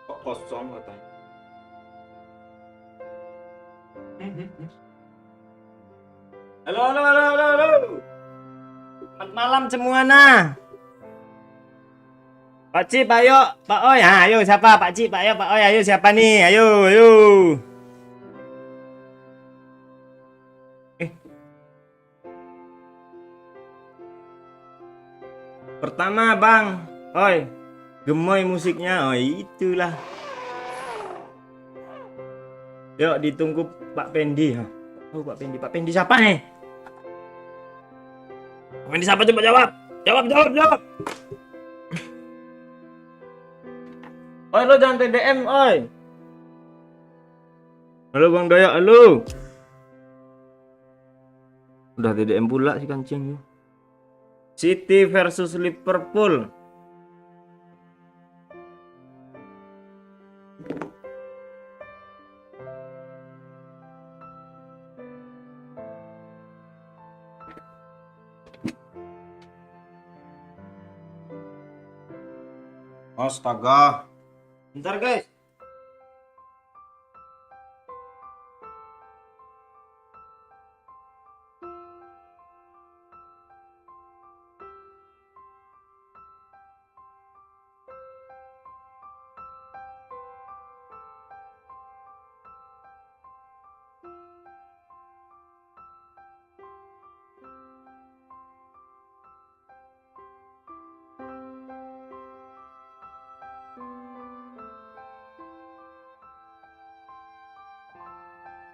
Kok kosong katanya. Halo, halo, halo, halo, halo. Selamat malam semua nah. Pak Cip, ayo, Pak Oy, ayo siapa? Pak Cip, ayo, Pak Oy, ayo siapa nih? Ayo, ayo. Eh, pertama Bang, Oy, gemoy musiknya, oh itulah. Yuk ditunggu Pak Pendi. Oh Pak Pendi, Pak Pendi siapa nih? Pak Pendi siapa coba jawab? Jawab. Oi lo jangan TDM, oi. Halo Bang Dayak, halo. Udah TDM pula si kancing. City versus Liverpool. Astaga. Bentar guys.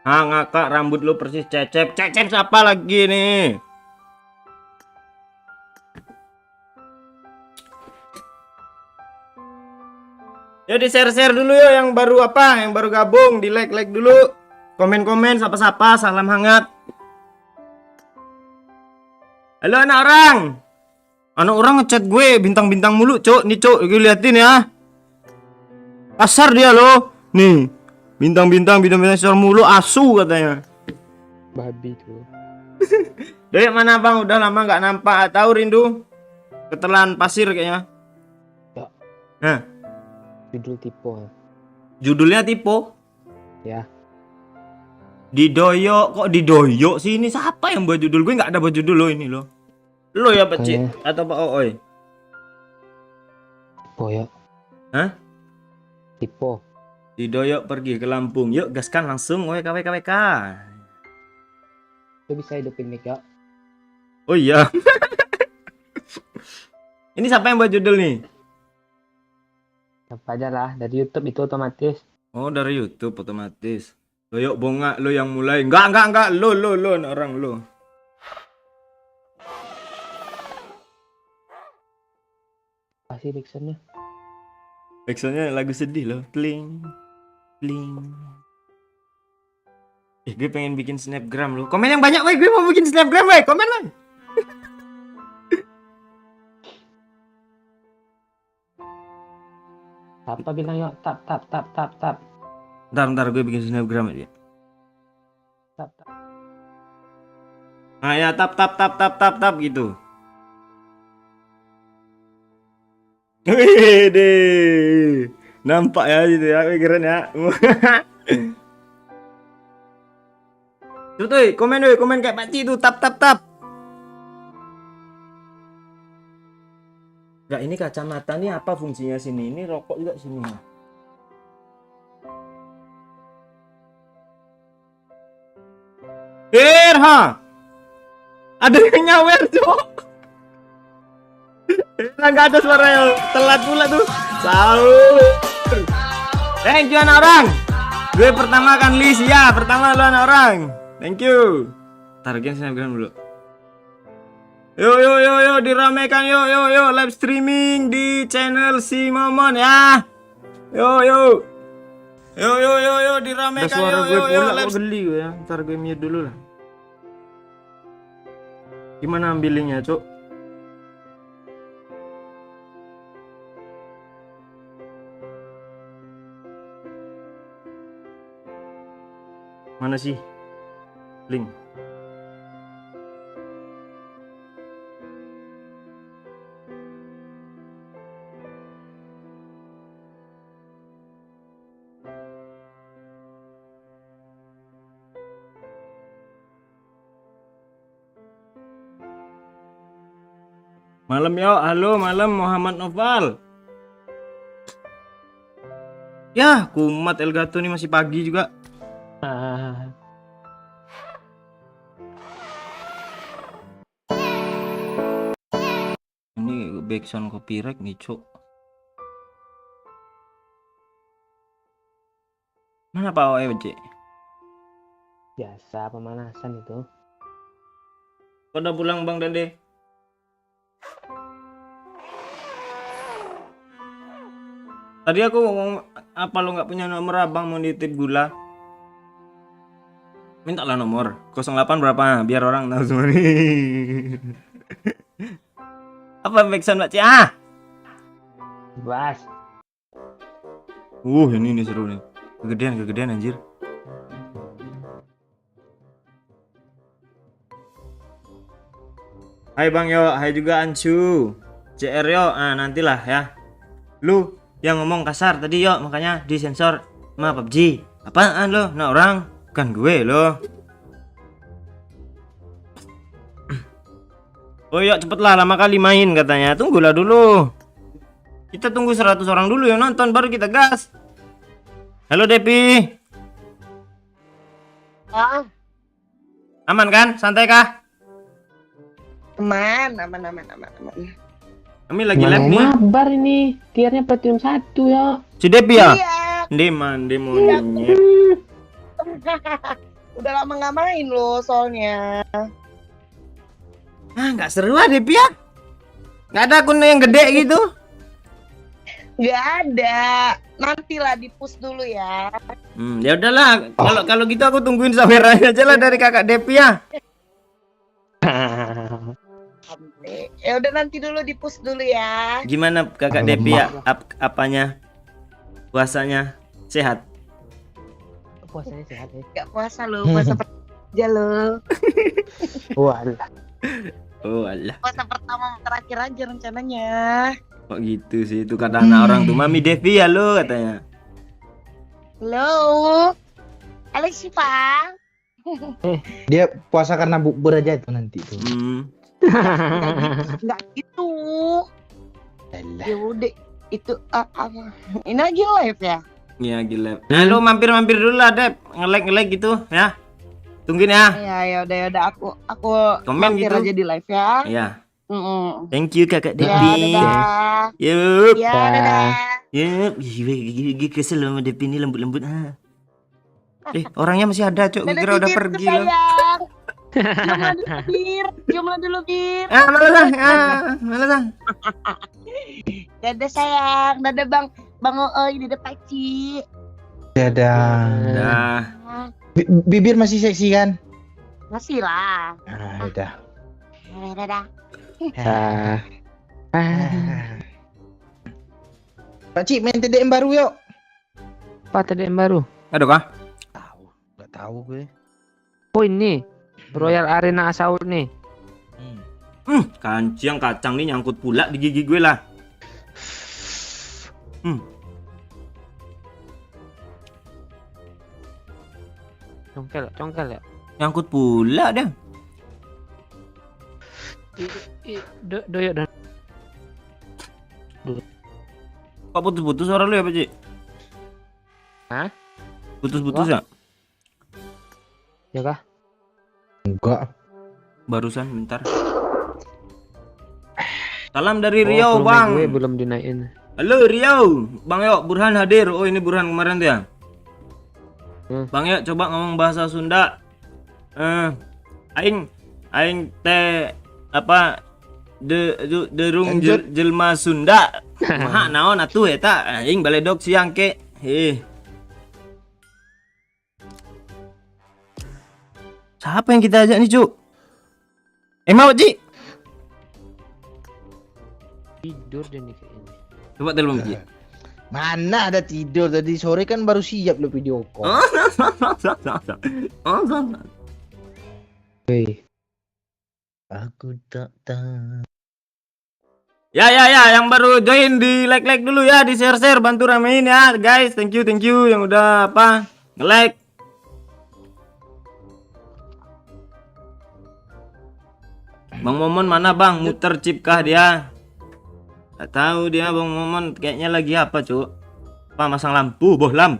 Ah ngakak rambut lu persis Cecep. Cecep siapa lagi nih? Yuk di share-share dulu yuk yang baru apa? Yang baru gabung di like dulu. Komen-komen sapa-sapa salam hangat. Halo anak orang. Anak orang ngechat gue bintang-bintang mulu, Cok. Nih, Cok, gue liatin ya. Kasar dia loh. Nih. Bintang-bintang share mulu asu katanya. Babi tuh. Dek mana Bang? Udah lama nggak nampak. Tahu rindu ketelan pasir kayaknya. Ya. Nah, Judul tipe. judulnya Tipo. Ya. Didoyok, kok didoyok sih? Ini siapa yang buat judul? Gue nggak ada buat judul lo ini lo. Lo ya Pak Cik atau Pak Ooi? Tipe ya. Hah? Tipe. Didoyok pergi ke Lampung. Yuk gaskan langsung WK. Lo bisa hidupin mic ya. Oh iya. Ini siapa yang buat judul nih? Apa aja lah. Dari YouTube itu otomatis. Oh dari YouTube otomatis. Doyok bonga lo yang mulai. Enggak. Lo orang lo. Pasti Dixonnya. Backsoundnya lagu sedih loh. Pling. Gue pengen bikin snapgram lo. Komen yang banyak, weh. Gue mau bikin snapgram, weh. Komen lah. Apa bilang yuk? Tap. Ntar gue bikin snapgram aja. Tap. Nah ya tap gitu. Wih, nampak ya gitu ya, keren ya. Tuh, komen kayak Pak Ci tuh, tap. Enggak, ini kacamata nih apa fungsinya sini? Ini rokok juga sini. Ada yang nyawer, Cok. Nggak ada suaranya, telat pula tuh. Sahur. Thank you anak orang. Gue pertama kan list ya, pertama lo anak orang. Thank you. Targetnya snapgram dulu. Yo diramekan yo live streaming di channel si Momon ya. Yo. Yo, Ada diramekan suara gue yo, pula, let's. kok geli gue ya. Ntar gue mute dulu lah. Gimana ambilinnya, Cuk? Mana sih? Link. Malam yo, halo malam Muhammad Noval. Ya, kumat Elgato nih masih pagi juga. Ah, Ini backsound copyright nih, Cuk. Mana Pak OMC? biasa pemanasan itu. Pada pulang Bang Dede. Tadi aku ngomong apa lo nggak punya nomor abang mau nitip gula? Mintalah nomor 08 berapa biar orang tahu semua nih. Apa backsound Mbak Cia? Ah! Bas. Ini seru nih. Kegedean anjir. Hai Bang Yo, hai juga Ansu. CR Yo, nantilah ya. Lu yang ngomong kasar tadi Yo, makanya disensor sama PUBG. Apaan lo? Nah orang kan gue lo. Oh iya cepetlah, lama kali main katanya. Tunggulah dulu. Kita tunggu 100 orang dulu yang nonton baru kita gas. Halo Depi. Ah, Aman kan? Santai kah? aman. Kami lagi live nih. Mabar ini. Tiernya Platinum 1 ya. Si Depi ya? Iya, Deman, demonya. udah lama nggak main loh soalnya. Nggak seru ah Depi ya? Nggak ada akun yang gede gitu? Nggak ada. Nantilah di push dulu ya. Ya udahlah. Kalau gitu aku tungguin sawerannya aja lah dari kakak Depi ya. Ya udah nanti dulu di push dulu ya. Gimana kakak Depi ya? Apanya? Puasanya sehat? Puasanya sehat ya. Nggak puasa lo, puasa aja lo. Walah. Oh alah. Puasa pertama terakhir aja rencananya. Kok gitu sih? Itu kata anak orang tuh. Mami Devi ya lo katanya. Halo, halo Siva. Dia puasa karena bukber aja itu nanti tuh. Nggak gitu. Alah. Ya udah itu ini lagi live ya. Iya gila. Nah lo mampir dulu lah Dep. Nge-like gitu ya. Tungguin ya. Ya udah aku Komen mampir gitu. aja di live ya. Iya. Mm-mm. Thank you kakak Ya, Devi. dadah. Yup. Ya, dadah. Yup. Gue kesel sama Devi ini lembut-lembut. Orangnya masih ada cok. Gue Dadah, kira udah Bir, pergi loh. sayang. Ciumlah dulu, Bir. Malas ah. Malas ah. Dadah sayang. Dadah Bang Oi, dadah Paci. Dadah. Dah. Bibir masih seksi kan? Masih lah. Udah. Dadah. Pak Cik main TDM baru yuk. Apa tadi yang baru? Aduh kah? Gak tahu gue. Oh ini. Royal Arena Assault nih. Kancing kacang nih nyangkut pula di gigi gue lah. Congkel ya. Nyangkut pula dah. Doyok dan Kok putus-putus suara lu ya Pak Cik? Hah? Putus-putus ya? ya kah? Enggak. Barusan bentar. Salam dari Oh, Riau volume Bang. gue belum dinaikin. Halo Riau. Bang Yo, Burhan hadir. Oh ini Burhan kemarin tuh ya. Bang Yo coba ngomong bahasa Sunda. Aing teh apa derung jelma Sunda. Maha naon atuh eta aing baledog siang ke. Siapa yang kita ajak nih, Cuk? Mau, Ci? Tidur dia nih kayaknya. Coba telepon, Ci. Mana ada tidur tadi sore kan baru siap lo video call. Woi. Aku tak tahu. Ya, yang baru join di like dulu ya, di share bantu ramein ya, guys. Thank you yang udah nge-like. Bang Momon mana, Bang? Muter chip kah dia? Gak tahu dia, Bang Momon kayaknya lagi apa, Cuk? Apa masang lampu, bohlam?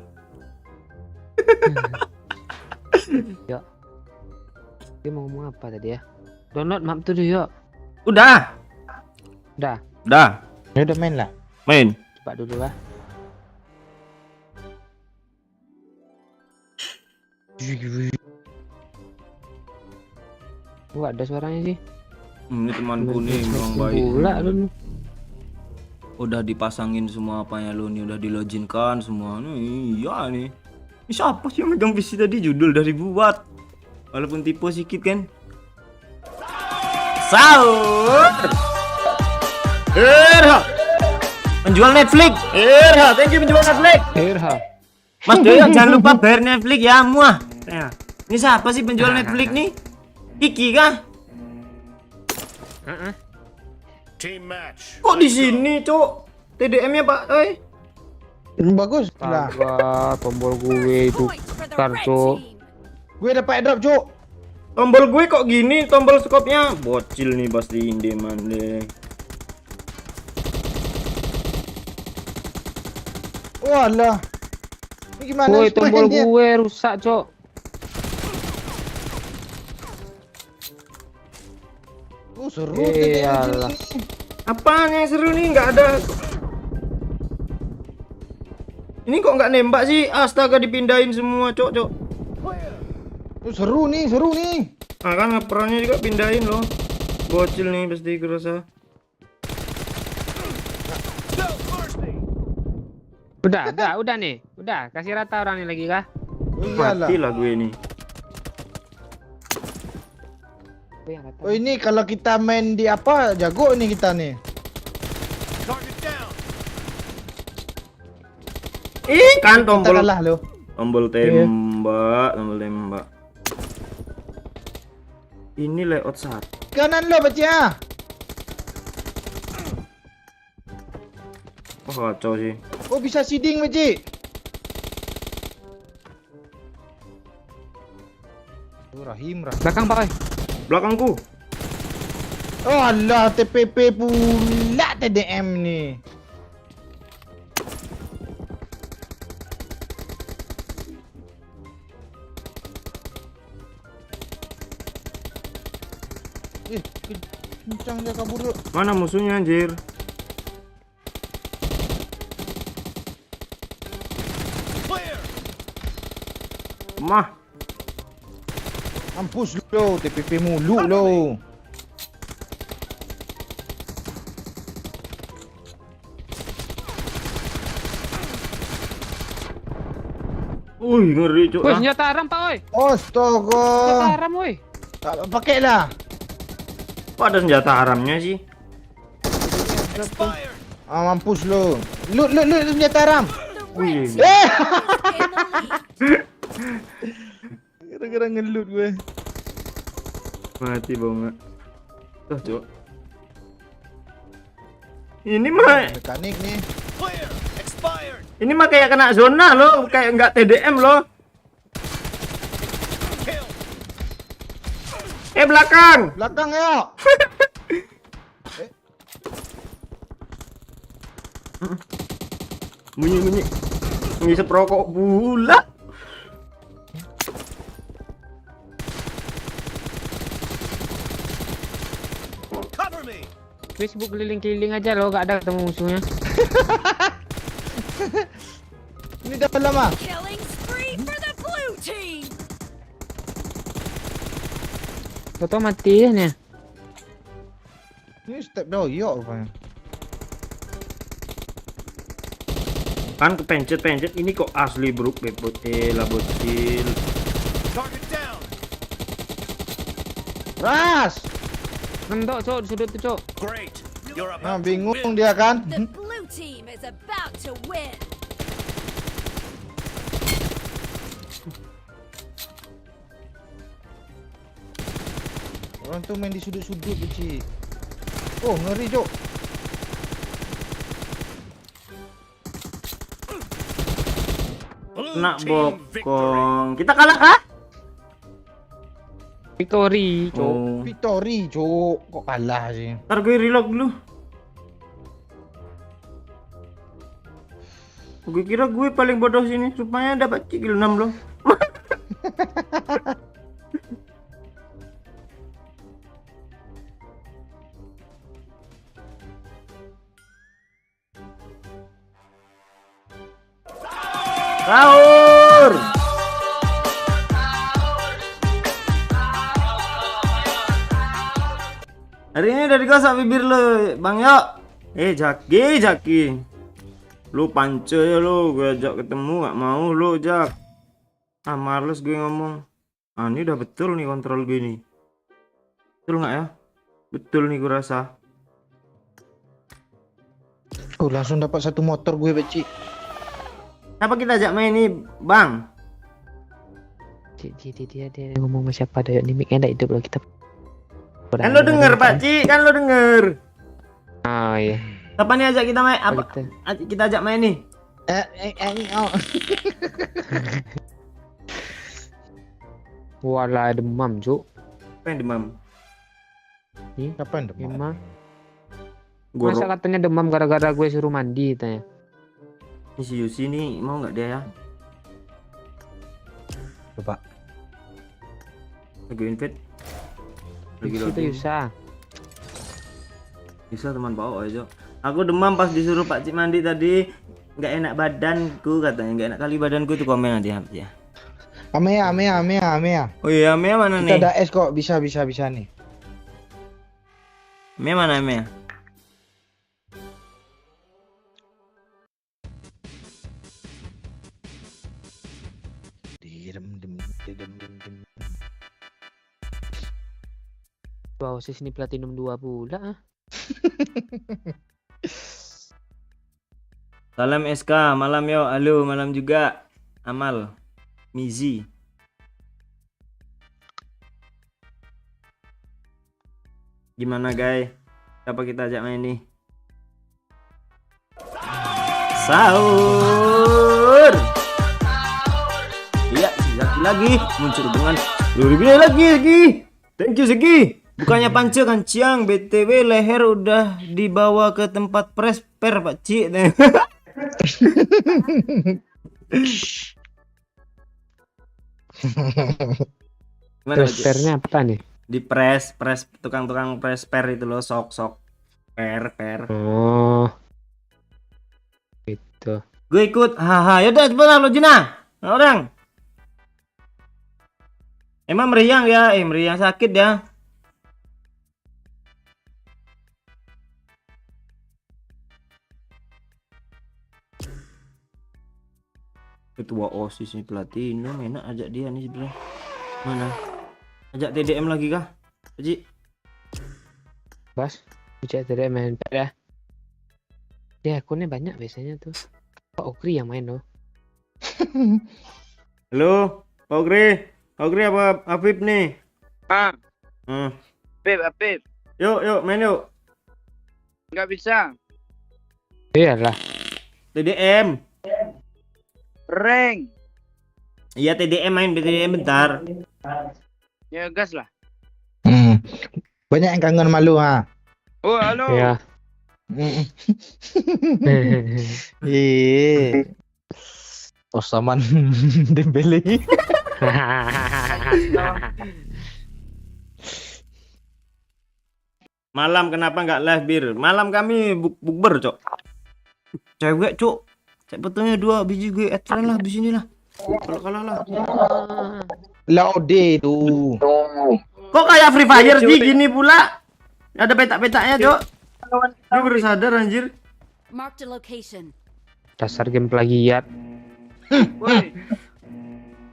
Ya. Dia mau ngomong apa tadi ya? Download map tuh dulu yuk. Udah. Udah. Ya udah main lah. Main. Coba dulu lah. Wah, ada suaranya sih. Ini temanku nih, orang baik. Pula lu. Udah dipasangin semua apanya lu nih, udah diloginkan semua. Nih, iya nih. Ini siapa sih yang megang PC tadi? Judul dari buat. Walaupun tipe sedikit kan. Sahur. Penjual Netflix. Thank you penjual Netflix. Irha. Mas Doyo jangan lupa bayar Netflix ya, muah. Ya. Ini siapa sih penjual Netflix nih? Kiki kah? Team match. Kok di sini, Cok? TDM-nya, Pak. Bagus lah. Wah, tombol gue itu kartu. Gue dapat drop, Cuk. Tombol gue kok gini, tombol skopnya bocil nih pasti Indeman deh. Walah. Ini gimana? Woi, sih tombol mainnya? gue rusak, Cok. Seru Iyalah. Apaan yang seru nih? Nggak ada. Ini kok nggak nembak sih? Astaga, dipindahin semua, Cok. Seru nih. Nah kan ngeperannya juga pindahin loh. Bocil nih pasti kerasa. Udah nih. Udah, kasih rata orang ini lagi kah? Iyalah. Mati lah gue nih. Oh, yang rata. Oh ini kalau kita main di apa jago nih kita nih. Target down. Kan Kita tombol kalah lo. tombol tembak. Ini layout satu. Kanan lo baca. Oh kacau sih. Oh bisa seeding baca. Rahim. Belakang, Pak. Belakangku. Oh alah TPP pula TDM nih. Kencang dia kabur yuk. Mana musuhnya anjir? Clear. Mah. Mampus lo TPP mulu lo. Ngeri, Cuk. Woi, senjata haram, Pak, woi. Senjata Astaga. haram, woi. Pakai lah. Kok ada senjata haramnya sih? Expired. Mampus lo. Loot senjata haram. Wih. Gara-gara ngeloot gue. Mati banget. Tuh, Cuk. Ini mah Mekanik nih. Clear. Expired. Ini mah kayak kena zona loh, kayak nggak TDM loh. Kill. Belakang. Belakang ya. Bunyi. Ngisep rokok pula. Cover me. Facebook keliling-keliling aja loh, gak ada ketemu musuhnya. Ini dah lama. Killing spree for the blue team. Toto mati nih. Ini step doyok rupanya. Kan kepencet ini kok asli bro, lah bocil. Target down. Ras. Nendok, Cok, di sudut tuh, Cok. Great. You're Nah, about to bingung win. dia kan. The blue team is about to win. Orang tuh main di sudut-sudut kecil. Oh, ngeri, Cok. Blue Nak team victory. bokong. Kita kalah kah? Victory, Cok. Oh. Victory, Cok. Kok kalah sih? Ntar gue reload dulu. Gue kira gue paling bodoh sini supaya dapat kill 6 loh. Sahur. Hari ini udah digosok bibir lo, Bang Yo. Jaki. Lu pance ya lu, gue ajak ketemu gak mau lu, Jak. Ah, males gue ngomong. Ah, ini udah betul nih kontrol gue nih. Betul nggak ya? Betul nih gue rasa. Oh, langsung dapat satu motor gue, Beci. Siapa kita ajak main nih, Bang? Dia ngomong sama siapa ada nih, mic enak hidup loh kita. Kan lo denger, Pak Ci, kan lo denger. Oh iya. Kapan nih ajak kita main? Oh, Apa? gitu. Kita ajak main nih. Oh. Walah demam, Cok. Apa yang demam? Kapan demam? Memang. Gua Masa katanya demam gara-gara gue suruh mandi tanya. Ini si Yusi nih mau nggak dia ya? Coba. Lagi invite. Lagi Itu loading. Yusa. Bisa teman bawa aja. Aku demam pas disuruh Pak Cik mandi tadi. Nggak enak badanku katanya. Nggak enak kali badanku tuh komen nanti ya. Amea. Oh iya, Mea mana Kita nih? ada es kok, bisa nih. Mea mana Mea? Dem. Wow, sis ini platinum 2 pula ah. Salam SK, malam yo. Halo, malam juga. Amal, Mizi. Gimana guys? Siapa kita ajak main nih? Sahur. Iya, si Zaki lagi muncul dengan lebih gede lagi. Thank you Zaki. Bukannya pance kan Ciang, BTW leher udah dibawa ke tempat presper Pak Cik. Gimana Pak Cik? Transfernya apa nih? Di press tukang presper itu loh, sok per. Oh. Itu. Gue ikut. Haha, yaudah cepetan lo Jina. Orang. Emang meriang ya? Meriang sakit ya. Ketua OSIS nih Platinum, enak ajak dia nih sebenarnya. Mana? Ajak TDM lagi kah? Haji. Bas, bicara dari main pet ya. Dia akunnya banyak biasanya tuh. Pak Okri yang main loh. Halo, Pak Ogri apa Afif nih? Ah, Hmm. Apip, Yuk, main yuk. nggak bisa. Iyalah. TDM. Rank, Iya TDM main TDM bentar. ya gas lah. Banyak yang kangen malu ha. Oh, halo. Ya. Osaman Dembele. Malam kenapa nggak live bir? Malam kami bukber cok. Cewek cok. Cek betulnya 2 biji gue friend lah di sini lah. Kalau kalah lah. Laude tuh. Kok kayak Free Fire sih gini pula? Ada petak-petaknya cok. Gue baru sadar anjir. Marked a location. Dasar game plagiat. Woi,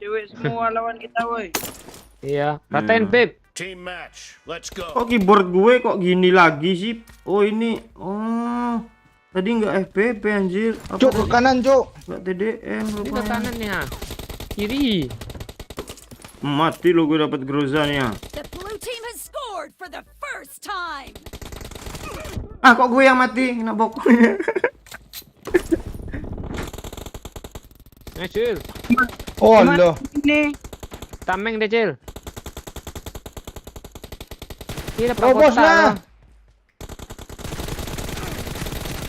cewek semua lawan kita, woi. Iya, ratain Pip. Team match. Let's go. Kok keyboard gue kok gini lagi sih? Oh ini. Oh. Tadi nggak FPP anjir. Apa Cuk, ke tadi? kanan, Cuk. Nggak TDM Ini ke rupanya. kanan nih ha. Kiri. Mati lo gue dapat Groza nih ya. The blue team has scored for the first time. Ah kok gue yang mati? Kena bokonya. Cil. Oh, Allah. Ini. Tameng deh, Cil. Ini dapat Robos kotak lah. loh.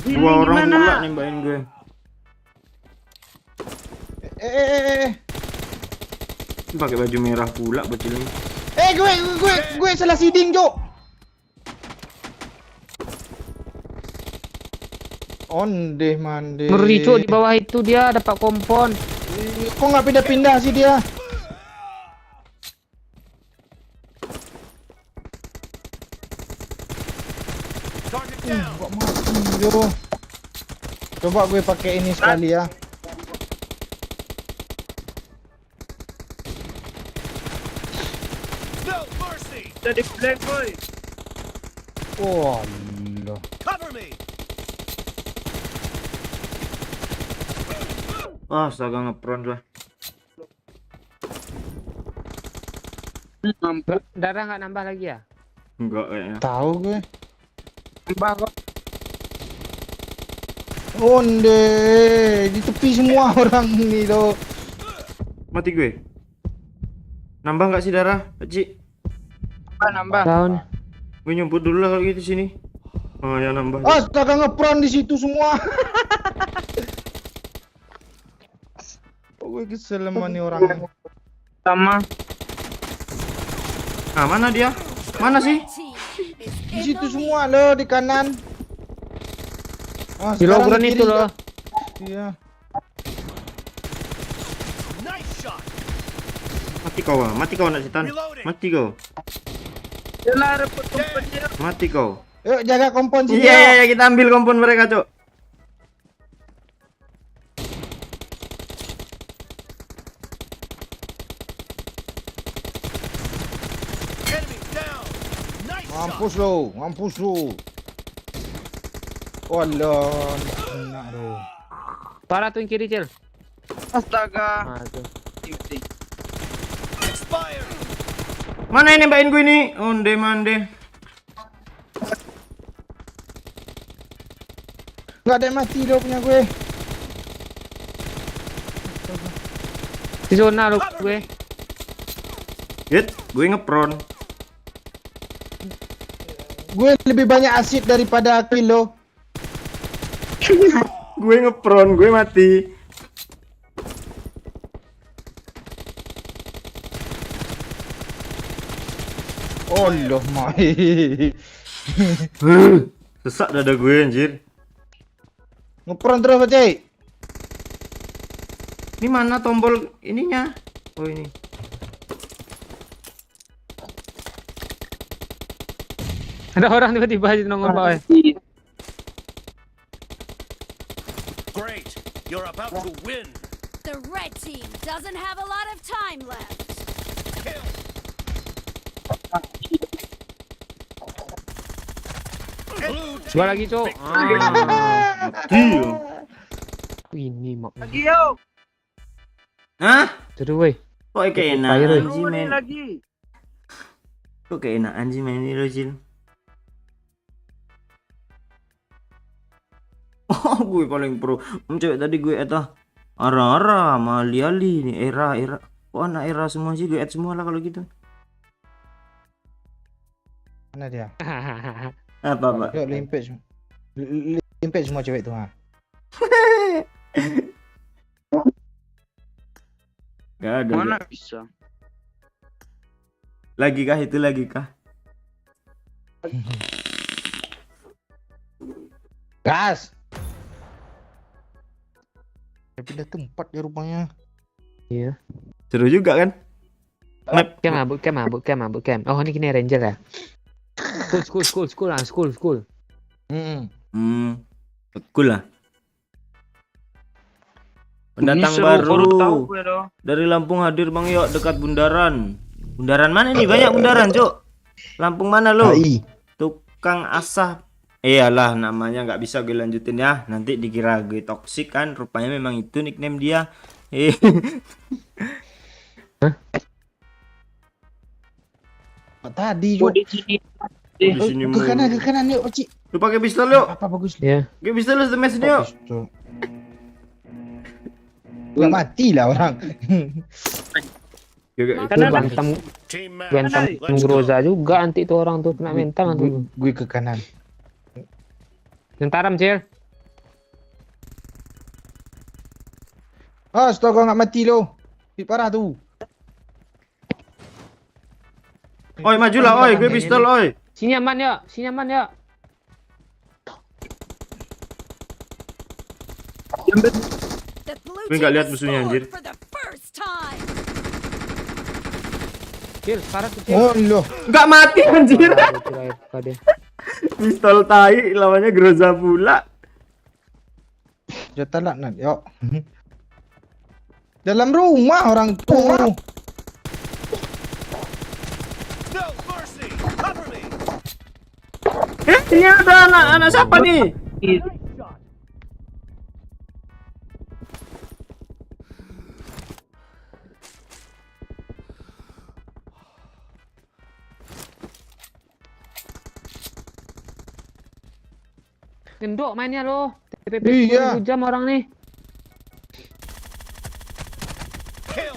Dua orang pula nembakin gue. Pakai baju merah pula bocil ini. Gue salah seeding, Cuk. Onde mande. Ngeri Cuk, di bawah itu dia dapat kompon. Kok nggak pindah-pindah sih dia? Target down. Kok mati, Jo. Coba gue pakai ini sekali ya. No mercy. Tadi flank boy. Oh, Allah. Cover me. Ah, astaga ngepron lah. Darah nggak nambah lagi ya? Enggak kayaknya. Tahu gue. Mbak kok. Onde, di tepi semua orang ini loh. Mati gue. Nambah nggak sih darah, Pakcik? Nambah. Tahun. Gue nyumput dulu lah kalau gitu sini. Oh ya nambah. Astaga ngepron di situ semua. Oh, gue kesel sama nih orang. Sama. Ah mana dia? Mana sih? Team is Di in situ the semua loh di kanan. Ah, Di sekarang logran di itu kiri, loh. Cuk. Iya. Nice shot. Mati kau nak setan. Reloading. Mati kau. Jelah repot komponnya. Mati kau. Yuk jaga kompon sini. Iya yuk. iya kita ambil kompon mereka, Cok. Enemy down. Nice shot. Mampus lo, mampus lo. Oh Allah, enak lo. Parah tuh yang kiri, Cil. Astaga. Ah, tuh. Ting-ting. Expired. Mana ini nembakin gue ini? Onde mande. Gak ada yang mati lo punya gue. Di zona lu gue. Hit, gue ngepron. Gue lebih banyak asid daripada kill lo. Gue ngepron, gue mati. Oh Allah, mai. Sesak dada gue anjir. Ngepron terus, Cik. Ini mana tombol ininya? Oh ini. Ada orang tiba-tiba aja nongol bawah. Great. You're about to win. The red team doesn't have a lot of time left. Kill. Blue team Dua lagi, Cok. victory. Iya. Ini mak. Lagi yo. Hah? Terus weh. Kok kayak enak Fire, anjing Ini main. lagi. Kok kayak enak anjing main ini Rojil. Oh, gue paling pro. Cewek tadi gue eta ara-ara sama ali-ali nih era. Kok anak era semua sih gue add semua lah kalau gitu. Mana dia? Apa, Pak? Yuk limpet semua. Limpet semua cewek tu ha. Gak ada. Mana Gak. bisa? Lagi kah itu lagi kah? Gas. Dia pindah tempat ya rupanya. Iya. Seru juga kan? Map. Bootcamp. Oh, ini kini Ranger ya. School. Cool lah. Pendatang Ini seru, baru tahu gue loh. dari Lampung hadir Bang Yok dekat bundaran. Bundaran mana nih? Banyak bundaran, Cuk. Lampung mana lu? AI. Tukang asah. Iyalah namanya nggak bisa gue lanjutin ya. Nanti dikira gue toksik kan. Rupanya memang itu nickname dia. Tadi Oh, Jo. di sini. Di sini Ke kanan yuk, Cik. Lu pakai pistol yuk. Apa bagus? Ya. Gue pistol lu semes yuk. Pistol. Gak mati lah orang. Itu bantam Team match. bantam Let's go. Groza juga anti tuh orang tuh kena mental nanti. Gue ke kanan. Tentaram, Cil. Astaga gak mati lo. Hit parah tu. Oi majulah oi, gue pistol oi. Sini aman ya, sini aman ya. The blue Gue nggak team lihat has musuhnya, scored anjir. for the first time. Cil, sekarang tuh Cil. Oh loh. Nggak mati anjir. Aduh, Cil, AFK dia. Pistol tai lawannya Groza pula. Jatah laknat. Yuk. Dalam rumah orang tu. No mercy. Cover me. Ini ada anak siapa nih? Gendok mainnya lo. TPP Iya. 10 jam orang nih. Kill.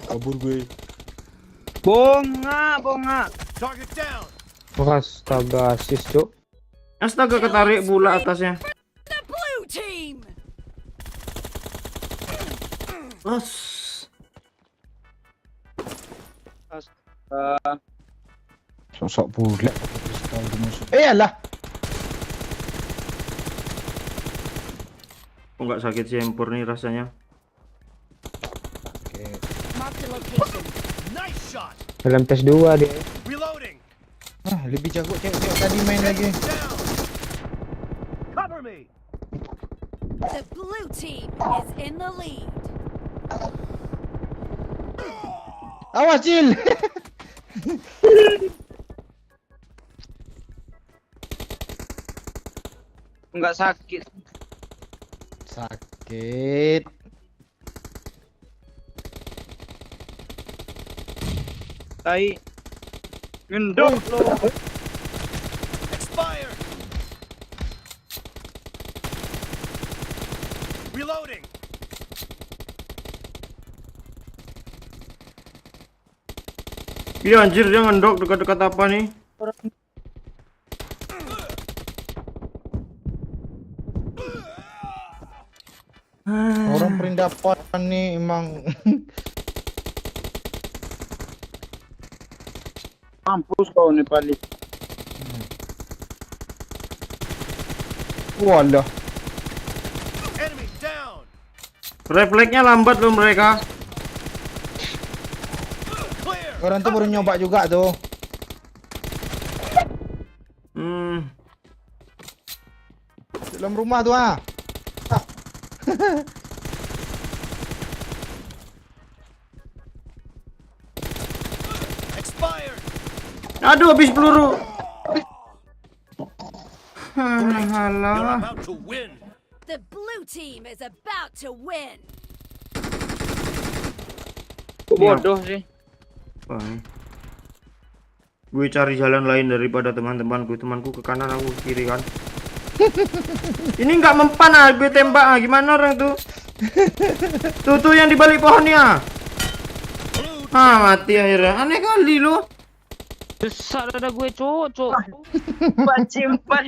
Kabur gue. Bonga. Target down. Astaga, asis, Cuk. Astaga ketarik pula atasnya. The blue team. Los. Sosok pula pakai pistol di musuh. Alah. Kok nggak sakit sih empur nih rasanya? Oke. Mark the location. Nice shot. Dalam tes 2 dia. Reloading. Ah, lebih jago cewek tadi main lagi. Down. Cover me. The blue team is in the lead. Awas Cil. Enggak sakit. Sakit. Tai. Gendok lo. Expired. Reloading. Iya anjir dia ngendok dekat-dekat apa nih? Orang perindapan nih emang. Mampus kau nih Pali. Walah. Enemy down. Refleksnya lambat loh mereka. Clear. Orang tuh baru nyoba juga tuh. Dalam rumah tuh ah. Expired. Aduh habis peluru. You're Halah. about to win. The blue team is about to win. Bodoh sih. Apa nih? Gue cari jalan lain daripada teman-temanku. Temanku ke kanan, aku ke kiri kan. Ini nggak mempan ah, gue tembak ah. Gimana orang tuh? Tuh yang di balik pohonnya. Ah mati akhirnya. Aneh kali lo. Besar dada gue, Cuk. Pacimpan.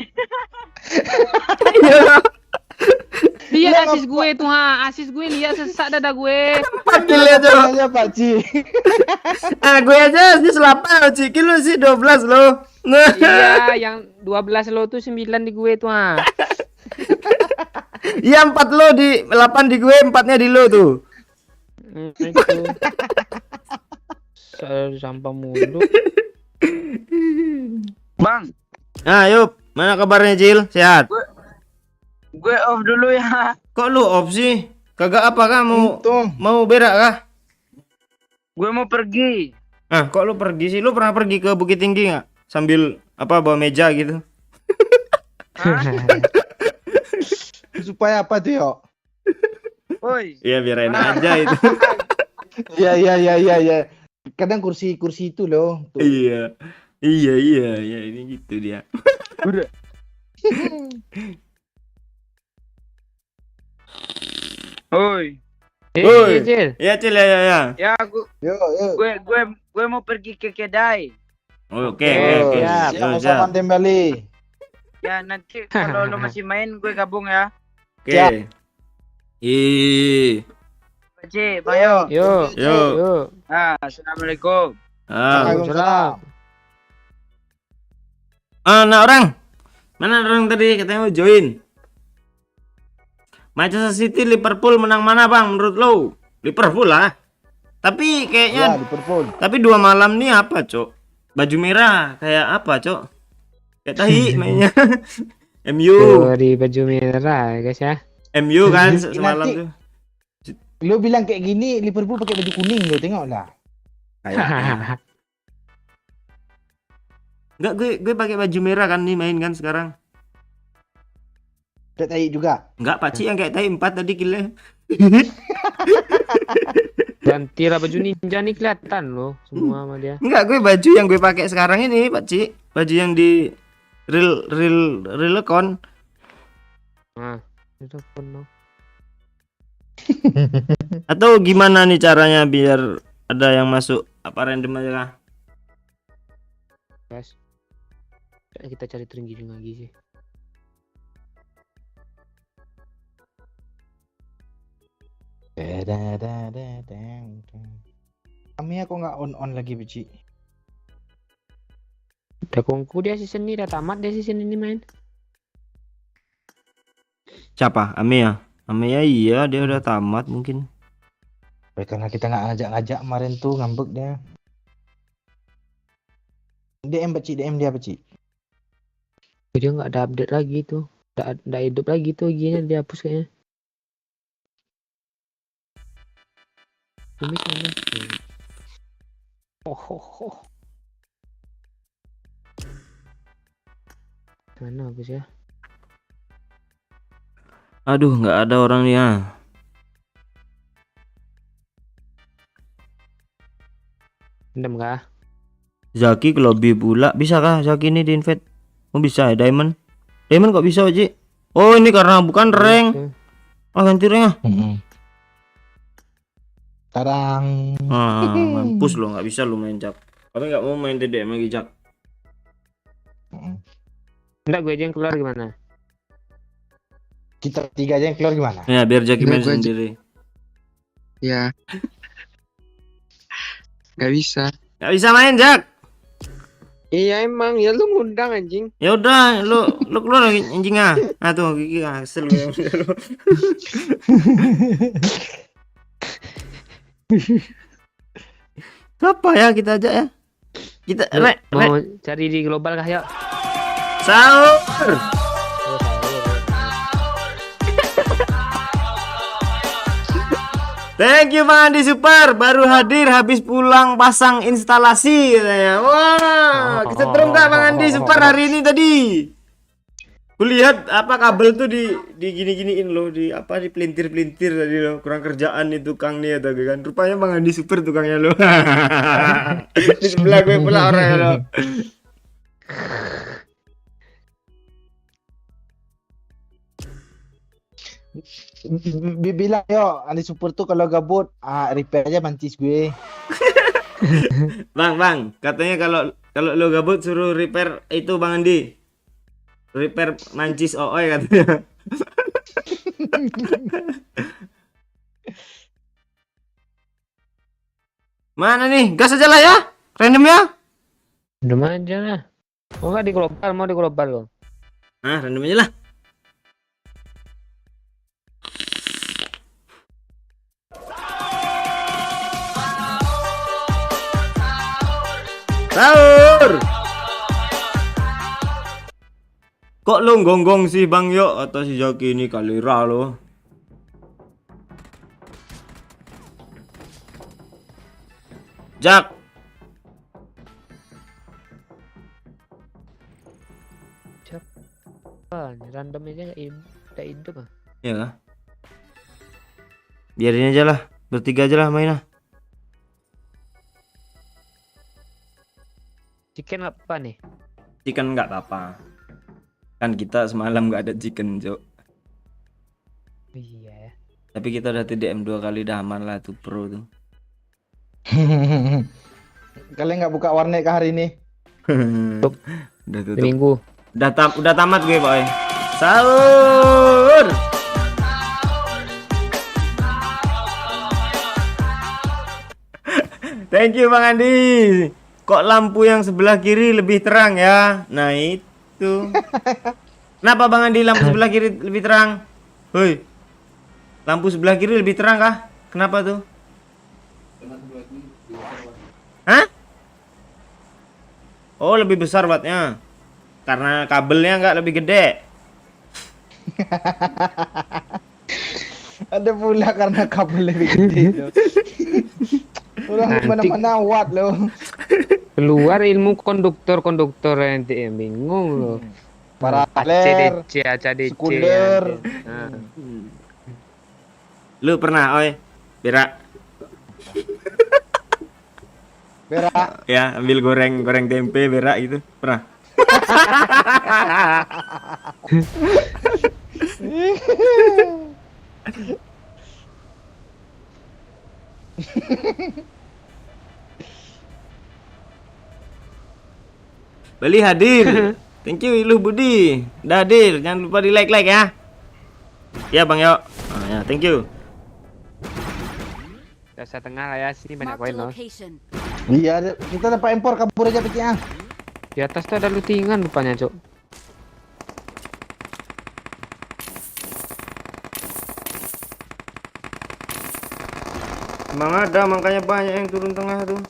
Iya. Lihat asis gue tuh, asis gue lihat sesak dada gue. Panggil aja. Aja Pak Ci. Ah gue aja sih 8 Ciki lu sih 12 lo. Iya, yang 12 lo tuh 9 di gue tuh, Iya 4 lo di 8 di gue, 4-nya di lo tuh. Itu. Sampah mulu. Bang, Nah, yuk, mana kabarnya Cil? Sehat? gue off dulu ya. Kok lu off sih? Kagak apa kah? Untung. Mau berak kah? Gue mau pergi. Ah, kok lu pergi sih? Lu pernah pergi ke Bukit Tinggi nggak? Sambil apa bawa meja gitu? Supaya apa tuh, yo? Woi. Iya, biar enak aja itu. Iya. Kadang kursi itu loh. Tuh. Iya. Iya, ini gitu dia. Udah. Woi. Woi. Cil. Iya, Cil, ya. Ya gue mau pergi ke kedai. Oke. siap. Siap, sama kembali. Ya nanti kalau lo masih main gue gabung ya. Oke. Ih. Pakcik, Bayo. Yuk. Yuk. Assalamualaikum. Waalaikumsalam. Nah orang. Mana orang tadi katanya mau join? Manchester City Liverpool menang mana bang menurut lo? Liverpool lah. Tapi Ya, kayaknya Liverpool. tapi 2 malam nih apa cok? Baju merah kayak apa cok? Kayak tahi mainnya. MU. Tuh, di baju merah guys ya. MU kan Nanti- semalam tuh. Lo bilang kayak gini, Liverpool pakai baju kuning lo, tengok lah. Kayak enggak, gue pakai baju merah kan nih main kan sekarang. Kayak tai juga. Enggak, Pak Ci yang kayak tahi 4 tadi killnya. Gantilah baju ninja nih kelihatan loh semua sama dia. Enggak, gue baju yang gue pakai sekarang ini, Pak Ci. Baju yang di real account. Nah, itu penuh. Atau gimana nih caranya biar ada yang masuk apa random aja kah? Guys. Kita cari terenggiling lagi sih. Kami aku nggak on lagi, Bici. Udah kongku dia season ini udah tamat dia season ini main. Siapa? Amia. Amia iya dia udah tamat mungkin. Karena kita nggak ngajak-ngajak kemarin tuh, ngambek dia. DM Bici, DM dia Bici. Dia nggak ada update lagi tuh. Nggak hidup lagi tuh IG-nya dia hapus kayaknya. Ini sana. Oh. Mana hapus ya? Aduh, nggak ada orangnya. Endam kah? Zaki ke lobby pula. Bisa kah Zaki ini di invite? Oh bisa ya Diamond. Diamond kok bisa Ci? Oh ini karena bukan rank. Oh ganti rank ah. Tarang. Mampus lo, nggak bisa lo main Jak. Kami nggak mau main TDM lagi Jak. Enggak, gue aja yang keluar gimana? Kita 3 aja yang keluar gimana? Ya biar Jaki main Gue aja. sendiri. Ya. Gak bisa. Nggak bisa main Jak. Iya emang, ya lu ngundang anjing. Ya udah, lu keluar lagi anjing ah. Nah tuh Kiki hasil lu. Apa ya kita aja ya? Kita Mau cari di global kah yuk? sahur. Thank you Bang Andi Super, baru hadir habis pulang pasang instalasi katanya. Wah, kesetrum gak Bang Andi Super hari ini tadi? Kulihat apa kabel tuh di gini-giniin loh, di apa di pelintir-pelintir tadi loh. Kurang kerjaan nih tukang nih atau kan. Rupanya Bang Andi Super tukangnya loh. Di sebelah gue pula orangnya loh. Bilang yo, Andi Super tuh kalau gabut, repair aja mantis gue. Bang, katanya kalau lo gabut suruh repair itu Bang Andi. Repair mancis OOI katanya. Mana nih? Gas aja lah ya. Random ya. Udah aja lah. Oh nggak di global, mau di global loh. Nah, random aja lah. Sahur. Kok lo gonggong sih Bang Yo atau si Jaki ini kalira lo? Jak. Wah, random aja nggak hidup ah. Ya kah? Biarin aja lah. Bertiga aja lah main lah. Chicken nggak apa nih? Chicken nggak apa-apa. Kan kita semalam nggak ada chicken, Cok. Iya ya. Tapi kita udah TDM 2 kali, dah aman lah tuh pro tuh. Kalian nggak buka warnet kah hari ini? Udah tutup. Minggu. Udah tamat gue, Pak. Sahur. Thank you Bang Andi. Kok lampu yang sebelah kiri lebih terang ya? Nah itu. Kenapa Bang Andi lampu sebelah kiri lebih terang? Hoi. Lampu sebelah kiri lebih terang kah? Kenapa tuh? Hah? Oh, lebih besar wattnya. Karena kabelnya nggak lebih gede. Ada pula karena kabel lebih gede. Orang Nanti- mana-mana watt loh. Keluar ilmu konduktor nanti yang bingung loh. Paralel, ACDC. sekunder. Nah. Lu pernah, oi? Berak. Berak. Ya, ambil goreng tempe berak gitu. Pernah? Beli hadir. Thank you Iluh Budi. Dah hadir. Jangan lupa di like ya. Ya Bang Yo. Ya, thank you. Dasar tengah lah ya, sini banyak Marked koin a loh. location. Iya, kita dapat impor kabur aja pecah. Di atas tuh ada lootingan rupanya, Cok. Emang ada, makanya banyak yang turun tengah tuh.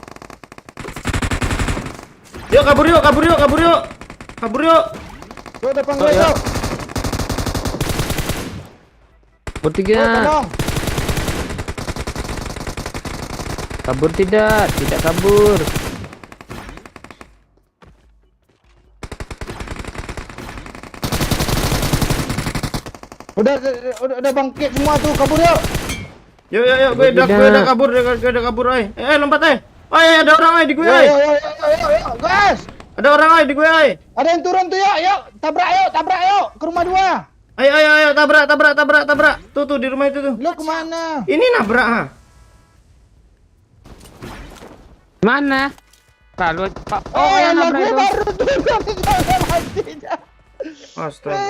Yuk kabur yuk. Kabur yuk. Yuk depan gue yuk. Bertiga. Tolong. Kabur tidak kabur. Udah bangkit semua tuh, kabur yuk. Yuk, gue udah kabur, oi. Lompat, oi. Oi, ada orang, oi, di gue, oi. Yuk, guys. Ada orang, oi, di gue, oi. Ada yang turun tuh, yuk. Tabrak yuk, ke rumah 2. Ayo, tabrak. Tuh, di rumah itu tuh. Lu kemana? Ini nabrak, ha. Mana? Lalu Pak. Oh, yang yang nabrak gue itu. baru tuh mati. Astaga.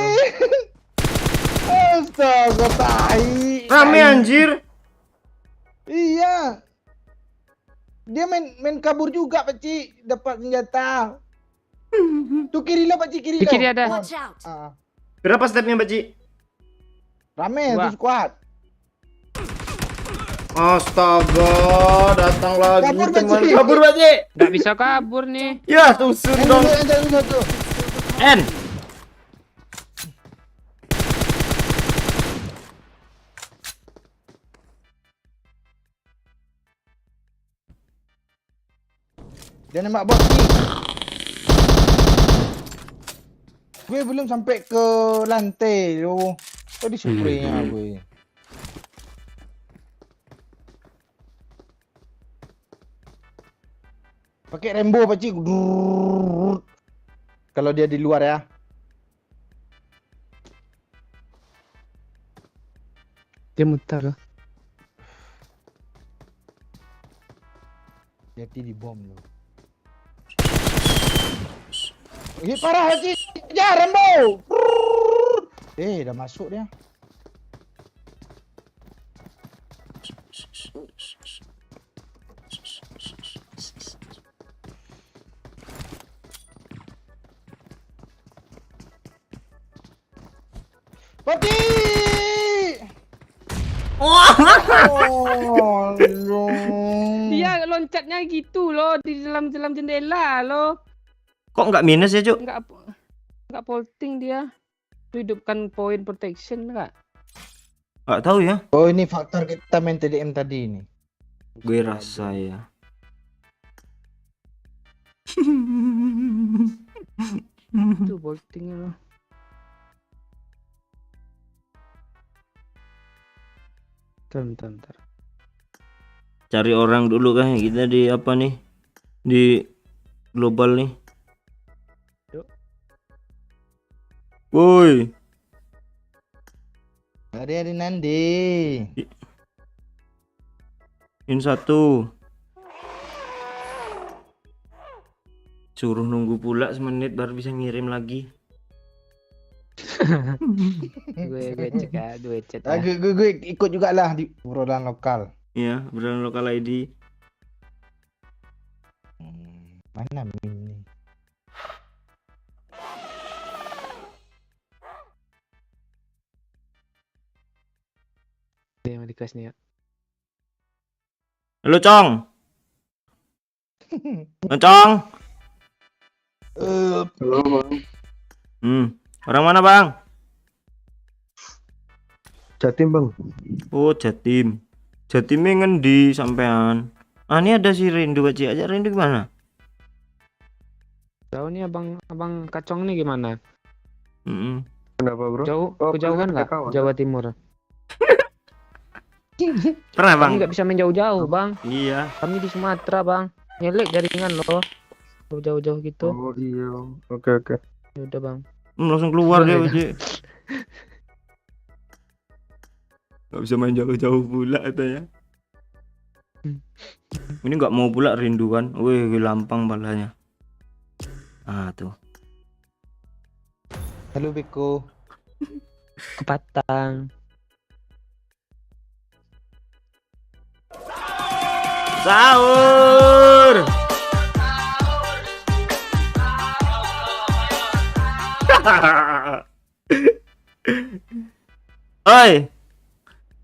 Astaga, tai. Rame anjir. Iya. Dia main kabur juga, Pakcik. Dapat senjata. Tuh kiri lo, Pakcik, kiri Di lo. kiri ada. Watch out. Berapa stepnya, Mbak Ci? Rame Dua. tuh squad. Astaga, datang lagi Kabur, teman. Mbak Ci. Kabur, Mbak Ci. Nggak bisa kabur nih. Ya, tusun dong. Yang satu. N. Dia nembak bot ni. Gue belum sampai ke lantai tu. Kau di spray-nya gue. Pakai Rambo Pakcik. Kalau dia di luar ya. Dia mutar loh. Hati di bom lo. Parah Pakcik. Ya Rambo. Dah masuk dia. Pakcik. Oh, Dia loncatnya gitu loh di dalam jendela loh. Kok nggak minus ya, Cuk? Nggak polting dia. Hidupkan poin protection nggak? Nggak tahu ya. Oh, ini faktor kita main TDM tadi ini. Gue rasa ya. Itu boltingnya loh. Bentar. Cari orang dulu kan kita di apa nih? Di global nih. Yuk. Woi, Ada Nandi. in satu. Suruh nunggu pula semenit baru bisa ngirim lagi. gue cek ya, gue chat ya. Gue ikut juga lah di obrolan lokal. Iya, beneran lokal ID. Mana Min nih? Dia yang di kelas nih ya. Halo, Cong. Cong. Halo, Bang. Orang mana, Bang? Jatim, Bang. Oh, Jatim. Jatimnya ngendi sampean? Ah, ini ada si Rindu, Pak Ci. Ajak Rindu gimana? Jauh nih abang Kacong nih gimana? Kenapa, Bro? Jauh, Oh, kejauhan nggak? kawan. Jawa Timur. Pernah, Bang? Kami nggak bisa main jauh-jauh, Bang. Iya. Kami di Sumatera, Bang. Nyelek jaringan loh. Jauh-jauh gitu. Oh, iya. Oke. Ya udah, Bang. Langsung keluar dia, Pak Ci. Gak bisa main jauh-jauh pula katanya. Ini nggak mau pula rinduan. Wih, lampang balanya. Ah, tuh. Halo Beko. Kepatang. Sahur. Oi.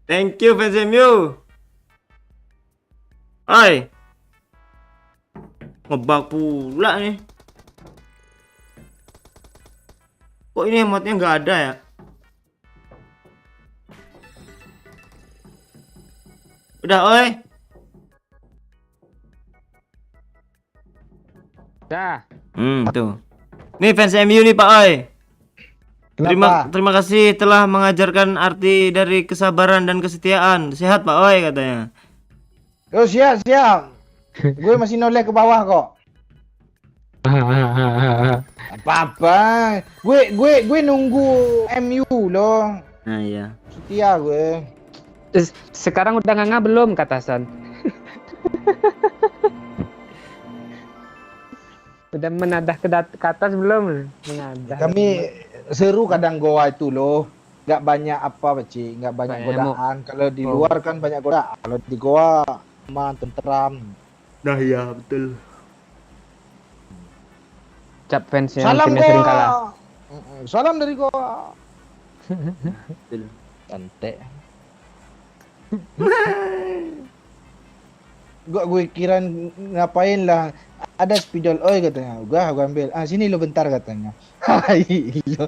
Thank you fans MU. Oi. Ngebug pula nih. Kok ini emotnya nggak ada ya? Udah, oi. Dah. Tuh. Nih fans MU nih Pak Oi. Kenapa? Terima kasih telah mengajarkan arti dari kesabaran dan kesetiaan. Sehat Pak Oi katanya. Oh siap. Gue masih noleh ke bawah kok. Apa-apa. Gue nunggu MU loh. Nah iya. Setia gue. Sekarang udah nganga belum kata San? Udah menadah ke atas belum? Menadah. Kami seru kadang goa itu loh. Gak banyak apa Ci, gak banyak Banyak godaan. Kalau di luar kan banyak godaan. Kalau di goa aman, tentram. Nah iya betul. Cap fans yang Salam timnya sering kalah. goa. Salam dari goa. Betul. Cantik. Gue kira ngapain lah. Ada spidol oi katanya. Gue ambil. Ah sini lo bentar katanya. Iya.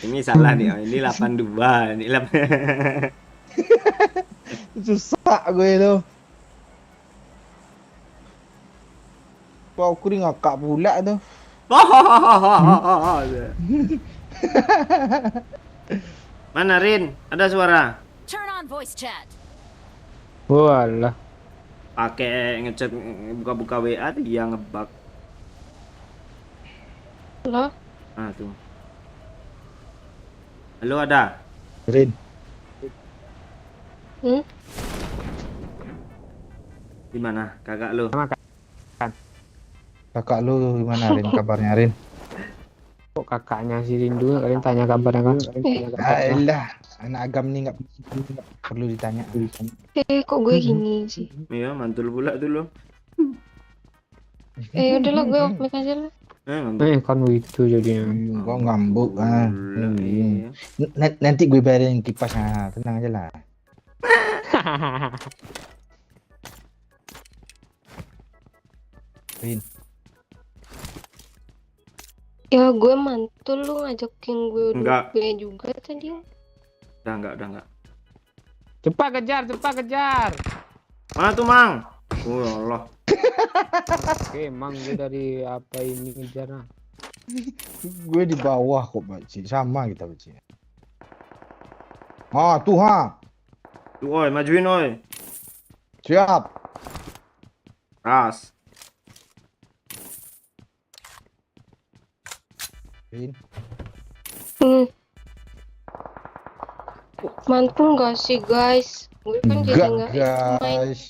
Ini salah nih. Oh, ini 82. Ini 8. Susah gue itu. Kau kuri ngakak pula tuh. Mana Rin? Ada suara? Turn on voice chat. Walah. Pakai ngechat buka-buka WA dia ngebug. Halo? Ah tuh. Halo ada? Rin. Di mana kakak lu? Kakak lu gimana Rin kabarnya Rin? Kok kakaknya si Rindu kalian tanya kabarnya kan? Alah, anak agam nih nggak perlu ditanya. Kok gue gini sih? Iya mantul pula tuh lo. Udahlah gue off mic aja lah. Mantul. Kan itu jadinya. Kok ngambuk ah. Pula, iya. Nanti gue bayarin kipasnya, tenang aja lah. Rin. Ya gue mantul lu ngajakin gue Enggak. gue juga tadi. Udah enggak. Cepat kejar. Mana tuh Mang? Oh Allah. Oke, emang gue dari apa ini ngejar ah. Gue di bawah kok, Pakcik. Sama kita, Pakcik. Ah, tuh ha. Tuh, oi, majuin oi. Siap. Ras. Rin. Mantul gak sih guys? Gue kan jadi Enggak, nggak ikut main. guys.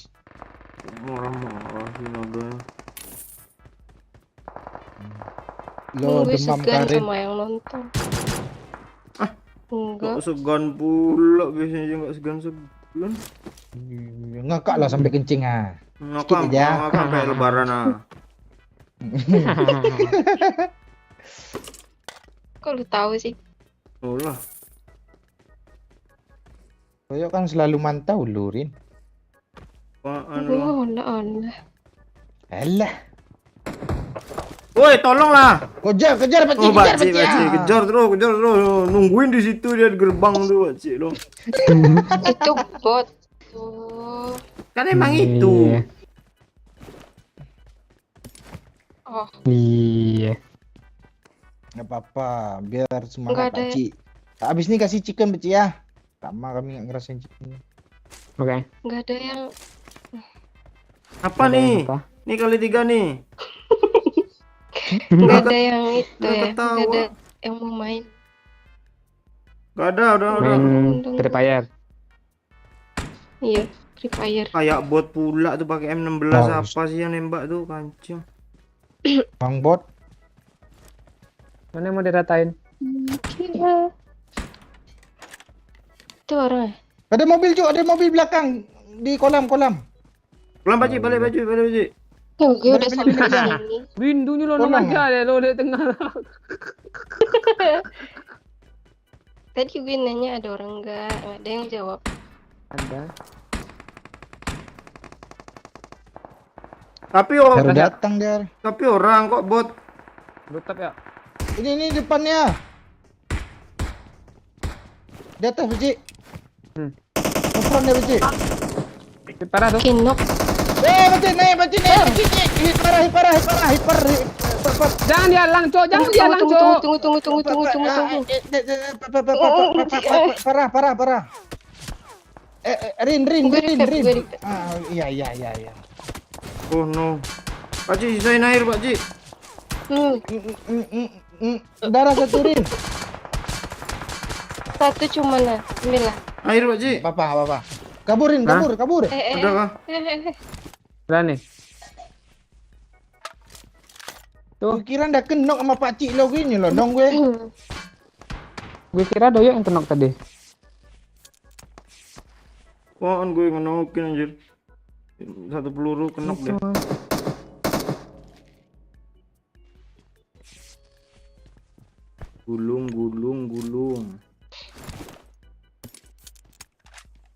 Marah-marah sih naganya. Lo Gue demam segan Karin. sama yang nonton. Enggak. Kok segan pula, biasanya aja nggak segan-segan. Ngakak lah sampai kencing ah. Ngakak aja. kayak lebaran ah. Kok lu tahu sih? Oh lah. Koyok kan selalu mantau lu, Rin. Apaan lu? Oh, Allah. Alah. Woi, tolonglah. Kejar, Pakcik, Oh, kejar, Pakcik, Pakcik. kejar terus. Nungguin di situ dia di gerbang tuh, Pakcik lo. Itu bot. Oh. Kan emang itu. Oh, Iya. Nggak apa-apa, biar Nggak semangat ada. Pakcik. Abis ini kasih chicken, Pakcik ya. Sama kami nggak ngerasain chicken. Oke. nggak ada yang Apa nih? Apa? Nih kali 3 nih. nggak ada yang itu Nggak ya. ketawa. Nggak ada yang mau main. Gak ada, udah. Main Free Fire. Iya, Free Fire. Kayak bot pula tuh pakai M16 Oh. apa sih yang nembak tuh kancing. Bang Bot, Mana yang mau diratain? Kira itu orang ya? ada mobil Cuk, ada mobil belakang di kolam. Pulang Pakcik, balik Pakcik. Oh, gue udah Bener, sampai bener, bener. sini. Rindunya lo Tolong. aja deh lo di tengah. Tadi gue nanya ada orang nggak ada yang jawab. Ada. Baru datang dia. Tapi orang kok bot. Tutup ya. Ini depannya. Di atas, Pakcik. Depan dia, Pakcik. Parah tuh. Kinok. Pakcik, naik, Pakcik. Hit parah. Jangan dihalang, Cok. Jangan dihalang, Cok. Tunggu. Parah. Rin. Gue repair. Ah, iya. Oh no. Pakcik, sisain air Pakcik. Darah satu, Rin. Satu cuma lah. Ambil lah. Air Pakcik. Apa. Kaburin, kabur. Udah kah? Udah nih. Tuh, kira ndak kenok sama Pakcik lo gini lo, dong gue. Gue kira doyok yang kenok tadi. Apaan gue ngenokin anjir. Satu peluru kenok deh. Gulung.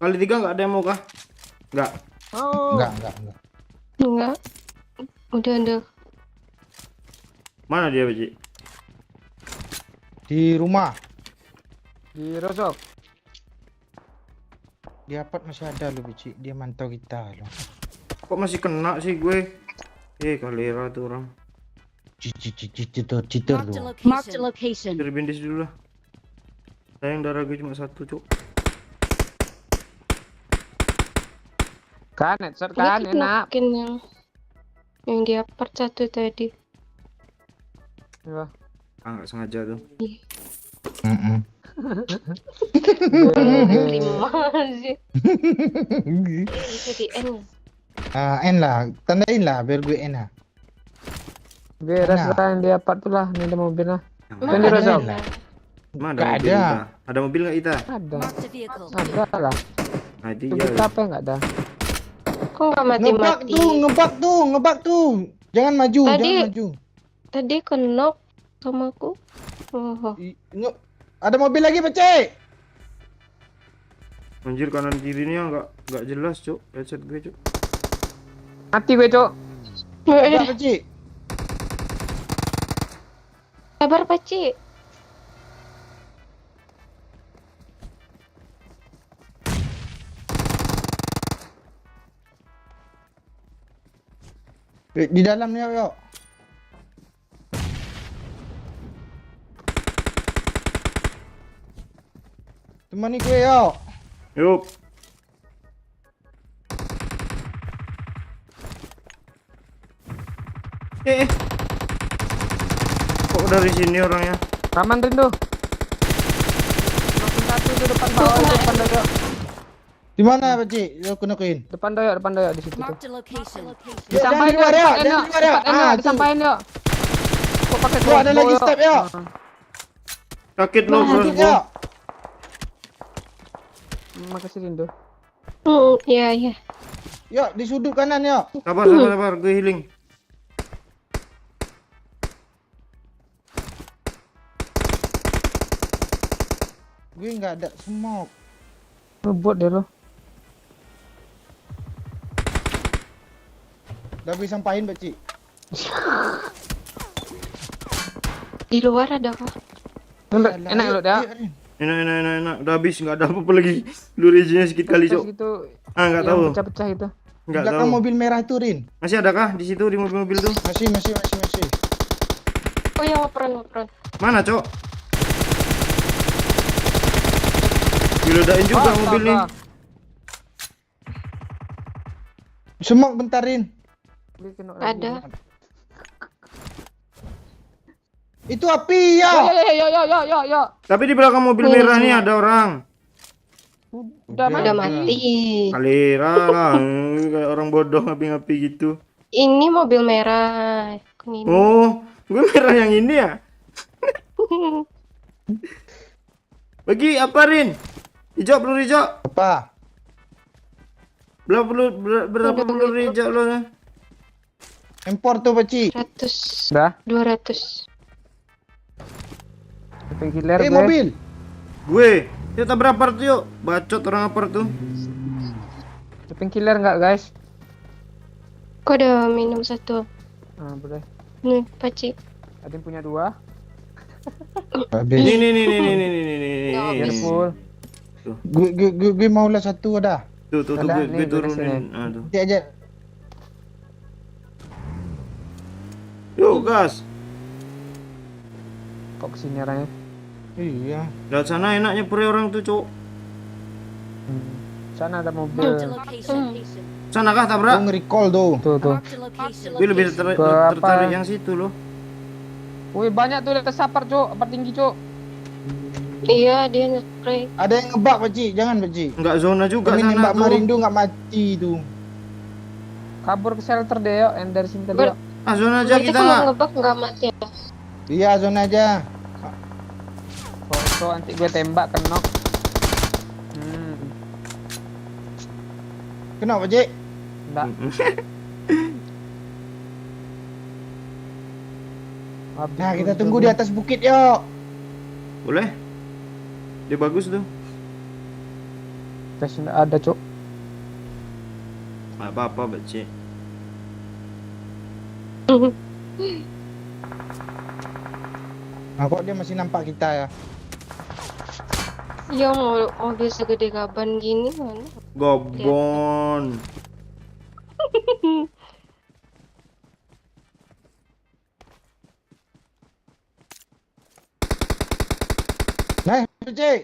Kali 3 nggak ada yang mau kah? Nggak. Enggak. Enggak. Udah. Mana dia Pakcik? Di rumah. Di Rosok. Di apart masih ada lo, Pakcik. Dia mantau kita lo. Kok masih kena sih gue? Kalera tuh orang. Cheater Marked a tuh. location. Cari bendis dulu lah. Sayang darah gue cuma 1 Cuk. Kan, headshot Gue kan, enak. kenokin yang di apart satu tadi. Iya. Nggak sengaja tuh. Terima sih. Bisa di N. N lah, tandain lah biar gue N lah. Gue rasa yang di apart tuh lah, ini ada mobil lah. Yang di Mana Rosok. ada? Mana Nggak mobil ada. kita? Ada mobil nggak kita? Ada. Marked a vehicle. Ada lah. Nah itu Itu ya. kita apa yang nggak ada? Kok nggak mati-mati? Ngebak tuh. Jangan maju. Tadi kenok sama aku. Oh. Ada mobil lagi, Pakcik. Anjir kanan kirinya nggak jelas Cuk. Headset gue Cuk. Mati gue, Cok. Enggak, Pakcik. Sabar, Pakcik. Di dalam nih, yuk. Temani gue, yuk. Yuk. Kok dari sini orangnya? Aman Rindu. Makin satu tuh depan bawah depan doyok. Di mana, Pak Cik? Yuk, kunokin. Depan doyok di situ tuh. Marked a location. Disampain jangan yuk, di luar, ya. Jangan di luar, ya. Ah, disampain yuk. Kok pakai Yuk, ada lagi step, yuk. Sakit lo, bro. Yuk. Makasih Rindu. Iya, iya. Yuk, di sudut kanan, yuk. Sabar, sabar, sabar. Gue healing. Gue nggak ada smoke. Ngebot deh lo. Udah bisa sampain, Pak Cik. Di luar ada kok. Enak lo dah. Enak. Udah habis, nggak ada apa-apa lagi. Lu rejinya sedikit kali, Cok. Gitu. Ah, nggak Yang tahu. pecah-pecah itu. Nggak tahu. Belakang mobil merah itu, Rin. Masih adakah di situ, di mobil-mobil tuh? Masih. Oh ya, operan. Mana, Cok? Diledain juga mobil nih. Smoke bentar, Rin. Ada. Itu api, ya. Yo. Tapi di belakang mobil merah nih ada orang. Udah Udah mati. Kalira lah, kayak orang bodoh ngapi-ngapi gitu. Ini mobil merah. Ini. Oh, gue merah yang ini ya. Bagi apa, Rin? Hijau, peluru hijau. Apa? Berapa peluru hijau lo? Impor tuh, Pak Cik. 100. Udah. 200. Pengkiler gue. Mobil. Gue. Yuk tabrak apart yuk. Bacot orang apart tuh. Pengkiler enggak guys? Kok ada minum satu? Nah, boleh. Nih, Paci. Ada yang punya 2. Habis. Nih. Careful. Gue mau lah satu ada. Tuh, Ada, gue nih, turunin. sini. Ah, tuh. Nanti aja. Yuk, gas. Kok kesini orangnya? Iya. Lihat sana enaknya puri orang tuh, Cuk. Sana ada mobil. Marked a location. Sana kah Gue tabrak? nge-recall tuh. Tuh. Marked a location. Gue lebih Berapa? tertarik yang situ loh. Wih, banyak tuh di atas sapar, Cuk. Apar tinggi, Cuk. Iya, dia nge-spray. Ada yang ngebak, Pak Cik. Jangan, Pak Cik. Enggak zona juga Kami sana nembak tuh. Marindu nggak mati tuh. Kabur ke shelter deh, yuk. Yang dari sini tadi, yuk. Ah, zona aja Berarti kita kalau nggak. ngebak nggak mati ya? Iya, zona aja. Foto nanti gue tembak kenok. Kenapa, Pak Cik? Enggak. Nah, kita tunggu di atas bukit, yuk. Boleh? Dia bagus tuh. Tes enggak ada, Cuk. Nggak apa-apa, Beci. Nah, kok dia masih nampak kita ya? Iya, mobil segede gaban gini mana? Gobon. Nah, Pak Cik.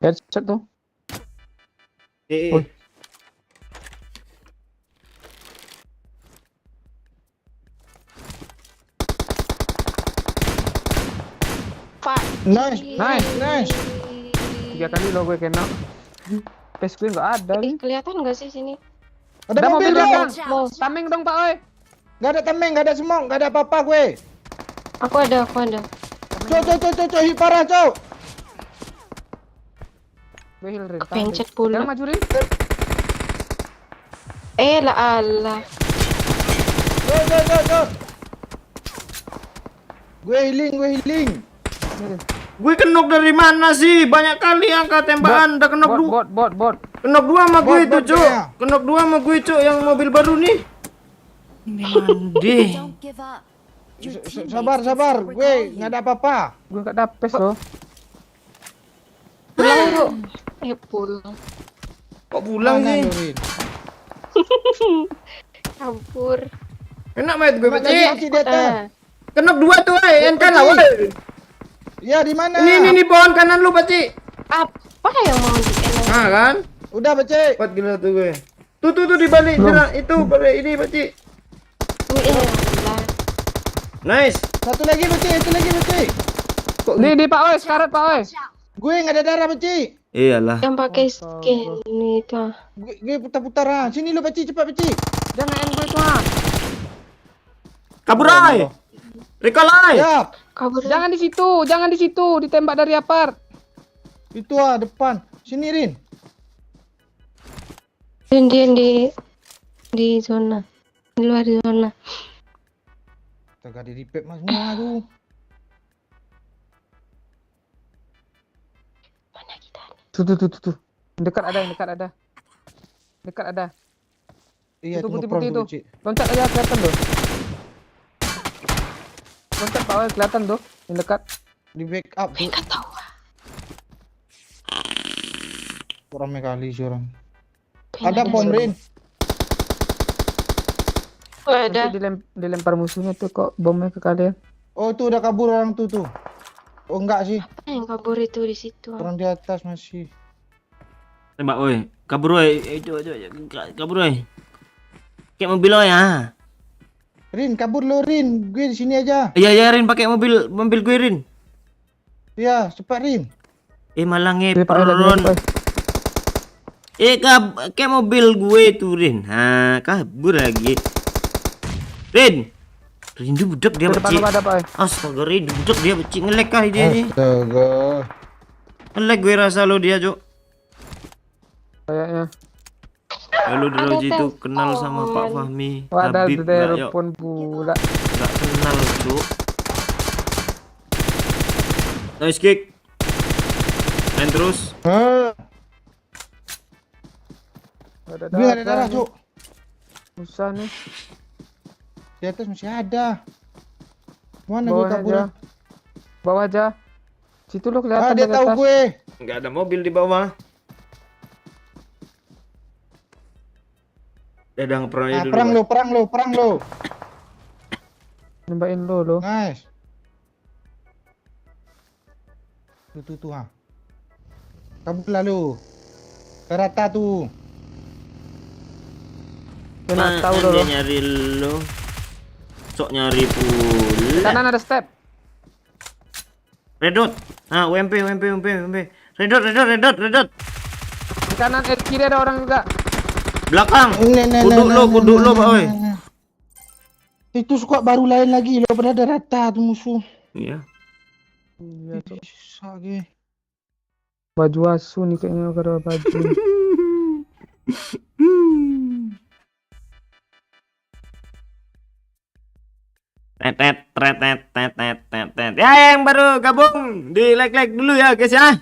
Headset tuh. Eh. Pak. Nice. Nice. 3 kali lo gue kena. Pes gue nggak ada nih. Kelihatan nggak sih sini? Ada mobil, belakang. dong. Tameng dong, Pak, oi. Nggak ada tameng, nggak ada smoke, nggak ada apa-apa gue. Aku ada. Cok, hit parah, Cok. Gue heal Rin. Kepencet pula. Jangan maju Rin. Lah Allah. Cok. Gue healing. Gue kenok dari mana sih? Banyak kali angkat tembakan. Udah kenok dua. Bot. Kenok 2 sama gue itu, Bot, Cuk. ya. Kenok 2 sama gue, Cuk, yang mobil baru nih. Ini mandi. Don't give up. Your teammates Sabar. will Gue recall you. nggak ada apa-apa. Gue nggak dapet loh. Pulang yuk. Pulang. Kok pulang Mana sih? lu, Rin? Kabur. Kena mat gue Mat lagi peci. peci di atas. Kena 2 tuh kan lah woi. Ya di mana? Ini pohon kanan lu peci. Apa yang mau dikenain? Ah kan? Udah peci. Kuat gila tuh gue. Tuh di balik jerat itu balik ini peci. Lah. Nice. Satu lagi peci, itu lagi peci. Di Pak Oi, sekarat Pak Oi. Gue nggak ada darah peci. Iyalah. Yang pakai skin itu. Gue putar-putar ah. Sini lu peci, cepat peci. Jangan end gue itu ah. Kabur ay. Recall ay. Siap. Kabur. Jangan di situ, ditembak dari apart. Itu ah depan. Sini Rin. Dia di zona. Di luar zona. Tengah di repack mas semua tuh. Mana kita? Tuh. Dekat ada. Dekat ada. Iya, Itu tunggu putih-putih prone tuh, itu. Cik. Loncat aja kelihatan tuh. Loncat Pak Oi, kelihatan tuh. Yang dekat. Di backup tuh. Enggak tahu. Rame kali sih orang. Ada bom Rin. Oh, ada. Nanti dilempar musuhnya tuh kok bomnya ke kalian. Oh tuh udah kabur orang tuh. Oh enggak sih. Apa yang kabur itu di situ? Orang di atas masih. Tembak woi. Kabur woi. Coba. Kabur woi. Kayak mobil lo ya. Rin kabur lo Rin. Gue di sini aja. Iya Rin pakai mobil gue Rin. Iya cepat Rin. Malah Pak Oi, ngeper lagi, Ron. Pak Oi. Kayak mobil gue tuh Rin. Kabur lagi. Rin dia budak dia Di depan peci. lu ada Pak Oi. Astaga Rin budak dia peci ngelek kah dia ini. Astaga. Ngelek gue rasa lo dia Cok. Kayaknya. Lalu dulu Ada itu kenal telepon. sama Pak Fahmi. Ada Habib enggak yuk. telepon pula. Enggak kenal Cok. Nice kick. Main terus. Ada Gue ada darah nih. Cuk. Susah nih. Di atas masih ada. Mana gue Bawah kabur? aja. Bawah aja. Situ lo kelihatan Dia dari tahu atas. gue. Enggak ada mobil di bawah. Dadang perannya dulu. Perang lo. Nembakin lo. Nice. Tuh ha. Kabur lalu. Kerata tuh. Kena tahu lo. Dia nyari lo. Sok nyari pula. Kanan ada step. Redot. UMP. Redot. Di kanan kiri ada orang juga. Belakang. Nah, Kuduk lo, Pak Oi. Itu suka baru lain lagi lo pada ada rata tuh musuh. Iya. Iya tuh. Susah gue. Baju asu nih kayaknya kalau baju. Tet. Ya yang baru gabung di like dulu ya guys ya.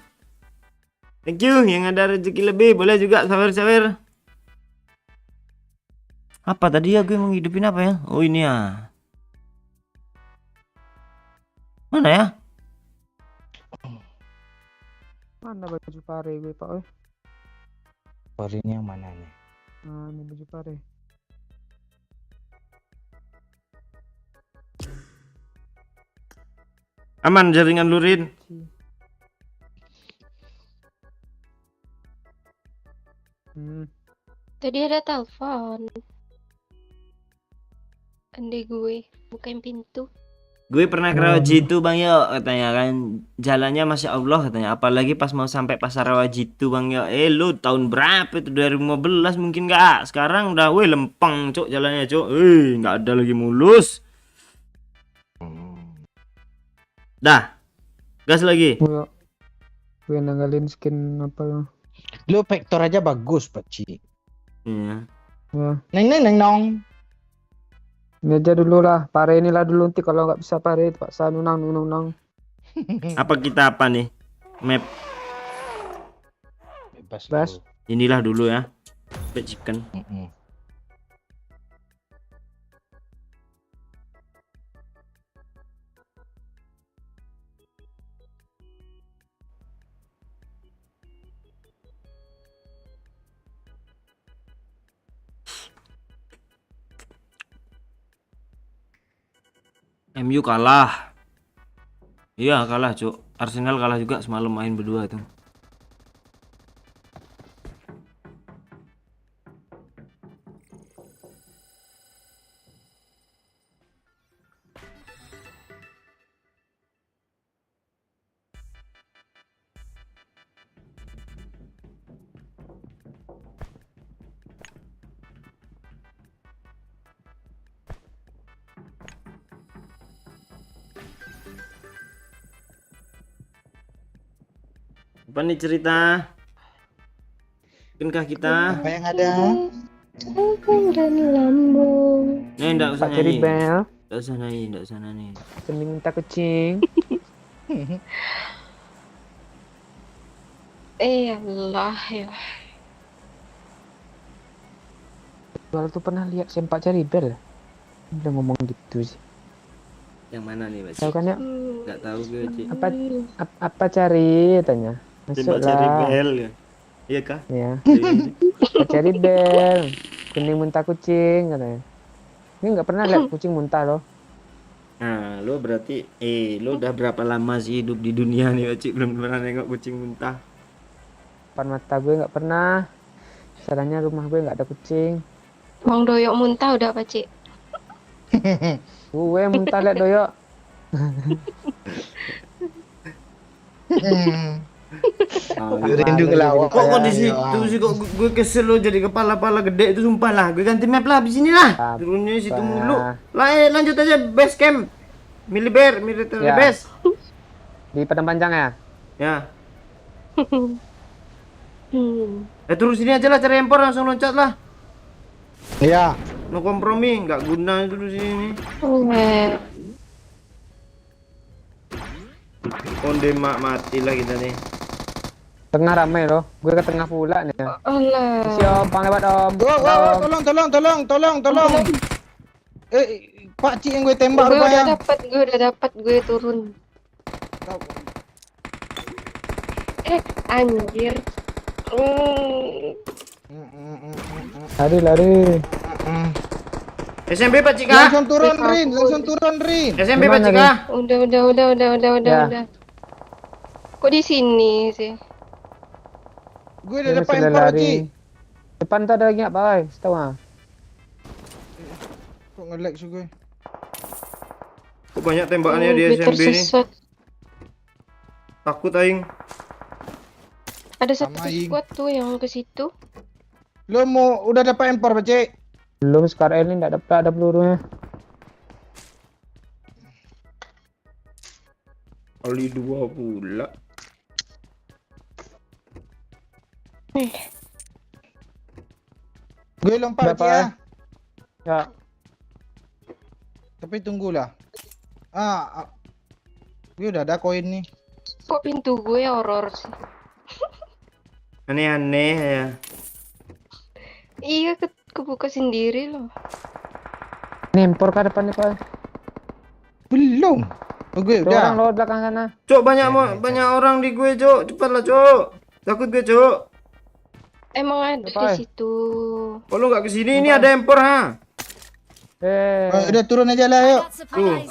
Thank you yang ada rezeki lebih boleh juga sawer. Apa tadi ya gue mau ngidupin apa ya? Oh ini ya. Mana ya? Mana baju pare gue Pak Oi? Parenya yang mana nih? Nah, ini baju pare. Aman jaringan lurin. Tadi ada telepon. Ande gue bukain pintu. Gue pernah ke Rawajitu Bang Yo katanya kan jalannya Masya Allah katanya apalagi pas mau sampai pasar Rawajitu Bang Yo lu tahun berapa itu 2015 mungkin nggak sekarang udah lempeng Cuk jalannya Cuk nggak ada lagi mulus dah gas lagi Gue nanggalin skin apa Lo vektor aja bagus Pak Ci. iya ya. Neng. Ini aja dulu lah, pare inilah dulu nanti kalau nggak bisa pare paksa nunang. apa kita apa nih map Bas. inilah dulu ya Bad chicken MU kalah. Iya kalah cuk. Arsenal kalah juga semalam main berdua tuh. Apa nih cerita? Mungkinkah kita? Apa yang ada? Terbang dan lambung. Enggak usah Pak Cherry nyanyi. Bell. Enggak usah nyanyi, enggak usah nyanyi. Mending minta kucing. Allah ya. Kalau tuh pernah lihat sempak Cherry Bell. Udah ngomong gitu sih. Yang mana nih, Pak? Tahu kan ya? Enggak tahu gue, Cik. Apa cari tanya? Tembak Cherry Masuklah. Bell ya. Iya kah? Ya. Pak Cherry Bell. Kuning muntah kucing katanya. Ini nggak pernah lihat kucing muntah loh. Nah, lo berarti lo udah berapa lama sih hidup di dunia nih, Pak Cik? Belum pernah nengok kucing muntah. Depan mata gue nggak pernah. Salahnya rumah gue nggak ada kucing. Bang Doyok muntah udah apa, Cik? Gue muntah liat doyok. Rindu ngelawak. Kok di situ sih kok gue kesel lo jadi kepala-pala gede itu sumpah lah. Gue ganti map lah di sini lah. Turunnya situ mulu. Lah lanjut aja base camp. Military Ya. base. Di Padang Panjang ya? Ya. Hmm. Turun sini aja lah cari empor langsung loncat lah. Iya. No kompromi, nggak guna itu di sini. Onde mati lah kita nih. Tengah ramai loh. Gue ke tengah pula nih. Allah. Si Om, Bang lewat Om. Tolong. Pak Cik yang gue tembak Gue udah rupanya. dapat, gue turun. Anjir. Lari. SMP Pak Cika. Langsung turun Rin. SMP Pak Gimana, Cika. Udah. Kok di sini sih? Gue Dia udah dapat masih empor lari. Cik. Depan tuh ada lagi nggak, Pak? Setahu ah. Kok nge-lag sih gue. Kok banyak tembakannya di Gue SMP ini. tersesat. Takut aing. Ada satu Sama, Ing. squad tuh yang ke situ. Lo udah dapat empor Pak Cik? Belum sekarang ini nggak dapat ada pelurunya. Kali 2 pula. Gue lompat Berapa, Cik ya. Ya. Tapi tunggulah. Gue udah ada koin nih. Kok pintu gue horor sih? Aneh-aneh ya. Iya, kebuka sendiri loh. Nempor ke depan nih, Pak. Belum. Oh, gue Ada orang udah. lewat belakang sana. Cok banyak orang di gue, Cok. Cepatlah, Cok. Takut gue, Cok. Emang ada di Apa? situ. Kalau nggak kesini ini ada empor ha. Udah turun aja lah yuk. Got supplies.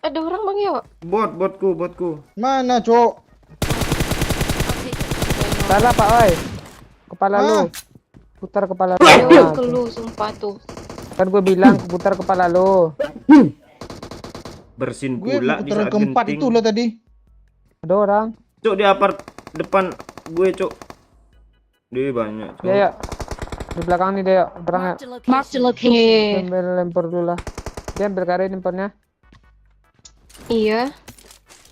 Ada orang Bang Yo. Botku. Mana Cok? Salah, Pak, oi. Kepala lu. Ah. Putar kepala lu. Ayo ke lu sumpah tuh. Kan gue bilang putar kepala lu. Bersin Gue pula di putaran saat keempat genting. itu loh tadi. Ada orang. Cok di apart depan gue, Cok. Dia banyak, Cok. Ya, ya. Di belakang nih dia, orangnya. Marked a location. Iya. Lempar dulu lah. Dia ambil karet nempornya. Iya.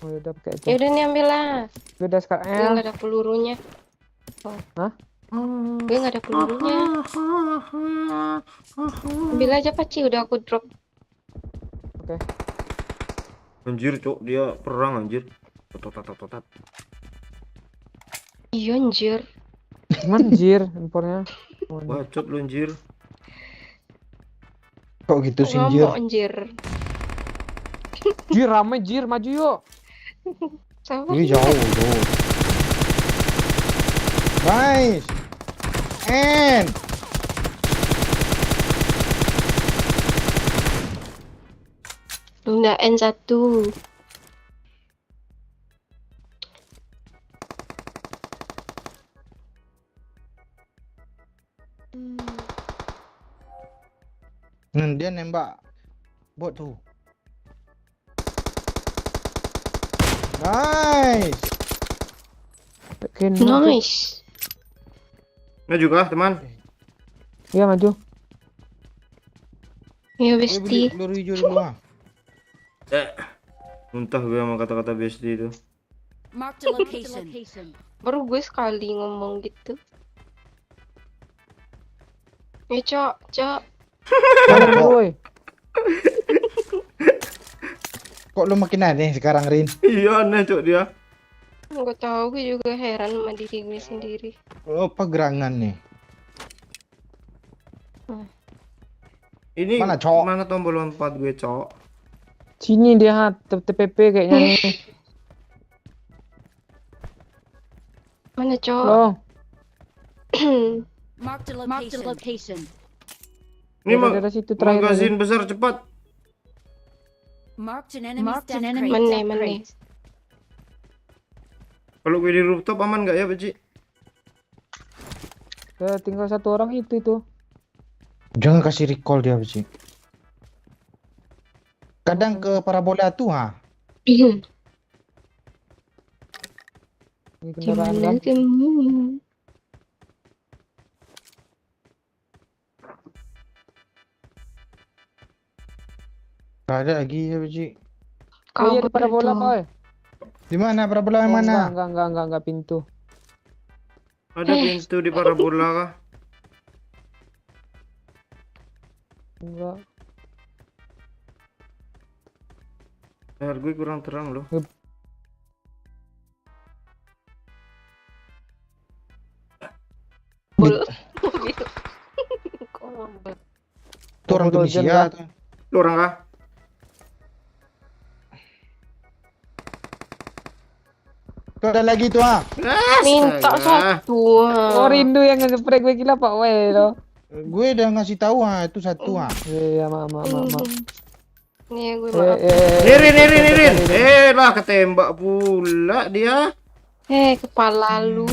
Oh, udah pakai itu. Ya udah nih ambil lah. Gue udah sekarang. Gue nggak ada pelurunya. Oh. Hah? Gue nggak ada pelurunya. Ambil aja Paci, udah aku drop. Oke. Anjir, Cok, dia perang anjir. Totat. Iya anjir. Anjir, nempornya. Bacot lu anjir. Kok gitu sih Nggak Jir? mau anjir. Jir, rame Jir, maju yuk. Sabar. Ini jauh. Nice. And Enggak, N1. Dia nembak bot tuh. Nice. Nice. Maju kah teman? Iya maju. Ya Beli besti. peluru hijau dulu ah. Muntah gue sama kata-kata bestie itu. Marked a location. Baru gue sekali ngomong gitu. Cok, cok. Woi. Kok lu makin aneh sekarang, Rin? Iya aneh cok dia. Gue tahu, gue juga heran sama diri gue sendiri. Lu apa gerangan nih? Ini Mana, Cok? Mana tombol lompat gue cok? Sini dia TPP kayaknya nih. Mana, cok? Loh. Marked a location. Ini Daerah situ terakhir magazin besar cepat. Marked an enemy Mana. Kalau gue di rooftop aman nggak ya Beci? Ya, tinggal satu orang itu. Jangan kasih recall dia, Beci. Kadang ke parabola tuh ha. Ini kendaraan Gimana kan. kamu? Gak ada lagi ya, Beci. Oh iya di parabola tuh. boy. Di mana parabola yang mana? Enggak pintu. Ada pintu di parabola kah? Enggak. Layar gue kurang terang loh. Mobil. Kok mobil? Itu orang Mobil Tunisia Jan, tuh. Lu orang kah? Tuh ada lagi tuh ha. Minta satu. Oh rindu yang nge-spray gue gila Pak Wei lo. Gue udah ngasih tahu ha, itu satu ha. Iya maaf. Nih gue maaf. Nirin. Lah ketembak pula dia. Kepala lu.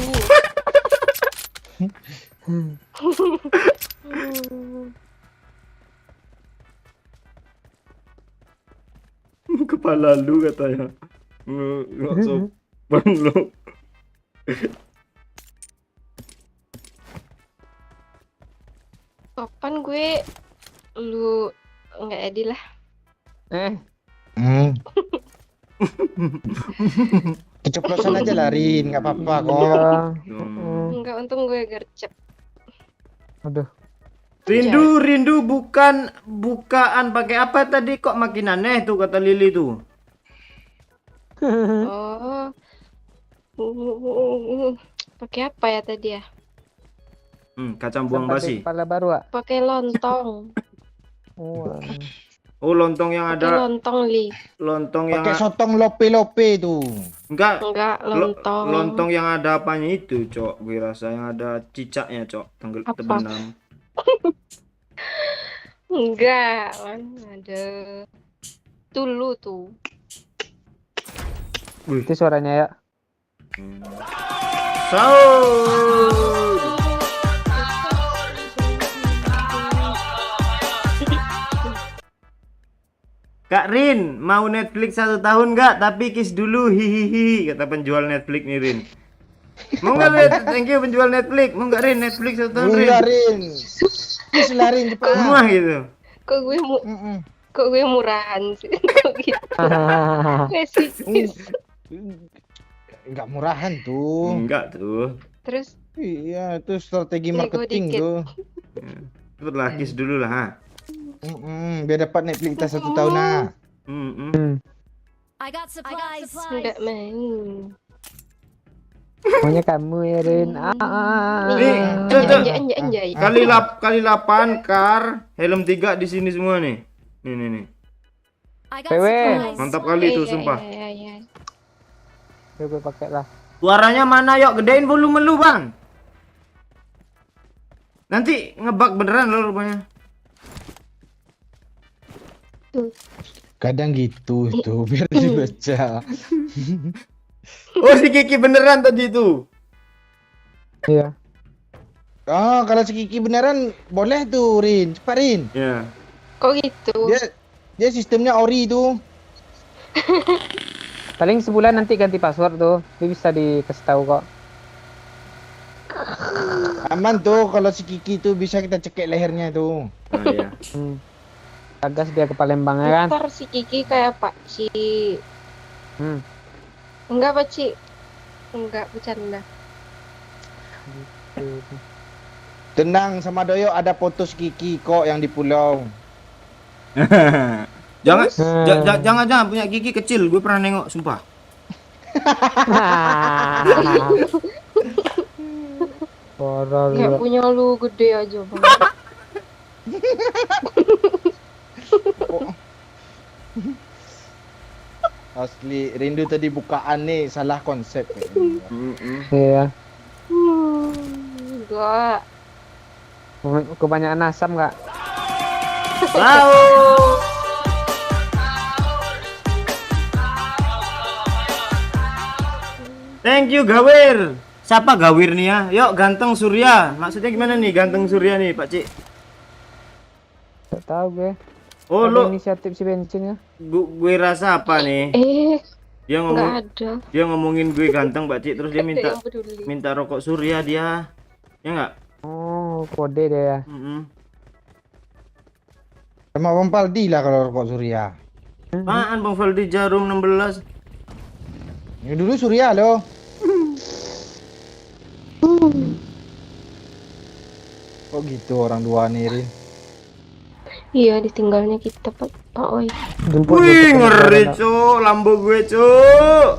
Kepala lu katanya. Nggak sopan lu. Kapan gue lu nggak adil lah. Keceplosan aja lah, Rin, nggak apa-apa kok. Iya. Enggak, untung gue gercep. Aduh. Rindu bukaan pakai apa tadi kok makin aneh tuh kata Lili tuh. Oh. Pakai apa ya tadi ya? Kacang buang Sampai basi. kepala baru ah. Pakai lontong. Oh lontong yang Pakai ada lontong li. lontong yang Pakai sotong lope-lope tuh. enggak Enggak, lontong. lontong yang ada apanya itu cok gue rasa yang ada cicaknya cok Apa? terbenam. Enggak, mana ada. Dulu tuh. Itu suaranya ya. Kak Rin, mau Netflix 1 tahun nggak? Tapi kiss dulu, hihihi, kata penjual Netflix nih Rin. Mau nggak Rin? Thank you penjual Netflix. Mau nggak Rin Netflix 1 tahun Rin? Iya, Rin. Please lah, Rin, cepat. Semua gitu. Kok gue murahan sih. Kok gitu. Ngasih. Enggak murahan tuh. Enggak tuh. Terus Iya, itu strategi Nego marketing dikit. tuh. Itulah kiss dulu lah. Ha. Biar dapat Netflix kita 1 tahun nah. I got supplies. enggak main. Pokoknya kamu ya Rin. Nih, tuh. Anjay. Kali 8 kar, helm 3 di sini semua nih. Nih. I got PW. supplies. Mantap kali tuh sumpah. Iya. Gue pakai lah. Suaranya mana yuk? Gedein volume lu, Bang. Nanti ngebug beneran lo rupanya. Kadang gitu tuh biar dibaca. Oh, si Kiki beneran tadi itu. Iya. Oh, kalau si Kiki beneran boleh tuh, Rin. Cepat, Rin. Ya. Kok gitu? Dia sistemnya ori tuh. Paling sebulan nanti ganti password tuh. Dia bisa dikasih tahu kok. Aman tuh kalau si Kiki tuh bisa kita cekik lehernya tuh. Oh, iya. Tagas dia ke Palembang ya kan? Ntar si Kiki kayak Pak Ci. Hmm. Enggak Pak Ci. Enggak, bercanda. Tenang sama Doyo, ada foto si Kiki kok yang di pulau. Jangan punya Kiki kecil, gue pernah nengok sumpah. Horor Ya lu. punya lu gede aja bang. Asli rindu tadi bukaan nih salah konsep. Iya. Enggak. Kebanyakan asam nggak? Thank you Gawir. Siapa Gawir nih ya? Yuk ganteng Surya. Maksudnya gimana nih ganteng Surya nih Pak Cik? Gak tahu gue. Oh Ada lu inisiatif si bensin ya? gue rasa apa nih? Dia Enggak ada. dia ngomongin gue ganteng Pak Cik, terus dia Ada yang peduli. minta rokok Surya dia. Ya enggak? Oh, kode dia ya. Sama Bang Paldi lah kalau rokok Surya. Apaan Bang Faldi Jarum 16? Ini dulu Surya loh. Kok gitu orang dua nih, Rin? Iya, ditinggalnya kita Pak Oi. Jemput Wih, jemput ngeri jemput. cuk, Lambo gue cuk.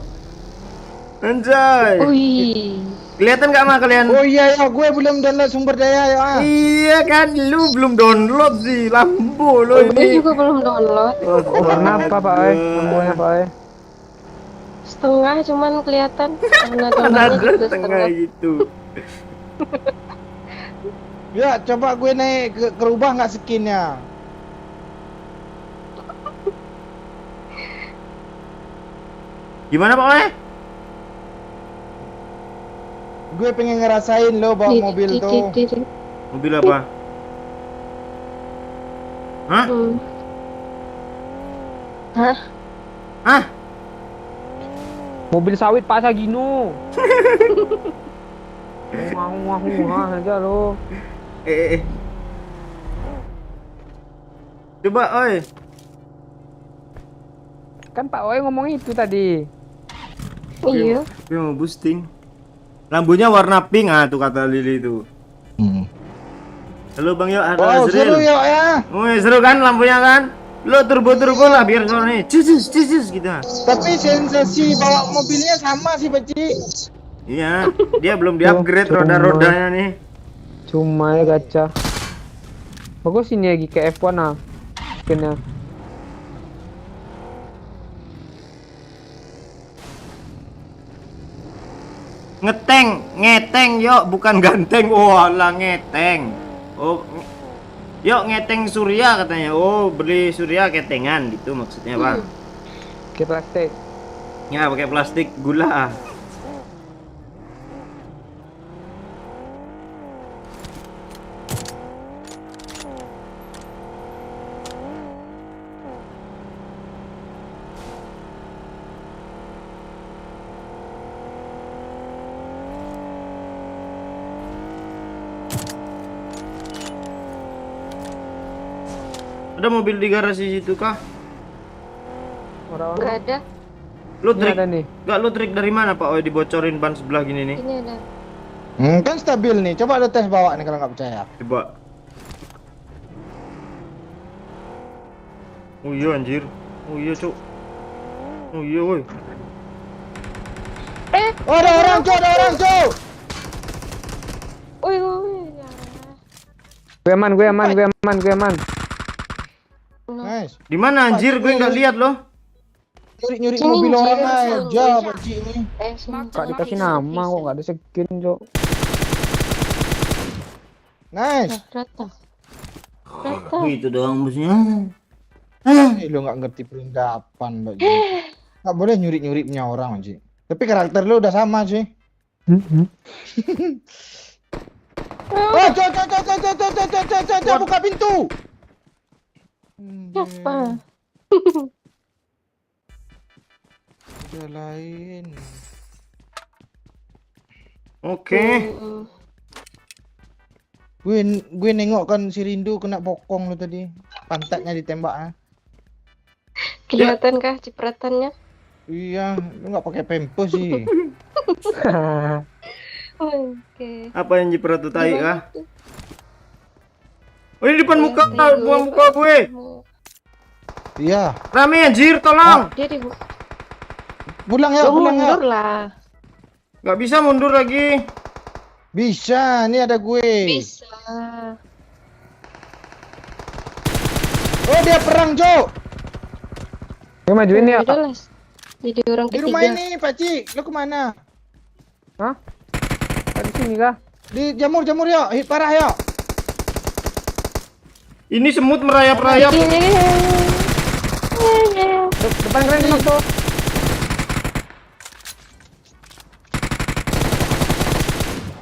Anjay. Wih. Kelihatan gak mah kalian? Oh iya ya, gue belum download sumber daya ya. Iya kan, lu belum download sih Lambo lo Gue ini. juga belum download. Warna apa Pak Oi? Lampunya Pak Oi? Setengah cuman kelihatan. Karena downloadnya Ada juga setengah setengah. gitu. Ya, coba gue naik ke rubah nggak skinnya. Gimana Pak Oe? Gue pengen ngerasain lo bawa mobil tuh. Mobil apa? Hah? Hah? Mobil sawit Pak Sagino. Wah aja lo. Coba oi. Kan Pak Oi ngomong itu tadi. Iya. Gue mau boosting. Lampunya warna pink tuh kata Lili itu. Halo Bang Yo, ada Oh, Azril. seru ya. Wih, seru kan lampunya kan? Lo turbo lah biar suaranya cicis gitu. Tapi sensasi bawa mobilnya sama sih, Beci. Iya, dia belum di-upgrade roda-rodanya nih. Cuma ya gacha. Bagus ini lagi ke F1 ah. Skinnya. Ngeteng yo, bukan ganteng. Oh, lah ngeteng. Oh, yuk ngeteng Surya katanya. Oh, beli Surya ketengan gitu maksudnya, Bang. Ke plastik. Ya, pakai plastik gula. Ada mobil di garasi situ kah? Orang-orang. Enggak ada. Lu Ini trik? ada nih. Enggak, lu trik dari mana, Pak? Oh, dibocorin ban sebelah gini nih. Ini ada. Kan stabil nih. Coba lo tes bawa nih kalau nggak percaya. Coba. Oh iya anjir. Oh iya, Cuk. Oh iya, woi. Oh, ada orang, Cok. Ada orang, Cok. Wih. Gue aman. Nice. Di mana anjir? Gue nggak lihat loh. Nyuri Sini, mobil sini, orang sini. aja, Beci ini. Sini. Kak dikasih nama kok nggak ada skin Cok. Nice. Datang. Oh, itu doang busnya. Lo nggak ngerti perlengkapan lo, Ji. Nggak boleh nyuri-nyuri punya orang, Ji. Tapi karakter lo udah sama, Ji. Oh, buka pintu. Apa? Udah lain. Oke. Gue nengok kan si Rindu kena bokong lo tadi. Pantatnya ditembak, ah. Kelihatan kah cipratannya? Iya, lu nggak pakai pempes sih. Oke. Apa yang jiprat tuh tai kah? Gimana tuh? Oh, ini depan muka, depan muka gue. Iya. Rame anjir, tolong. Dia di Pulang ya, Lu pulang ya. mundur lah. Nggak bisa mundur lagi. Bisa, ini ada gue. Bisa. Oh, dia perang, Jo. Gue majuin ya. Udah lah. Jadi orang Di ketiga. rumah ini, Pakcik. Lu kemana? Di sini kah? Di jamur ya. Hit parah ya. Ini semut merayap-rayap. Depan keren kena tuh.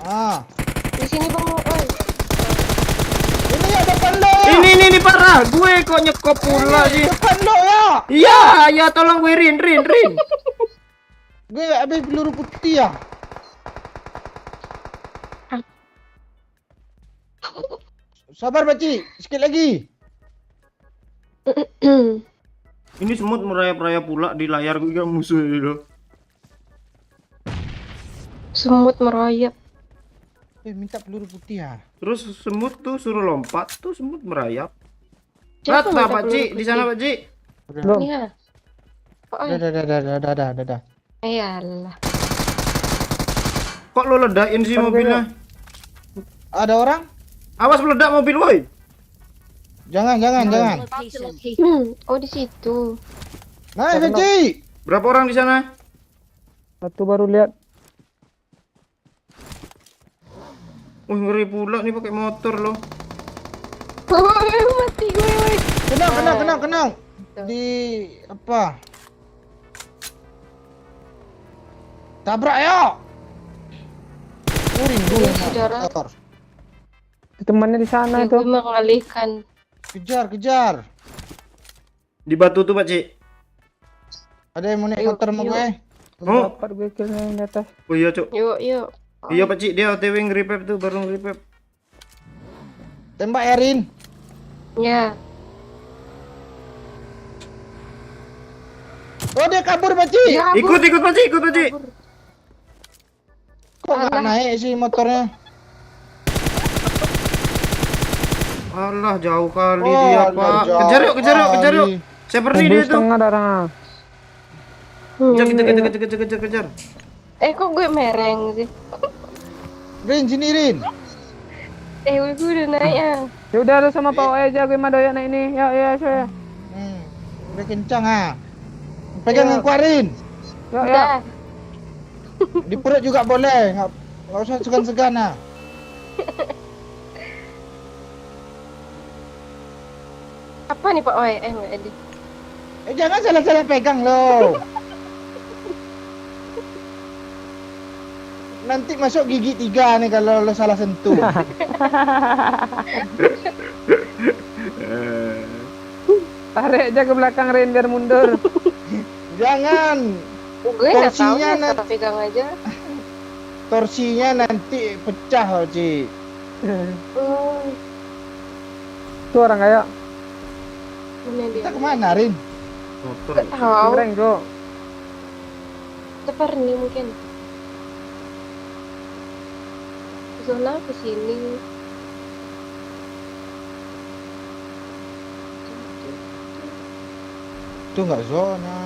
Ah. Di sini Bang. Ini ya depan lo ya. Ini parah. Gue kok nyekop pula sih. Depan lo ya. Iya, ya tolong gue Rin. Gue habis peluru putih ya. Sabar, Pakcik. Sikit lagi. Ini semut merayap-rayap pula di layar gue kan musuh itu. Semut merayap. Minta peluru putih ya. Terus semut tuh suruh lompat tuh semut merayap. Siapa Rata minta Pak Ci, peluru di sana putih? Pak Ci. Belum. Iya. Oh, Dah. iyalah. Kok lo ledakin sih mobilnya? Ada orang? Awas meledak mobil woi. Jangan. Location. Oh di situ. Nah, Pakcik. Berapa orang di sana? Satu baru lihat. Ngeri pula nih pakai motor loh. Mati gue. Woi. Kenang. Di apa? Tabrak ya. Rindu Iya, saudara. motor. Temannya di sana Ya, itu. gue mengalihkan. Kejar. Di batu tuh Pak Ci. Ada yang mau naik Yuk, motor sama yuk. gue? Oh, Dapat gue killnya yang di atas. oh iya Cuk. Yuk. Iya Pak Ci, dia OTW nge-revive tuh, baru nge-revive. Tembak Erin. Ya. Oh, dia kabur, Pakcik. Ya, Ikut Pak Ci. Kok nggak naik sih motornya? Alah jauh kali Oh, dia alah, Pak. jauh Kejar yuk. kali. Saya perni Mobil dia tuh. setengah darah. Kejar. Kok gue mereng sih? Rin, sini Rin. Gue udah naik ya. Ya udah lu sama Pak aja gue mah doyan naik ini. Ya saya. Udah kencang ah. Pegang yang kuat, Rin. Ya. Udah. Di perut juga boleh. Nggak usah segan-segan ah. Apa nih Pak Oi? Nggak ada. Jangan salah-salah pegang loh. Nanti masuk gigi 3 nih kalau lo salah sentuh. Tarik aja ke belakang Rin biar mundur. Jangan. Gue nggak tahu Torsinya ya, nanti- tapi pegang aja. Torsinya nanti pecah, Ci. Itu orang kayak Mana dia? Kita kemana, Rin? Motor. Nggak tahu. keren bro. Tepar nih mungkin. Ke sana ke sini. Itu nggak zona.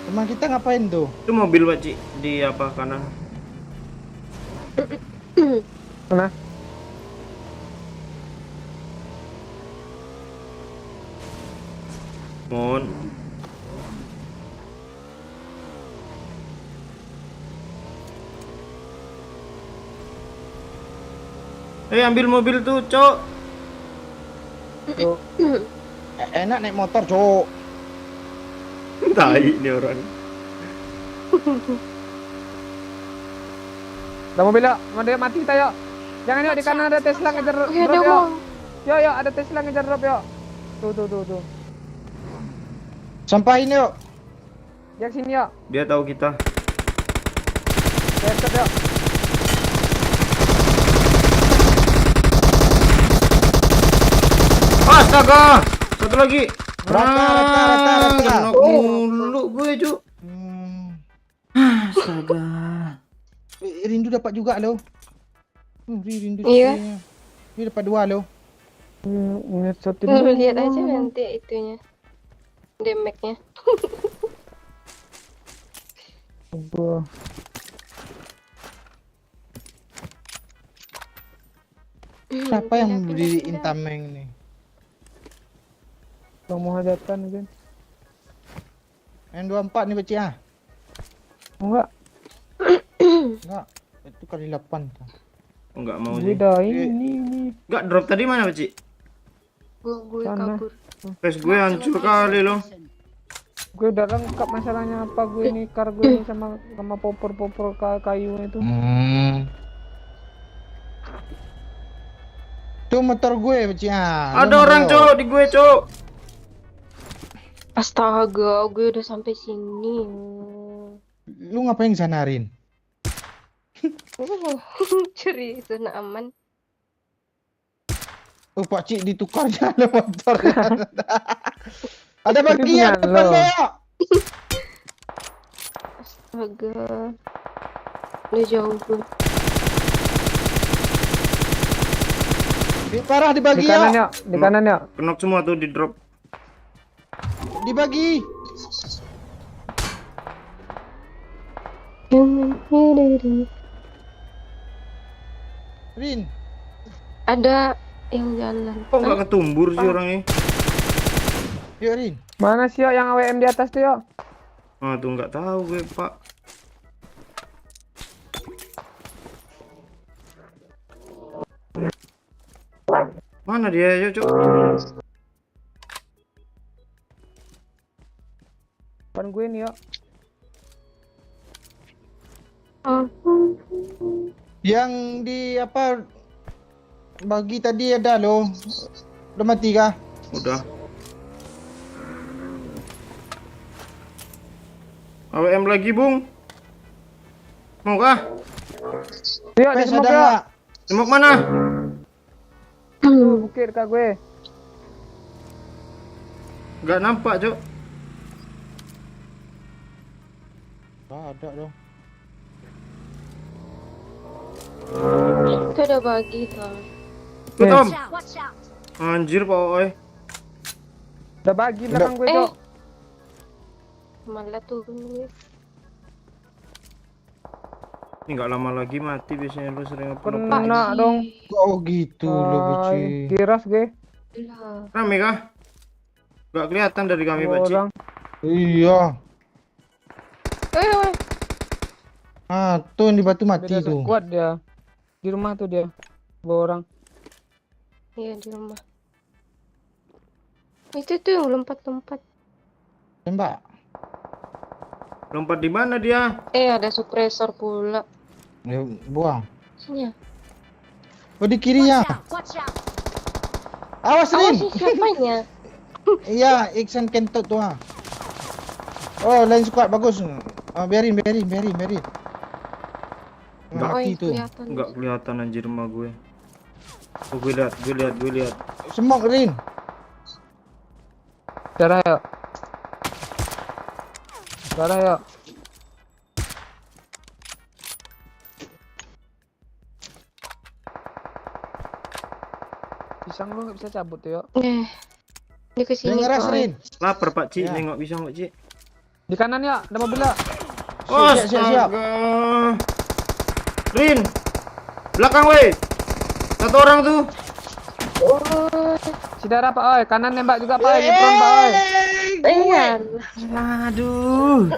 Teman kita ngapain tuh? Itu mobil Pak Ci di apa kanan. Mana? Mon. Ambil mobil tuh, Cok. Enak naik motor, Cok. Tai ini orang. Ada mobil yuk, mau dia mati kita yuk. Jangan yuk, di kanan ada Tesla ngejar drop Wih, ada yuk. mau. Yuk, ada Tesla ngejar drop yuk. Tuh. Sampahin yuk. Dia sini yuk. Dia tahu kita. Headshot yuk. Astaga! Satu lagi. Rata. Kena mulu gue, Cuk. Astaga. Rindu dapat juga lo. Rindu. Iya. Dia dapat 2 lo. Ngeheadshotin Lu dulu. lihat aja nanti itunya. Damage-nya. Aduh. Siapa yang berdiriin tameng nih? Bang mau hajatan kan? N24 nih Beci ah. Enggak, Enggak. Itu kali 8 tuh. Enggak mau sih. beda ini. Enggak drop tadi mana, Ci? Gue Sana. kabur. Face gue hancur kali loh. Gue udah lengkap masalahnya apa gue ini kar gue ini sama popor kayu itu. Tuh motor gue Beci ah. Ada orang, Cuk, di gue, Cuk. Astaga, gue udah sampai sini. Lu ngapain di sana, Rin? Curi zona aman. Oh, Pak Cik ditukar jalan motor. Ada Itu bagian punya depan lo. lo. Astaga. Udah jauh gue. Parah Di dibagi kanan ya. yuk, di kanan yuk. Knock semua tuh di drop. Dibagi. Rin. Ada yang jalan. Kok enggak ketumbur sih orangnya? Yuk Rin. Mana sih yuk yang AWM di atas tuh yuk? Ah, tuh enggak tahu gue, Pak. Mana dia, yuk, Cuk? Depan gue nih yuk. Yang di apa bagi tadi ada lo. Udah mati kah? Udah. AWM lagi, Bung. Mau kah? Yuk, di Pes smoke ada yuk. enggak? Smoke mana? Tuh, bukit kak gue. Enggak nampak, Cuk. Ada dong. Itu ada bagi tuh. Betul. Watch out! Anjir, Pak Oi. Udah bagi belakang gue yuk. Malah turun gue. Ini enggak lama lagi mati biasanya lu sering upload. Kena dong. Oh gitu lo Beci. Giras gue. Lah. Rame kah? Enggak kelihatan dari kami, Pak Ci. Orang. Iya. Weh. Ah, tuh yang di batu mati Beda tuh. kuat dia. Di rumah tuh dia. Dua orang. Iya di rumah. Itu tuh yang lompat-lompat. Tembak. Lompat di mana dia? Ada suppressor pula. Ya, buang. Sini ya. Oh di kiri ya. Watch out! Awas Rin. Awas siapanya? Iya, Iksan kentut tuh ah. Oh, lain squad bagus. Biarin. Mati tuh. Kelihatan. Enggak kelihatan anjir rumah gue. Oh, gue lihat. Semok Rin. Darah yuk. Darah yuk. Pisang lu nggak bisa cabut tuh yuk. Dia kesini. Yang ngeras Rin. Lapar, Pak Ci, Ya. nengok bisa enggak, Ci? Di kanan ya, ada mobil ya. Oh, Siap. Rin. Belakang, weh. Satu orang tuh. Si darah Pak Oi, kanan nembak juga Pak Oi, nyetron Pak Oi. Iya. Aduh.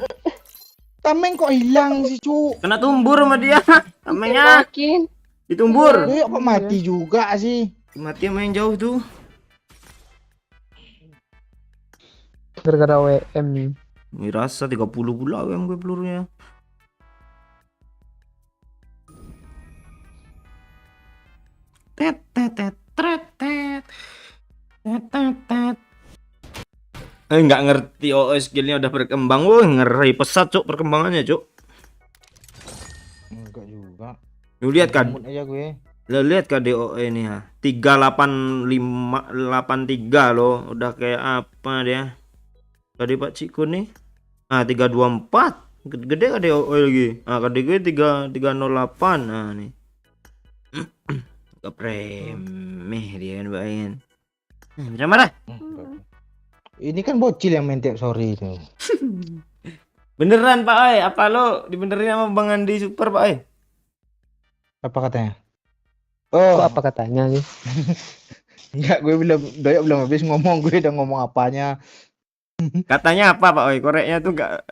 Tameng kok hilang sih, Cuk? Kena tumbur sama dia. Namanya Makin. ditumbur. Kok mati juga sih? Mati sama yang jauh tuh. Gara-gara WM nih. Ini rasa 30 pula WM gue pelurunya. Tet tet tet tet tet tet tet tet. Nggak ngerti OS skillnya udah berkembang. Wah, ngeri pesat cuk perkembangannya cuk. Enggak juga. Lu lihat kan? Mood aja gue. Lo lihat KDOE ini ya. 38583 loh. Udah kayak apa dia? Tadi Pak Ciku nih. Ah 324. Gede KDOE lagi. Ah KD gue 308. Nah nih. Kepremeh dia kan bayin. Bisa marah? Ini kan bocil yang main tiap sore itu. Beneran Pak Ai, apa lo dibenerin sama Bang Andi Super Pak Ai? Apa katanya? Kok Oh, apa katanya sih? enggak, gue belum habis ngomong, gue udah ngomong apanya. Katanya apa Pak Ai? Koreknya tuh nggak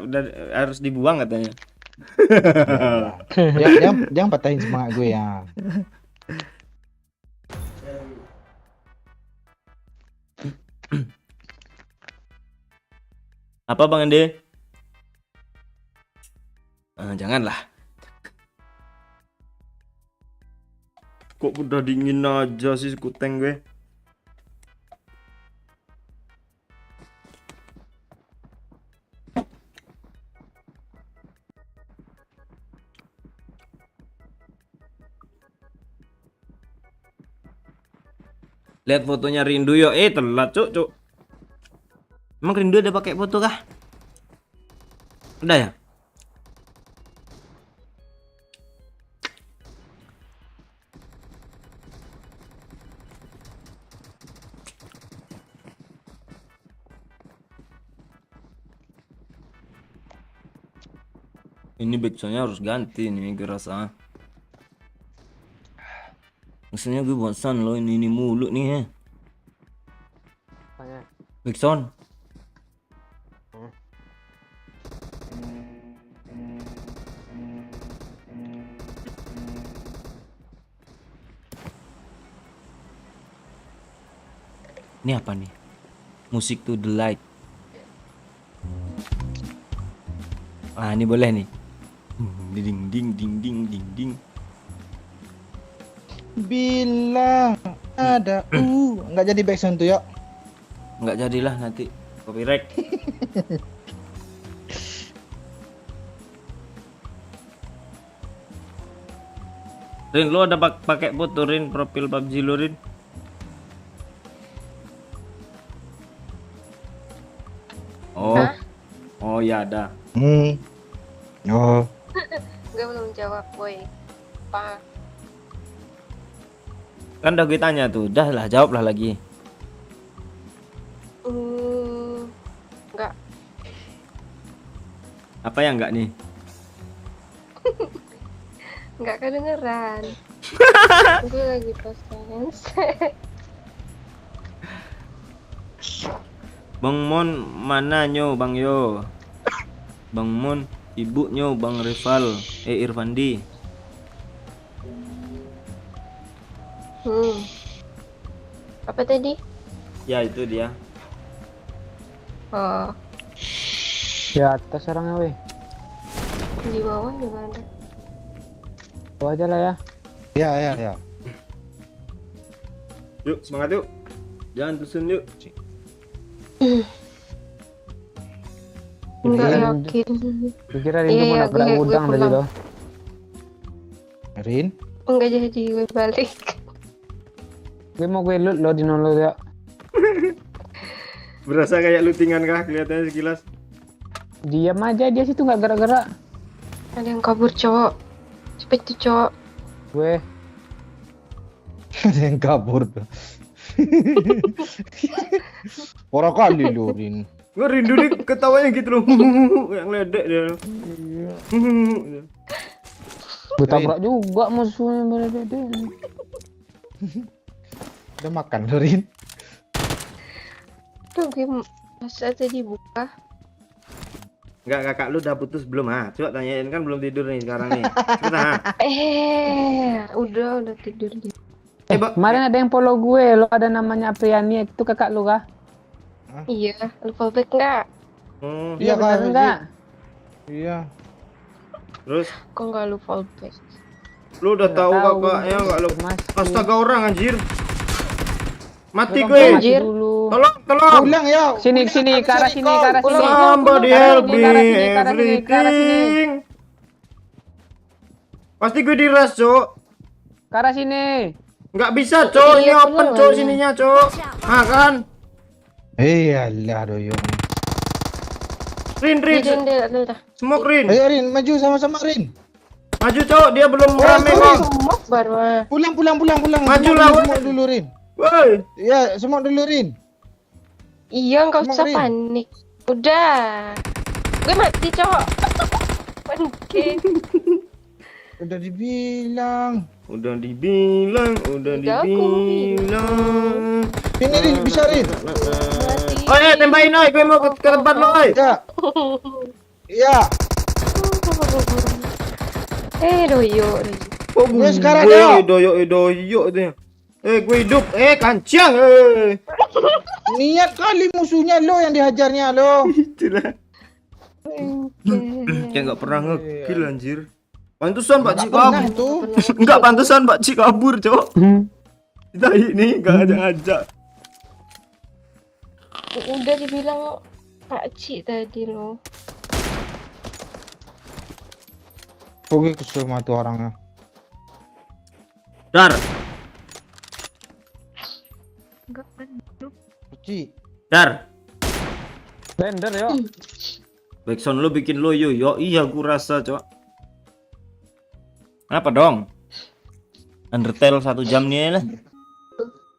udah harus dibuang katanya. Jangan patahin semangat gue ya. Apa Bang Andi? Janganlah. Kok udah dingin aja sih skuteng gue? Lihat fotonya Rindu yo. Telat cuk. Emang Rindu ada pakai foto kah? Udah ya? Ini backsoundnya harus ganti nih gue rasa. Maksudnya gue bosan loh ini mulu nih ya. Apanya? Backsound. Ini apa nih? Musik to the light. Ah, ini boleh nih. Ding ding ding ding ding ding. Bila ada nggak jadi backsound tuh ya. Nggak jadilah nanti copyright. Rin, lo ada pakai foto Rin profil PUBG lo Rin? Oh. Hah? Oh ya ada. Oh, Gue belum jawab, boy. Apa? Kan udah gue tanya tuh. Dah lah jawablah lagi. Enggak. Apa yang enggak nih? Enggak kedengeran. Gue lagi post handset. Bang Mon mana nyo Bang Yo? Bang Mon ibu nyo Bang Rival Irfandi. Apa tadi? Ya itu dia. Oh, Di atas orangnya weh. di bawah juga ada. Bawa aja lah ya. ya. Yuk semangat yuk. Jangan dusun yuk. Enggak Rin, yakin. Dikira Rindu mau Iya, nabrak gue udang tadi pulang. loh. Rin, Enggak jadi gue balik. Gue mau gue loot lo di nolo ya. Berasa kayak lootingan kah kelihatannya sekilas? Diam aja dia situ nggak gerak-gerak. Ada yang kabur, cowok. Cepet tuh, cowok. Gue ada yang kabur tuh. Orang kali lu Rin. Gue Rindu nih ketawanya gitu loh. Yang ledek dia. gue tabrak juga musuhnya berada. Udah makan lu Rin. Tuh, gue masa tadi buka. Enggak kakak lu udah putus belum ha? Coba tanyain kan belum tidur nih sekarang nih. Coba ha? Udah tidur dia. Kemarin ada yang follow gue, lo ada namanya Apriani, itu kakak lu kah? Iya, lu fallback nggak? Oh, Iya bener Kak, enggak? Iya. terus Kok nggak lu fallback? lu udah tahu kakaknya enggak lu? Masih. Astaga orang anjir. Mati Lu gue. mati Anjir. dulu. Tolong. Pulang ya. Sini sini ke arah sini ke arah sini. Somebody Ke arah help sini, me ke arah sini, ke arah sini, ke arah sini. everything. Pasti gue diras, Cok. Ke arah sini. Nggak bisa, Cok. Ini Iya, open, pulang Cok, lah. sininya, Cok. Ah kan? Iyalah doyong. Rin. Jadi dia Smoke Rin. Ayo Rin, maju sama-sama Rin. Maju, Cok. Dia belum rame sorry. kok. semok baru. Pulang. Maju Semua lah, dulu, woi. semua dulu Rin. Woi. Ya, semua dulu Rin. Iya, nggak Semok, usah Rin. panik. Udah. Gue mati, cowok. Panik. Udah dibilang. Udah dibilang. Enggak, aku Dibilang. Ini Rin, bisa Rin. Mati. Oh ya, tembakin, oi. Gue mau ke tempat lo, oi. Ya. Ya. Doyo. Oh, Ya, sekarang, gue yo. doyok itu. Gue hidup. Kancang. Niat kali musuhnya lo yang dihajarnya lo. Itulah. Kayak nggak pernah ngekill anjir. Pantesan Pak Ci Nggak pernah kabur. tuh. Enggak pantesan Pak Ci kabur, Cok. Kita ini enggak ngajak. Udah dibilang Pak Ci tadi lo. Oke, kesel sama tuh orangnya. Dar, Ci. dar. Render yo. Backsound lu bikin loyo, yo. Iya, gua rasa, Cok. Apa dong? Undertale 1 jam nih lah.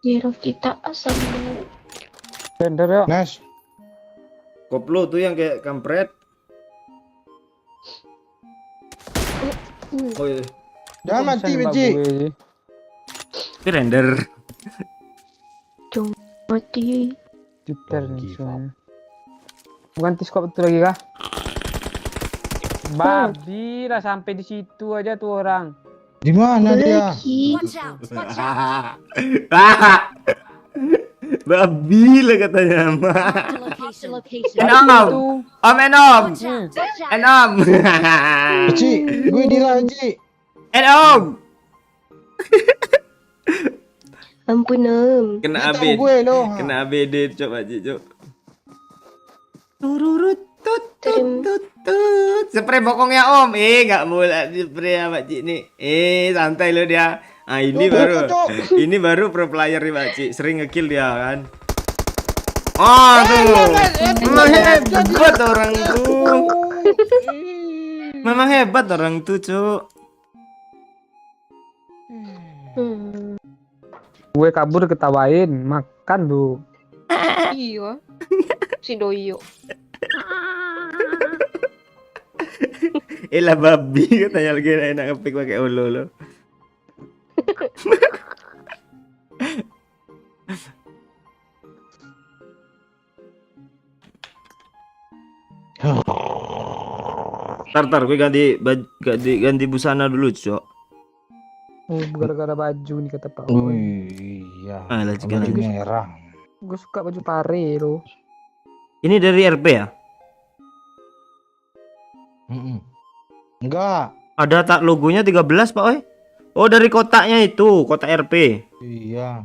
Hero kita asal. Render yo. Nice. Koplo tuh yang kayak kampret. Oh iya. Jangan mati, Benci. Itu render. Mati. Twitter nih soalnya. Bukan tiskop betul lagi kah? Babi lah sampai di situ aja tuh orang. Di mana dia? Watch out! Watch out! Babi lah katanya. Marked a location. Enom. Enom. Watch out! Watch out! Enom. Ci, gue dirah, Ci. Enom. Ampun om. Kena Dia tahu ABD. gue lo. Kena ABD coba Ci, Cok. Tururut tut tut tut tut. Spray bokongnya Om. Enggak mulai spray ya Pak Ci nih. Santai lo dia. Ah ini Tuh, baru. Cok. Ini baru pro player nih Pak Ci. Sering ngekill dia kan. Oh tuh. Memang hebat orang tuh. Memang hebat orang tuh, Cuk. Gue kabur ketawain, makan lu. Iya. Si Doyo. Elah babi katanya lagi enak ngepick pakai ulu lo. Tar gue ganti busana dulu, Cok. Oh, gara-gara baju nih kata Pak. Wih, iya. Alah, Baju juga. merah. Gue suka baju pare lo. Ini dari RP ya? Enggak. Ada tak logonya 13, Pak, oi. Oh, dari kotaknya itu, kotak RP. Iya.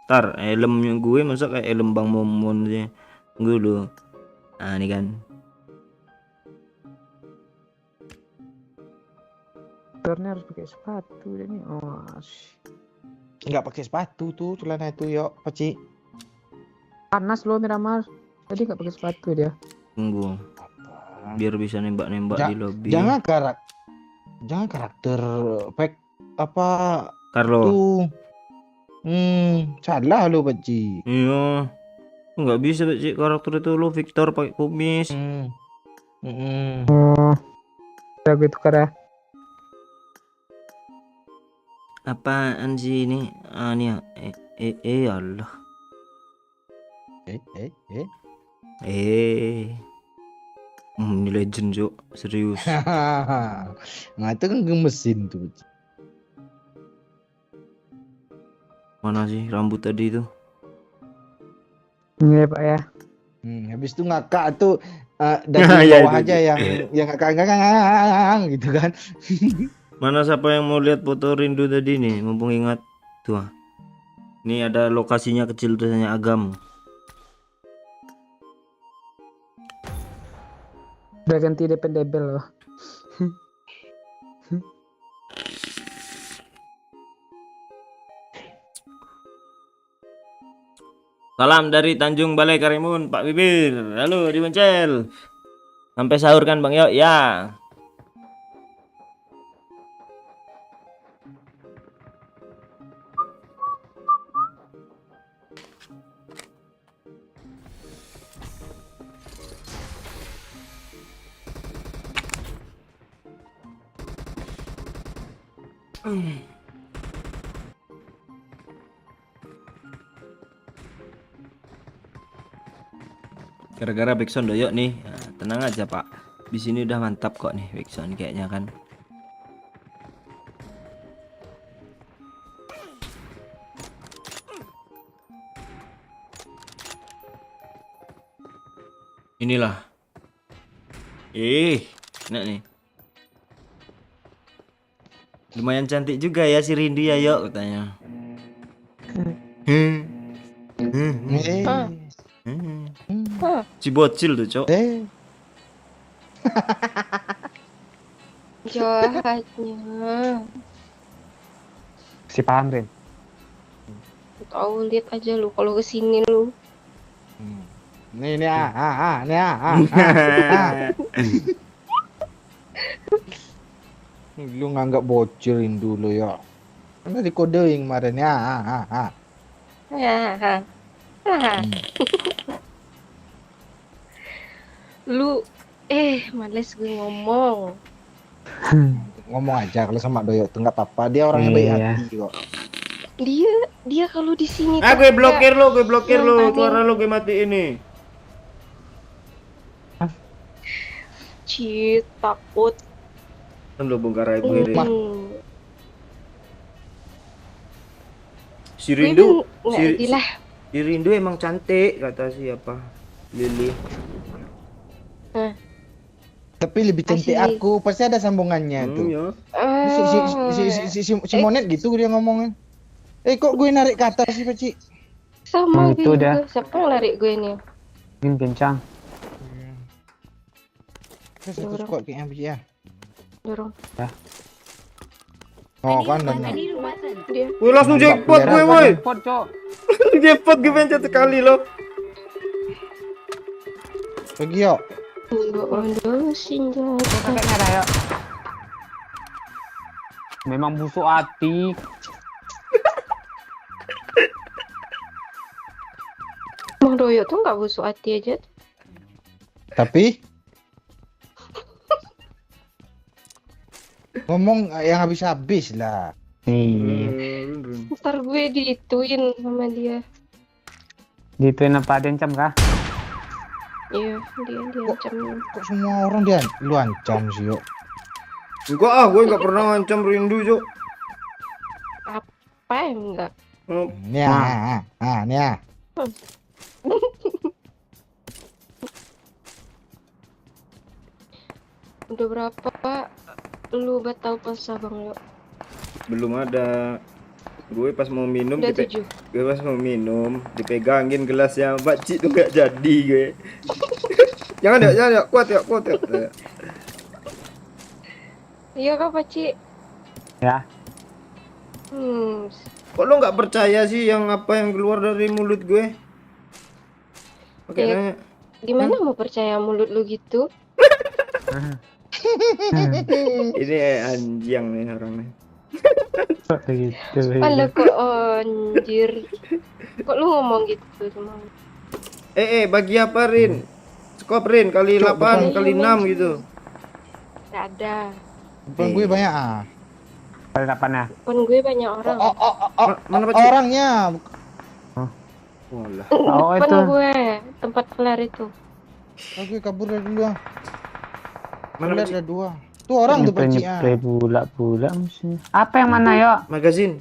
Tar, helmnya gue masa kayak helm Bang Momon sih. Tunggu dulu. Nah, ini kan. Karena harus pakai sepatu dan ini. Oh, Enggak pakai sepatu tuh celana itu, yuk, Paci. panas lo Miramar. Tadi nggak pakai sepatu dia. Tunggu. Biar bisa nembak-nembak di lobby. Jangan karakter pack apa Carlo. tuh. Salah lo, Paci. Iya. Nggak bisa, Pak Ci. Karakter itu lo Victor pakai kumis. Oh, ya gue tukar ya. Apaan sih ini? Ah, ini ya. Allah. Ini legend, Cok. Serius. Nah, itu kan gemesin tuh, Paci. Mana sih rambut tadi itu? Iya Pak ya. Habis itu ngakak tuh dari Ya, bawah itu, aja yang ngakak gitu kan. Mana siapa yang mau lihat foto rindu tadi nih? Mumpung ingat tuh. Ini ada lokasinya kecil tulisannya Agam. Udah ganti dependable loh. Salam dari Tanjung Balai Karimun, Pak Bibir. Halo di Mencel. Sampai sahur kan Bang Yo? Ya. Gara-gara backsound doyok nih. Nah, tenang aja Pak. Di sini udah mantap kok nih backsound kayaknya kan. Inilah. Enak nih. Lumayan cantik juga ya si Rindu ya yuk katanya. Si bocil tuh cok. Jahatnya. Si paham Rin. Tahu lihat aja lu kalau kesini lu. Nih lu nganggap bocilin dulu ya. Kan dari kodein kemarin ya. Lu males gue ngomong. Ngomong aja kalau sama Doyok tuh nggak apa-apa. Dia orangnya baik Iya. hati kok. Dia kalau di sini Ah gue blokir lo, Nantangin. suara lo gue matiin nih. Cit, takut. Kan lo bongkar aib gue. Si Rindu, si Rindu emang cantik kata siapa? Lili. Tapi lebih cantik Asli. aku. Pasti ada sambungannya tuh. Ya. Si Monet gitu dia ngomongin. Kok gue narik ke atas sih Paci? Sama Itu gue dah. juga. Siapa yang narik gue nih? Ini kencang. Satu squad kayaknya Paci ya. Dorong. Oh kan dan I need a weapon. Dia. Woi langsung jackpot gue woi. Pot cok. Jackpot gue pencet sekali lo. pergi yuk. Ada senjata. Kakeknya ada ya. Memang busuk hati. Bang Doyok tuh nggak busuk hati aja. Tapi ngomong yang habis-habis lah. Iya. Ntar gue diituin sama dia. Dituin apa diancam kah? Iya, dia ancam. Kok semua orang dia lu ancam sih yuk. Enggak gue enggak pernah ngancam Rindu cok. Apa enggak? Nih nih ya. Udah berapa Pak? Lu batal puasa Bang Yo? Belum ada. Gue pas mau minum Udah 7. gue pas mau minum dipegangin gelasnya Mbak Cik tuh nggak jadi gue. jangan ya kuat ya. Iya Kak Paci. Ya. Kok lo nggak percaya sih yang apa yang keluar dari mulut gue? Oke, Ya. nanya. Gimana mau percaya mulut lu gitu? Ini anjing nih orangnya. Gitu. Alah kok anjir. Kok lu ngomong gitu sama lu? Bagi apa Rin? Skop Rin kali 8 kali 6 gitu. Gak ada. Depan gue banyak Kali depannya. Depan gue banyak orang. Mana Pak Cik? orangnya. Walah. Oh Depan itu. gue tempat kelar itu. Gue kabur dari dulu ah. Mana Pak Cik? Ada 2. Tuh orang tuh Paci Nyepre pula maksudnya. Apa yang mana yo? Magazin.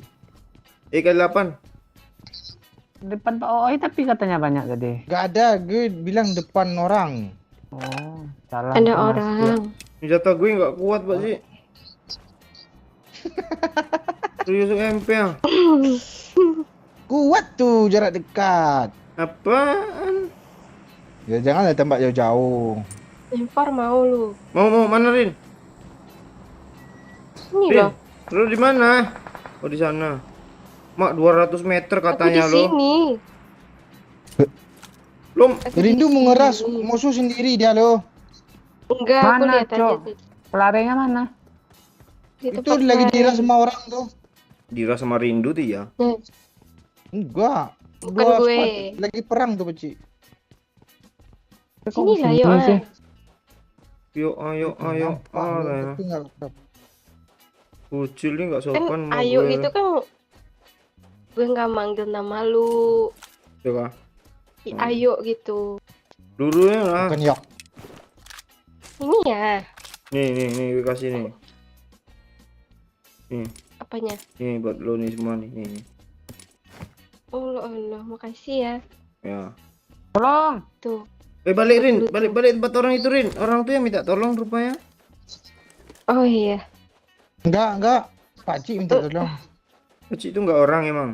Kali 8. depan Pak Oi tapi katanya banyak tadi. Gak ada, gue bilang depan orang. Oh, salah. Ada Mas. orang. Senjata gue nggak kuat Pak Ci. Serius MP ya? Kuat tuh jarak dekat. Apaan? Ya jangan tembak jauh-jauh. Lempar mau lu. Mau mana Rin? Ini Rin, loh. lu di mana? Oh di sana. Mak 200 meter Aku di katanya lo. sini. Lu Aku di Rindu mengeras sini. musuh sendiri dia loh. Enggak, aku Mana, lihat aja Cok? tuh. Pelarinya mana? Di Itu tempat lagi lain. dirasa sama orang tuh. Dira sama Rindu tuh ya. Enggak. Bukan Dua gue. squad lagi perang tuh, Peci. Sini lah, yuk. sih? Yuk ayo ayo. Nampak lu, Ah, tapi nggak ketemu. Kucil nih nggak Kan sopan sama ayo gue. itu kan gue nggak manggil nama lu. Coba. Ayo gitu. Dulunya lah. Bukan yok. Ini ya, Nih gue kasih nih. Nih, apanya? nih buat lo nih semua nih. Nih. Oh, Allah, makasih ya. Ya. Tolong. Tuh. Balik Rin, balik tempat orang itu Rin. Orang tuh yang minta tolong rupanya. Oh iya. Enggak. Pakcik minta tolong. Kecil itu nggak orang emang.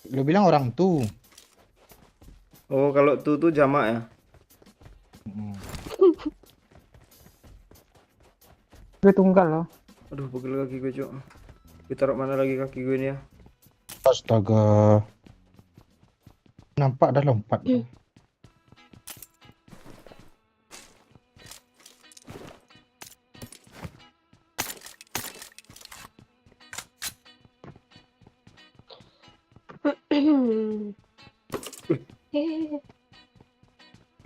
Lu bilang orang tuh. Oh kalau tuh jamak ya. Gue tunggal loh. Aduh pegel kaki gue cok. Gue taruh mana lagi kaki gue nih ya. Astaga. Nampak dah lompat.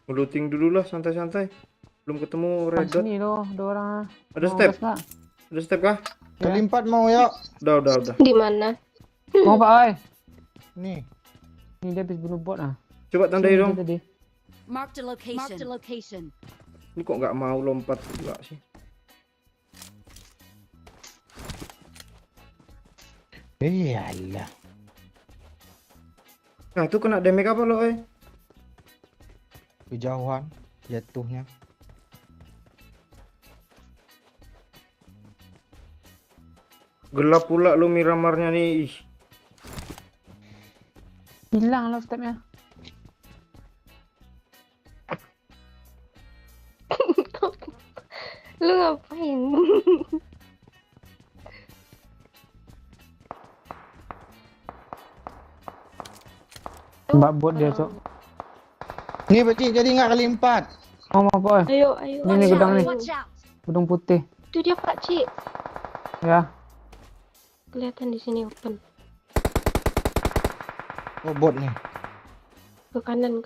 Looting dulu lah santai-santai. Belum ketemu red dot. Sini loh, ada orang. Ada Mau step. gas nggak? Ada step kah? Kali 4 mau ya. Udah. Di mana? Mau Pak Oi? Nih. Ini dia habis bunuh bot ah. Coba tandai Sini dong. dia tadi. Marked a location. Marked a location. Ini kok nggak mau lompat juga sih? Iyalah. Nah itu kena damage apa lo Kejauhan jatuhnya. Gelap pula lu Miramarnya nih. Ih. Hilang loh stepnya. Lu ngapain? Mbak bot dia, Cok. Nih Pakcik jadi nggak kali 4. Mau Pak Oi? Ayo. Ini gudang nih. Watch out. Gedung putih. Itu dia Pak Ci. Ya. Kelihatan di sini open. Oh bot nih. Ke kanan.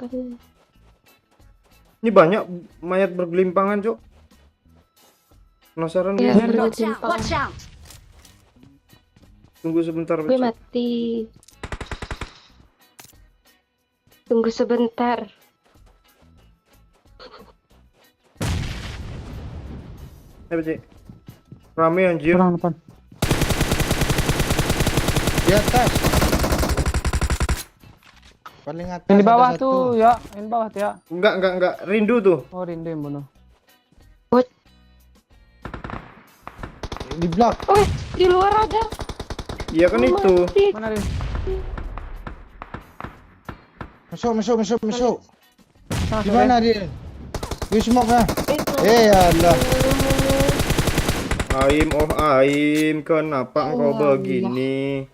Ini banyak mayat bergelimpangan cok. Penasaran Ya, nih. Watch out. Watch out. Tunggu sebentar Gue Cok. mati. Tunggu sebentar. Cik. Rame anjir. Kurang depan. Di atas. Paling atas. Yang di bawah ada tuh, satu. ya. Yang di bawah tuh, ya. Enggak. Rindu tuh. Oh, Rindu yang bunuh. Di blok. Oh, di luar ada. Iya kan itu. Mati. Mana Rin? Masuk. Sana, Di sore. mana dia? Di smoke lah. Itu. Allah. Aim, kenapa engkau Allah. begini?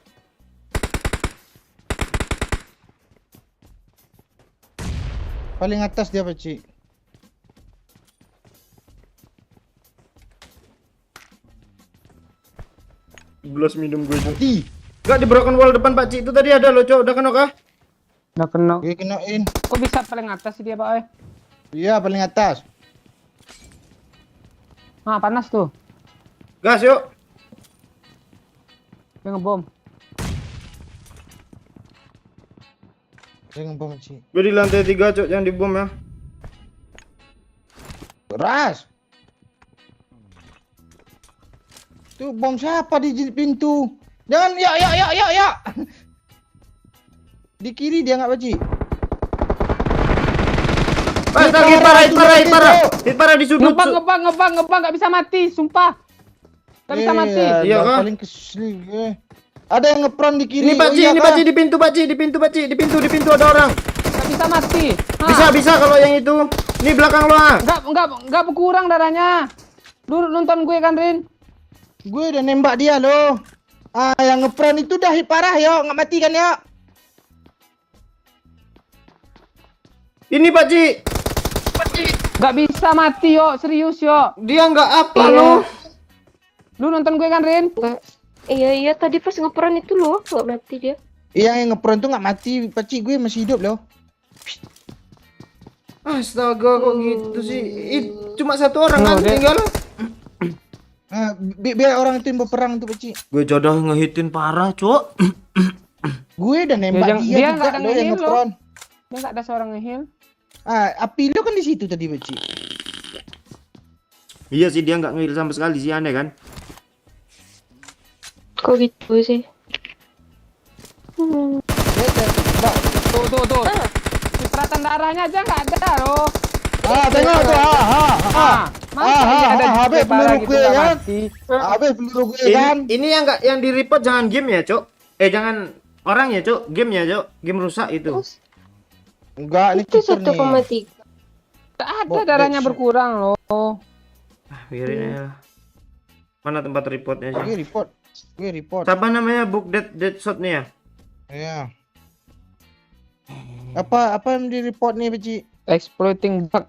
Paling atas dia Pakcik. Gelas minum gue cok. Mati. Enggak di broken wall depan Pak Cik itu tadi ada loh cok. Udah kena kah? Udah kena. Gue kenain. Kok bisa paling atas sih dia, Pak Oi? Iya paling atas. Ah, panas tuh. Gas yuk. Dia ngebom. Saya ngebom Pakcik. Gue di lantai 3 cok, jangan dibom ya. Ras. Tuh bom siapa di pintu? Jangan ya. Di kiri dia nggak Pakcik. Hit parah di sudut. Ngebang, nggak bisa mati, sumpah. Nggak bisa mati. Iya kah? Paling kesel gue. Ada yang ngepron di kiri. Ini Pakcik di pintu ada orang. Nggak bisa mati. Bisa kalau yang itu. Ini belakang lo ah. Nggak berkurang darahnya. Lu nonton gue kan, Rin? Gue udah nembak dia loh. Yang ngepron itu dah hit parah yo, nggak mati kan yo. Ini Pakcik. Nggak bisa mati yo, serius yo. Dia nggak apa Iya. lo. Lu nonton gue kan, Rin? Iya tadi pas ngeperan itu loh nggak mati dia. Iya yang ngepron tuh nggak mati, Pakcik gue masih hidup loh. Astaga kok gitu sih. Cuma satu orang kan tinggal. Biar orang itu yang berperang tuh Pakcik. Gue jodoh ngehitin parah, Cuk. Gue udah nembak dia dia nggak juga ada loh yang nge-heal ngepron. Dia nggak ada seorang nge-heal. Api lo kan di situ tadi Pakcik. Iya sih dia nggak ngehil sama sekali sih, aneh kan? Kok gitu sih? Tuh. Cipratan darahnya aja nggak ada loh. Tengok tuh. Habis peluru gitu gue nggak kan. mati. Habis peluru gue kan. Ini yang di report jangan game ya, Cuk. Jangan orang ya, Cuk. Game ya, Cuk. Game rusak itu. Enggak, ini Itu cheater nih. 1,3. Nggak ada darahnya berkurang loh. Biarin aja. Mana tempat reportnya sih? Gue report. Siapa namanya book dead shot nih ya? Iya. Apa yang di report nih Pakcik? Exploiting bug.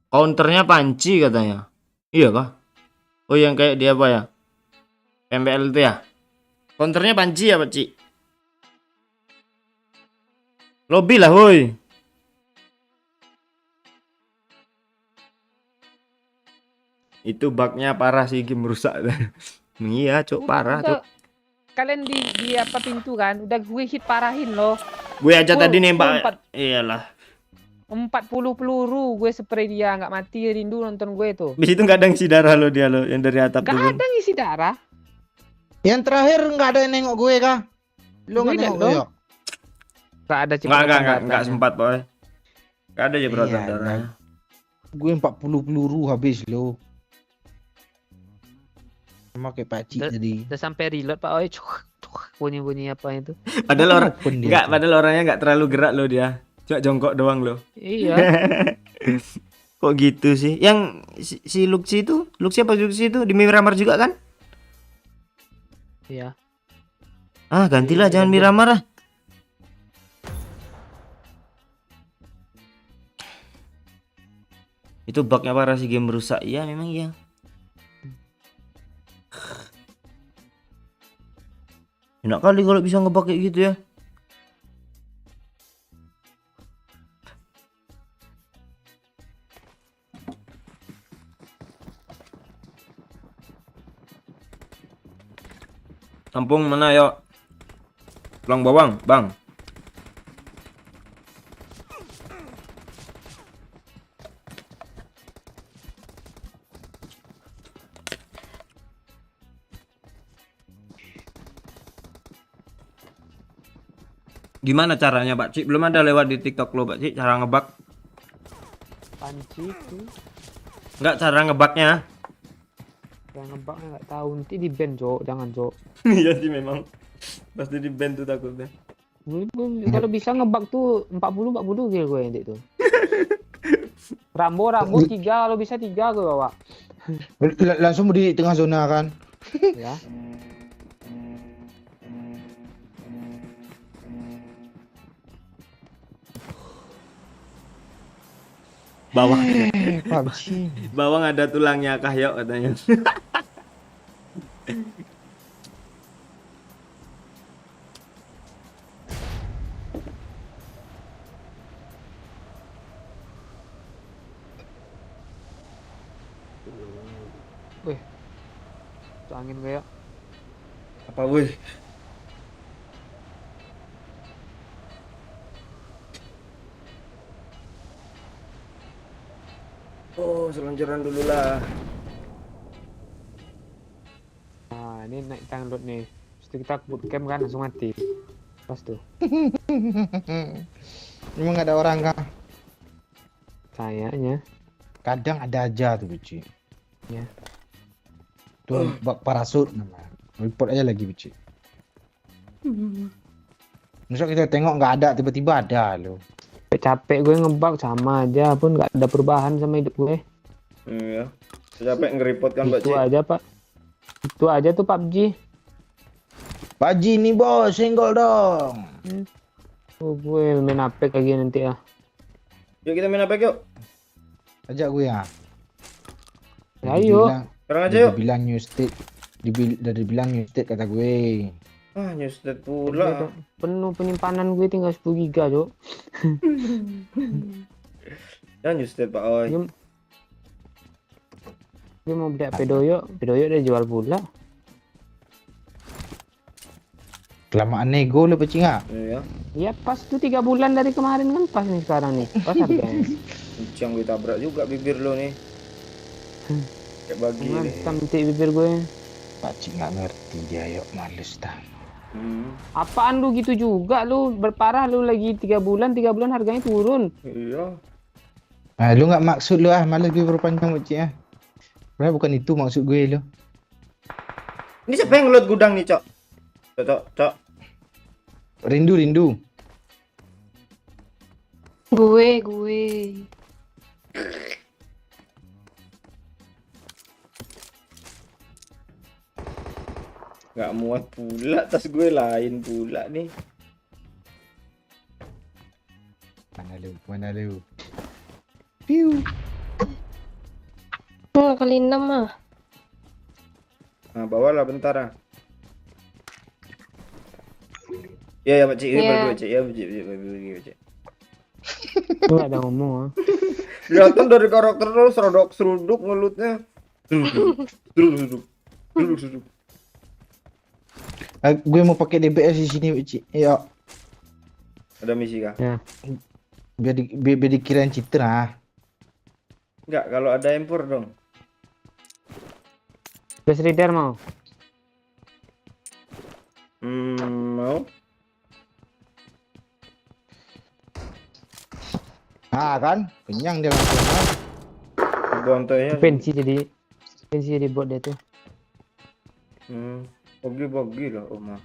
Counternya panci katanya. Iya kah? Oh yang kayak dia apa ya? MBL itu ya? Counternya panci ya Pakcik? Lobby lah woi. Itu bugnya parah sih, game rusak. Iya Cuk, parah Cuk. Kalian di apa pintu kan? Udah gue hit parahin loh. Gue aja tadi nembak. 4 Iyalah. 40 peluru gue spray dia nggak mati. Rindu nonton gue tuh. Di situ nggak ada ngisi darah lo dia lo yang dari atap Gak turun. ada ngisi darah. Yang terakhir nggak ada yang nengok gue kah? Lu nggak Gue nengok liat gue? dong. Gak ada Enggak sempat boy. Enggak ada jeprotan Iya, darah. Gue 40 peluru habis lo. Sama kayak Pakcik tadi. Udah sampai reload Pak Oi. Bunyi-bunyi apa itu? Padahal orang Open dia enggak, tuh. padahal orangnya enggak terlalu gerak lo dia. Cuma jongkok doang lo. Iya. Kok gitu sih? Yang si Luxi itu, Luxi apa Luxi itu di Miramar juga kan? Iya. Gantilah jangan Miramar ah. Itu bugnya parah sih, game rusak. Iya memang iya. Enak kali kalau bisa ngebug kayak gitu ya. Kampung mana yuk? Pulang bawang, bang. Gimana caranya Pak Cik? Belum ada lewat di TikTok lo Pak Cik, cara ngebug. Panci itu. Enggak, cara ngebugnya. Yang ngebaknya nggak tahu. Nanti di ban Jok, jangan Jok. Iya sih memang. Pasti di ban tuh takutnya. Kalau bisa ngebak tuh 40 kill gue nanti tuh. Rambo 3, kalau bisa 3 gue bawa. Langsung di tengah zona kan. Ya. Bawang. PUBG. Bawang ada tulangnya kah yuk katanya. angin gue yuk. Apa weh? Oh, selonjoran dulu lah. Nah, ini naik download nih. Terus itu kita bootcamp kan langsung mati. Pas tuh. Emang ada orang kah? Kayaknya. Kadang ada aja tuh Bici. Ya. Tuh bak parasut nama. Report aja lagi Bici. Besok kita tengok nggak ada, tiba-tiba ada loh. Capek gue ngebug sama aja pun nggak ada perubahan sama hidup gue. Iya. Capek nge-report kan, Mbak Itu Cik. aja pak. Itu aja tuh PUBG. Pak Ji nih bos, senggol dong. Oh gue main apa lagi nanti ya. Yuk kita main apa yuk? Ajak gue ya. Ya, ayo. Sekarang aja yuk. Dibilang new state, dibilang new state kata gue. Ah, newslet Udah, pula. penuh penyimpanan gue tinggal 10 giga cok. Ya newslet Pak Oi. Gue mau beli HP Doyo udah jual pula. Kelamaan nego lo pecing ah. Iya. Iya pas tuh 3 bulan dari kemarin kan pas nih sekarang nih. Pas harganya. Kucing gue tabrak juga bibir lo nih. Kayak bagi nih. Mantap nanti bibir gue. Pak Cik nggak ngerti dia, yuk males dah. Apaan lu gitu juga lu berparah lu lagi 3 bulan harganya turun. Iya. Ah, lu nggak maksud lu ah, males gue berpanjang Pak Cik ah. Sebenarnya bukan itu maksud gue lo. Ini siapa yang ngeload gudang nih, Cok? Cok. Rindu. Gue. Nggak muat pula, tas gue lain pula nih. Mana lu? Piu. Kali 6 ah. Nah, bawalah bentar ah. Ya Pak Cik, Iya. Cik. Ya, Cik. Lu gak ada ngomong ah. Kelihatan dari karakter lo seruduk ngelutnya. Seruduk. Gue mau pakai DBS di sini Pak Cik. Ya, Ada misi kah? Ya. biar dikirain citra. Enggak, kalau ada impor dong. Best reader mau. Mau? Ah kan, kenyang dia langsung ah. Bontonya. Pensi jadi bot dia tuh. Bagi lah, Oma.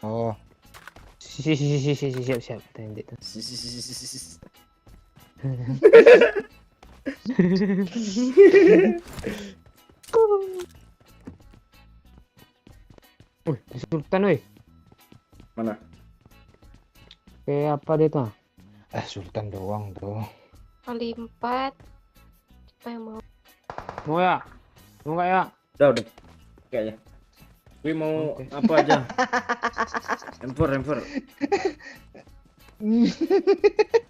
Oh, Siap tadi tuh. Sultan weh. Mana? Kayak apa dia tuh? Sultan doang tuh. Kali 4. Siapa yang mau? Mau ya? Mau nggak ya? Udah. Kayaknya. Gue mau apa aja. Empor.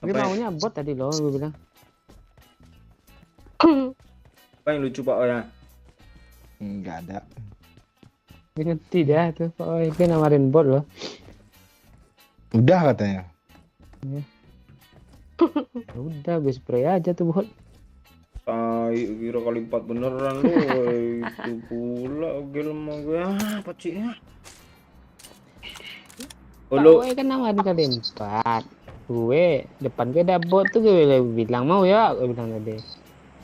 Gue maunya bot tadi loh, gue bilang. Apa yang lucu Pak Oya? Enggak ada. Gue ngerti dah tuh, Pak Oi, gue namarin bot loh. Udah katanya. Udah, gue spray aja tuh bot. Tai, kira kali 4 beneran lu. Itu pula gel sama gue. Apa Ciknya? Pak Oi kan namarin kali 4. Gue depan gue ada bot tuh, gue bilang mau ya, gue bilang tadi.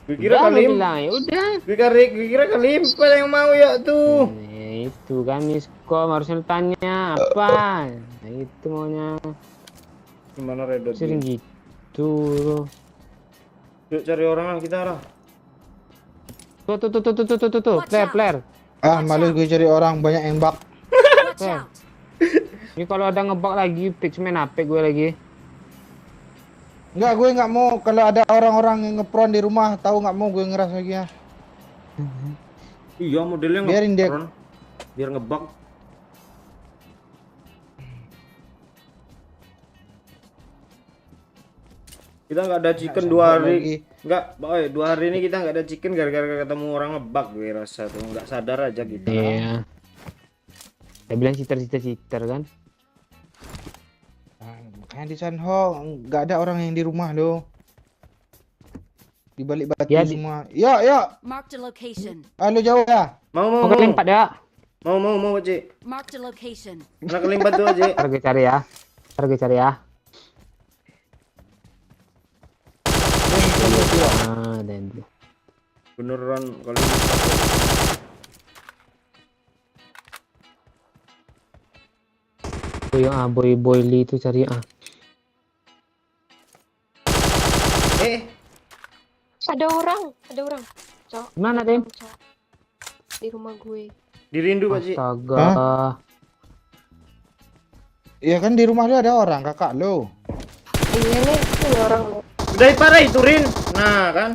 Gue kira Udah, kali gue bilang ya udah. gue kira kali 4 yang mau ya tuh. Itu kan miskom harusnya tanya apa. Nah, itu maunya Gimana Redot? sering gitu loh. Yuk cari orang kita lah. Tuh, player. Ah, males gue cari orang banyak yang bug. Watch out! Ini kalau ada ngebug lagi, fix main HP gue lagi. Enggak, gue nggak mau kalau ada orang-orang yang ngepron di rumah, tahu nggak mau gue ngeras lagi ya. Iya modelnya Biarin dia. nge-prone. Biar ngebug. Kita nggak ada chicken 2 hari. Enggak, boy, 2 hari ini kita nggak ada chicken gara-gara ketemu orang ngebug gue rasa tuh. Nggak sadar aja kita. Iya. Saya bilang cheater kan. Makanya di Sanho nggak ada orang yang di rumah lo. Di balik batu Ya, semua. Ya. Marked a location. Halo jauh ya. Mau, Mau kelimpat ya. mau, Cik. Marked a location. Nak kelimpat tuh, Cik. Ntar gue cari ya. Ah, dan Beneran kalau itu yang boy Lee itu cari Ada orang. Cok. Mana, Tem? Cok. Di rumah gue. dirindu, Pak, Cik. Astaga. Iya kan di rumah lo ada orang kakak lo. Iya nih, ini orang lo. Udah parah itu, Rin. Nah, kan.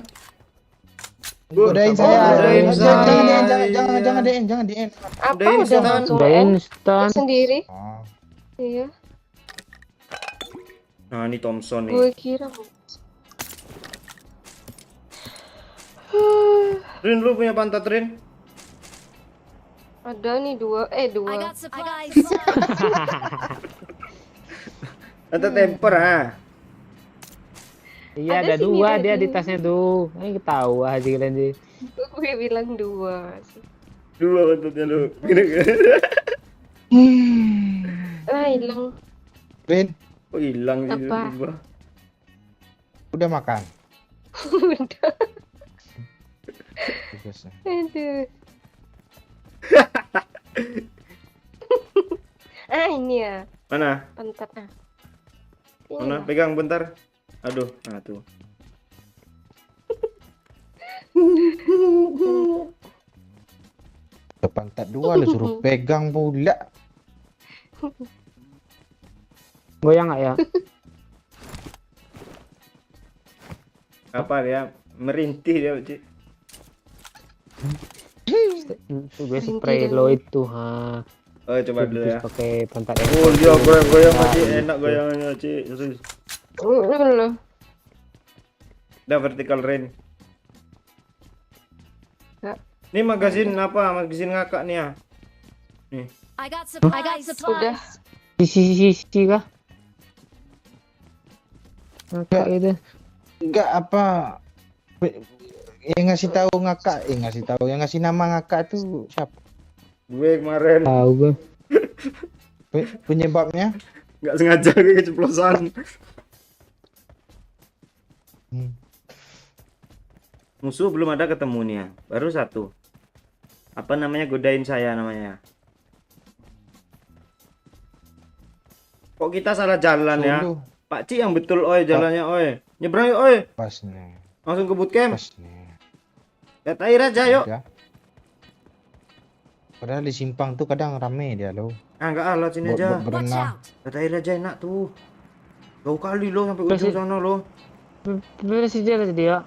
Godain saya. godain saya. Jangan DN. Apa Udah udah instan. langsung Udah end? instan. Sendiri? Oh. Iya. Nah, ini Thompson nih. Gue kira. Rin, lu punya pantat, Rin? Ada nih dua. I Dua. got supplies. Pantat temper, ha? Iya, Ada ada sih, 2 Mira, dia di dua. tasnya tuh. Ini ketawa aja kalian sih. Gue bilang dua. 2 pantatnya lu. Hilang. Rin, Oh, hilang sih Apa? tiba-tiba. udah makan. Udah. Bagus. Aduh. Ini ya. Mana? Pantat. Ini Mana? lah. Pegang bentar. Aduh, nah tuh. Ke pantat 2 lo suruh pegang pula. Goyang nggak ya? Apa dia? Merintih dia, Cik. Itu gue spray lo itu Oh, coba dulu ya. pakai pantat Oh, dia goyang-goyang, Cik. Enak goyangannya, Cik. Serius. Loh. Udah vertical rain. Nggak. Ini magazin apa? Magazin ngakak nih ya. Nih. I got supplies. Udah. sisi kah? Ngakak gitu. Enggak apa yang ngasih tahu ngakak, yang ngasih nama ngakak tuh siapa? Gue kemarin Tahu gue. Penyebabnya? nggak sengaja gue keceplosan. Musuh belum ada ketemu nih ya. Baru 1. Apa namanya? Godain saya namanya. Kok kita salah jalan ya? Dulu. Pak Ci yang betul oi jalannya oi. Nyebrang yuk oi. Pas nih. Langsung ke bootcamp. Pas nih. Lihat air aja yuk. Udah. Padahal di simpang tuh kadang rame dia lo. Ah enggak ah, lewat sini aja. Watch Berenang. out. Lihat air aja enak tuh. Jauh kali lo sampai ujung sana lo. Bener sih dia tadi ya.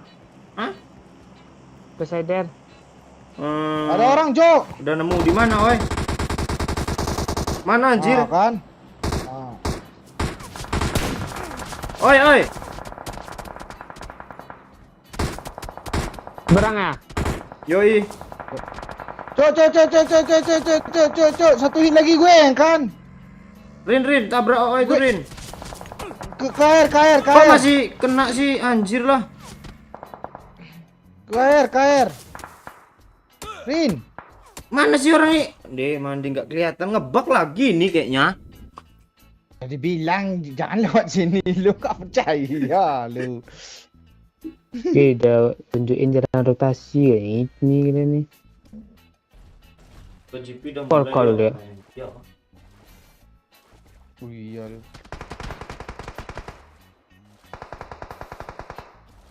Hah? Besider. Ada orang, Jok. Udah nemu di mana oi? Mana anjir? Ah, kan? Ah. Oi oi. Berang ya? Yoi. Cok. Satu hit lagi gue kan. Rin tabrak oi itu Rin. KR. Kok masih kena sih anjir lah. KR. Rin. Mana sih orang ini? Deh, mandi nggak kelihatan, ngebug lagi nih kayaknya. Tadi bilang jangan lewat sini, lu gak percaya lu. Udah tunjukin jalan rotasi kayak ini kita nih. Call dia. Oh iya lu.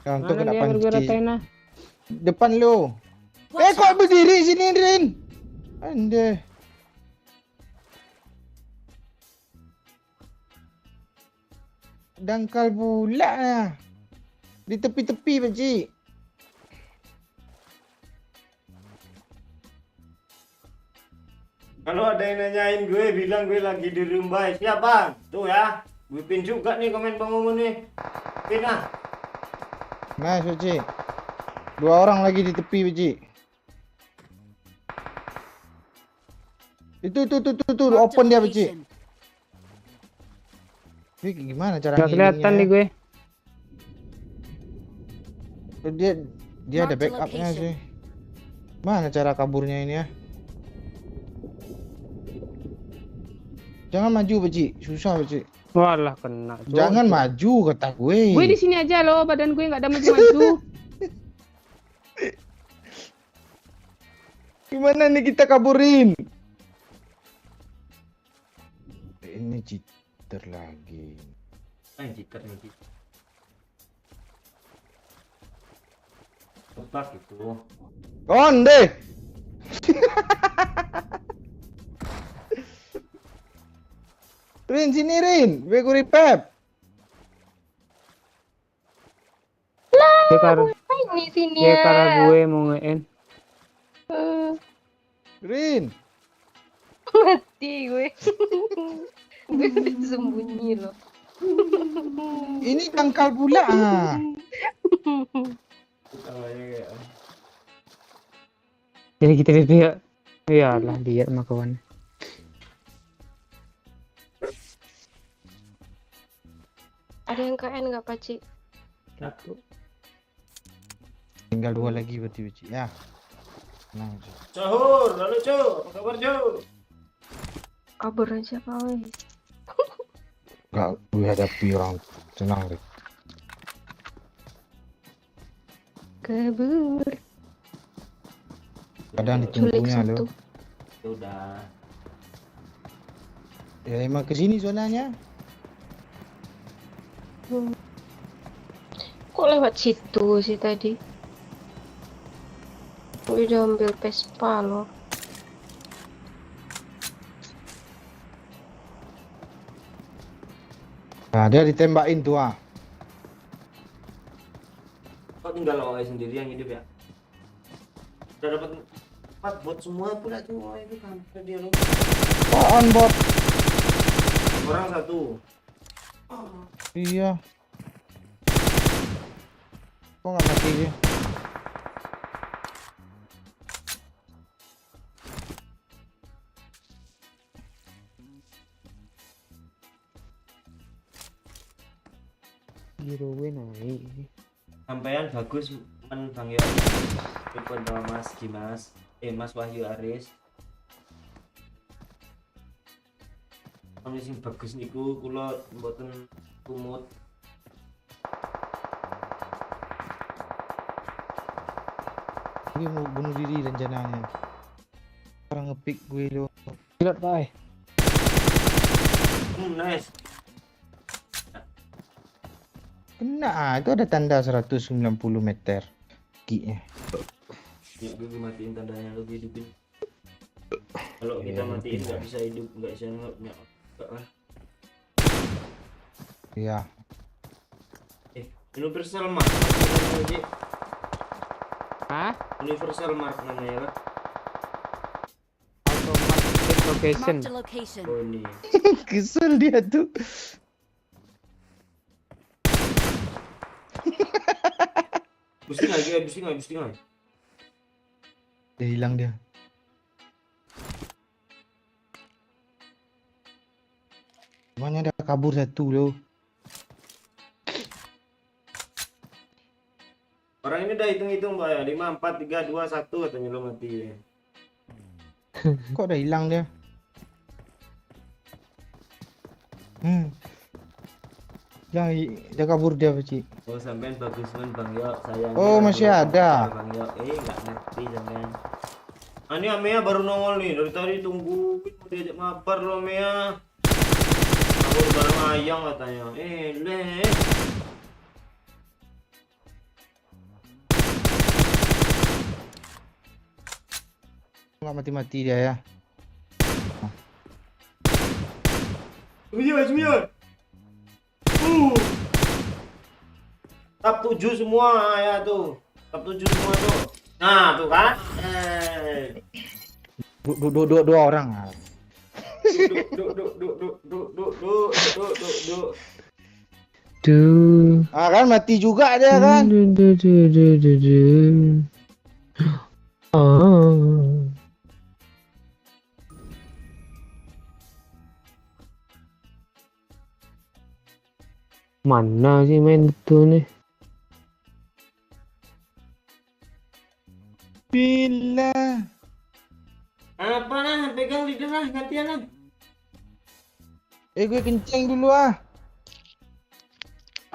Yang untuk Mana kena dia bergerak panci. Tena? Depan lu. Watch Kok out. berdiri sini, Rin? Ande. Dangkal pula lah. Di tepi-tepi, pakcik. Kalau ada yang nanyain gue, bilang gue lagi di Rumbai. Siap bang? Tuh ya. Gue pin juga nih komen Bang Mumun nih. Pin ah. Nice, Beci. 2 orang lagi di tepi, Beci. Itu, Marked a open dia, Beci. location. Ini gimana cara Gak kelihatan nih gue. Dia ada Marked backupnya location. sih. Mana cara kaburnya ini ya? Jangan maju, Beci. Susah, Beci. Walah kena. Cuk. Jangan maju, kata gue. Gue di sini aja loh, badan gue nggak ada maju-maju. Gimana nih kita kaburin? Ini cheater lagi. Cheater nih. Otak itu. Onde. Rin, sini Rin. Gue repep. Dia karena Ini sini dia ya. karena gue mau nge-end. Rin. Mati gue. Gue udah sembunyi loh. Ini tangkal pula. Ah. Jadi kita PP ya. Iyalah dia sama kawan. Ada yang KN nggak, Paci? Satu. Tinggal 2 lagi berarti, Beci. Ya. Tenang, Beci. Sahur, lalu Cuk, apa kabar Cuk? Kabur aja kau. Gak gue hadapi orang. Tenang, Rin. Kabur. Kadang Culik ditunggunya satu. lo. Udah. Ya emang kesini zonanya. Kok lewat situ sih tadi? Gue udah ambil Vespa loh. Nah, dia ditembakin tuh ah. Kok tinggal lo sendirian hidup ya? Udah dapat 4 bot semua pula tuh itu kan dia lo. Oh, on bot. Orang 1. Iya. Kok nggak mati dia? Hero gue naik. Sampean bagus men Bang Yo. Telepon sama Mas Dimas, Mas Wahyu Aris. Ono sing bagus niku kula mboten kumut. Gue mau bunuh diri rencananya. Orang ngepick gue lo. Pilot Pak. Nice. Kena, itu ada tanda 190 meter. Kinya. Ya gue matiin tandanya lo hidupin. Kalau kita matiin nggak bisa hidup, nggak bisa nggak lah. Iya. Universal Mark. Hah? Universal Mark namanya lah. Automatic location. Marked a location. Oh ini. Kesel dia tuh. Boosting lagi. Dia hilang dia. Mana ada kabur satu loh. Orang ini udah hitung-hitung Pak ya. 5 4 3 2 1 katanya lo mati ya. Kok udah hilang dia? Dia kabur dia, Beci. Oh sampean bagus men Bang Yo, sayang. Oh, masih ada. Bang Yo, nggak ngerti sampean. Ini Amea baru nongol nih, dari tadi tunggu mau diajak mabar lo Amea. Kabur bareng ayang katanya. Leh. Nggak mati-mati dia ya. Sembilan. Tap 7 semua ya tuh. Tap 7 semua tuh. Nah, tuh kan. Dua orang. Duk. Duh. Ah kan mati juga dia kan. Oh. Mana sih main betul nih? Bila. Apa nah? Pegang leader lah, gantian lah. Gue kenceng dulu ah.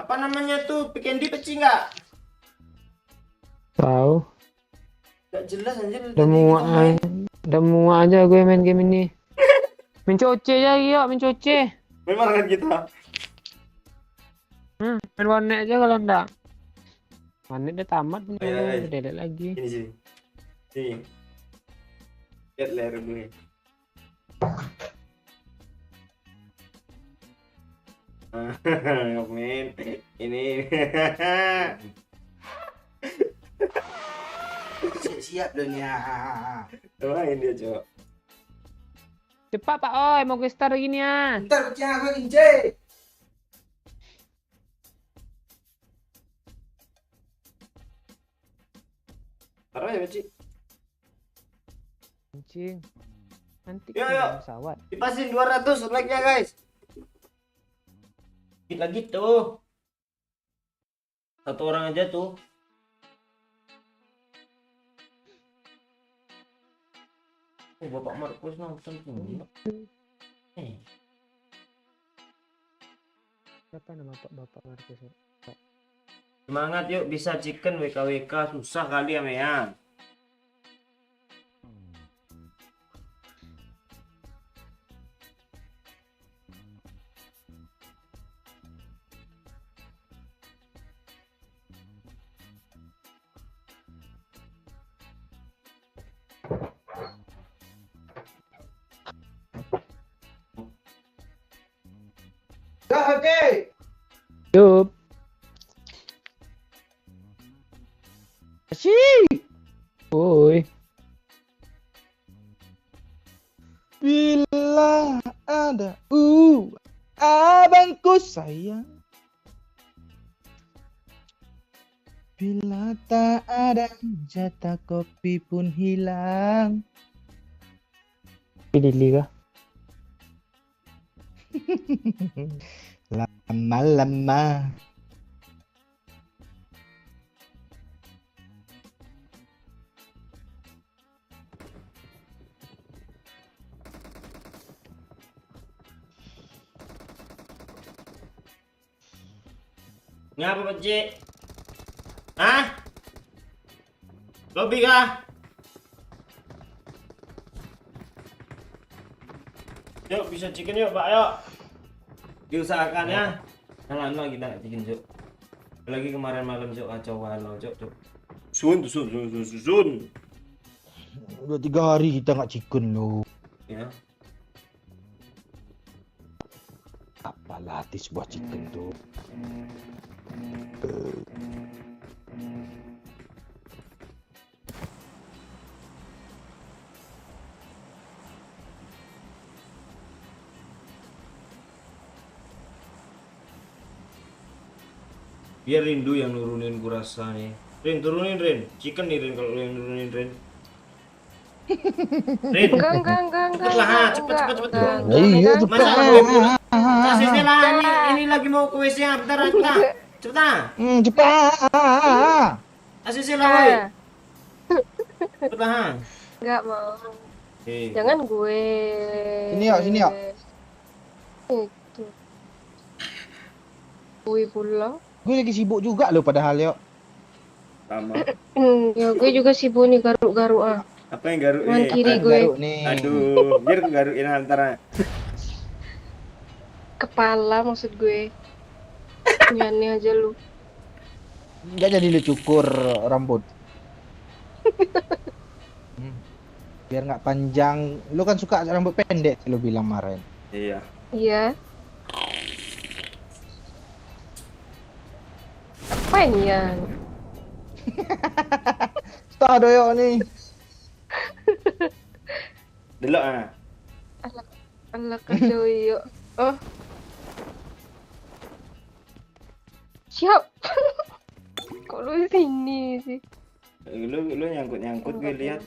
Apa namanya tuh? Pick and peci nggak? Tahu. Gak jelas anjir. Udah muak aja gue main game ini. Main coce aja yuk, main coce. Memang kan kita. Main warnet aja kalau enggak. Warnet udah tamat nih, Ayo. delete lagi. Sini sini. Sini. Lihat leher gue. Men, ini. Siap dunia. Doain dia, Cok. Cepat Pak Oi, mau gue start gini ya. Ntar kenceng aku kenceng. Taruh ya, Peci. Anjing. Nanti Yuk, ke yuk. pesawat. Dipasin 200 like-nya, guys. Dikit lagi tuh. Satu orang aja tuh. Oh, Bapak Markus nonton tuh. Siapa nama Bapak Markus? Semangat yuk, bisa chicken WKWK, susah kali ya Mean. Oke. Yup. Woi. Bila ada abangku sayang. Bila tak ada jatah kopi pun hilang. Pilih kah? Lama-lama. Ngapa Peci? Hah? Lobby kah? Yuk bisa chicken yuk Pak, yuk. Diusahakan ya. Jangan lama kita nggak chicken Cuk. Apalagi kemarin malam Cuk, kacau walau Cuk. Sun. Udah 3 hari kita nggak chicken lo. Ya. Apalah arti sebuah chicken tuh. Biar Rindu yang nurunin kurasa nih. Rin turunin Rin. Chicken nih Rin kalau lu yang nurunin Rin. Rin. Enggak. Cepet lah, ha. cepet. Iya Masa cepat. gue pulang? Kasihnya lah, ini lagi mau ke WC ya, bentar. Cepet ah. Cepat. Kasihnya lah, woi. Cepet lah, ha. Enggak mau. Eh, Jangan gue. Sini yuk. Itu. Gue pulang. Gue lagi sibuk juga lo padahal yuk. sama. Ya gue juga sibuk nih garuk-garuk ah. Apa yang garuk Tangan ini? kiri Apa? gue. Garuk nih. Aduh, biar gue garukin antara. Kepala maksud gue. Nyanyi aja lu. Nggak jadi lu cukur rambut. Biar nggak panjang. Lu kan suka rambut pendek lu bilang kemarin. Iya. Iya. Apain ya? Tak doyok nih. Delok ah. Alah kadoyo. Oh, Siap. Kok lu sini sih? Lu nyangkut gue lihat.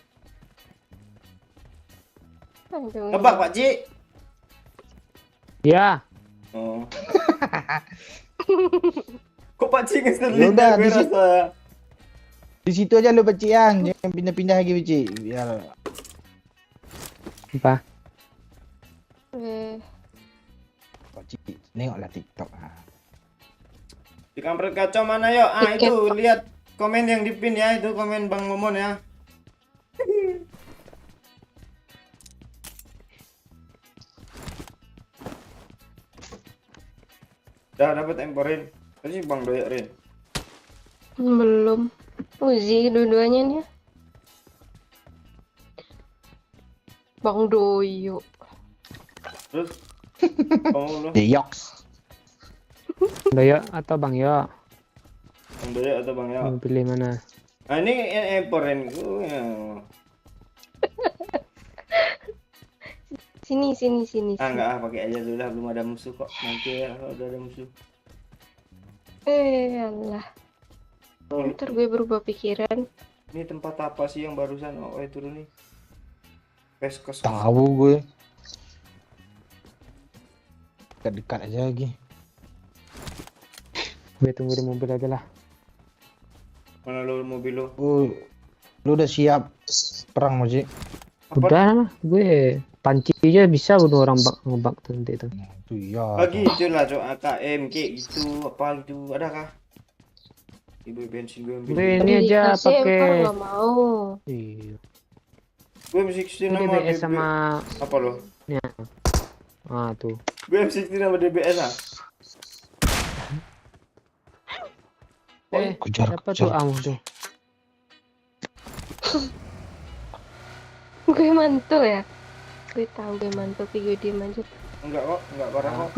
Aduh. Tebak Pak Ci. Ya. Oh. Kok Pak Ci ngeselin Ya udah, gue di situ. rasa. Di situ aja lu Pak Cik Yang, jangan pindah-pindah lagi Pak Cik. Biar Apa? Pak Cik nengoklah TikTok. Di kampret kacau mana yuk? Ah itu lihat komen yang dipin ya, itu komen Bang Momon ya. Udah dapat emporin. Tadi Bang Doyak Rin. Belum. Uzi dua-duanya nih. Bang Doyo. Terus kamu lu The Yoks. Doyo atau Bang Yo? Bang Doyak atau Bang Yo? Mau pilih mana? Ah ini emporin gue. Sini. Ah enggak pakai aja dulu lah, belum ada musuh kok. Nanti ya kalau udah ada musuh. Allah. Ntar gue berubah pikiran. Ini tempat apa sih yang barusan turun nih? Peskos. Tahu gue. Dekat-dekat aja lagi. Gue tunggu di mobil aja lah. Mana lu mobil lu? Lu udah siap perang Moji? Udah lah, gue panci aja bisa bunuh orang ngebak tuh nanti itu. Nah, itu ya. Lagi itu lah cok AKM kayak gitu apa gitu ada kah? Ibu bensin gue ambil. Gue ini aja Dikasih pakai. empor nggak mau. Iya. Gue M16 Ini sama DBS sama. apa lo? Ah tuh. Gue M16 sama DBS ah. Kejar. Siapa tuh Amu tuh? Gue mantul ya. Gue tahu gue mantul, tapi gue diem aja. Enggak parah kok.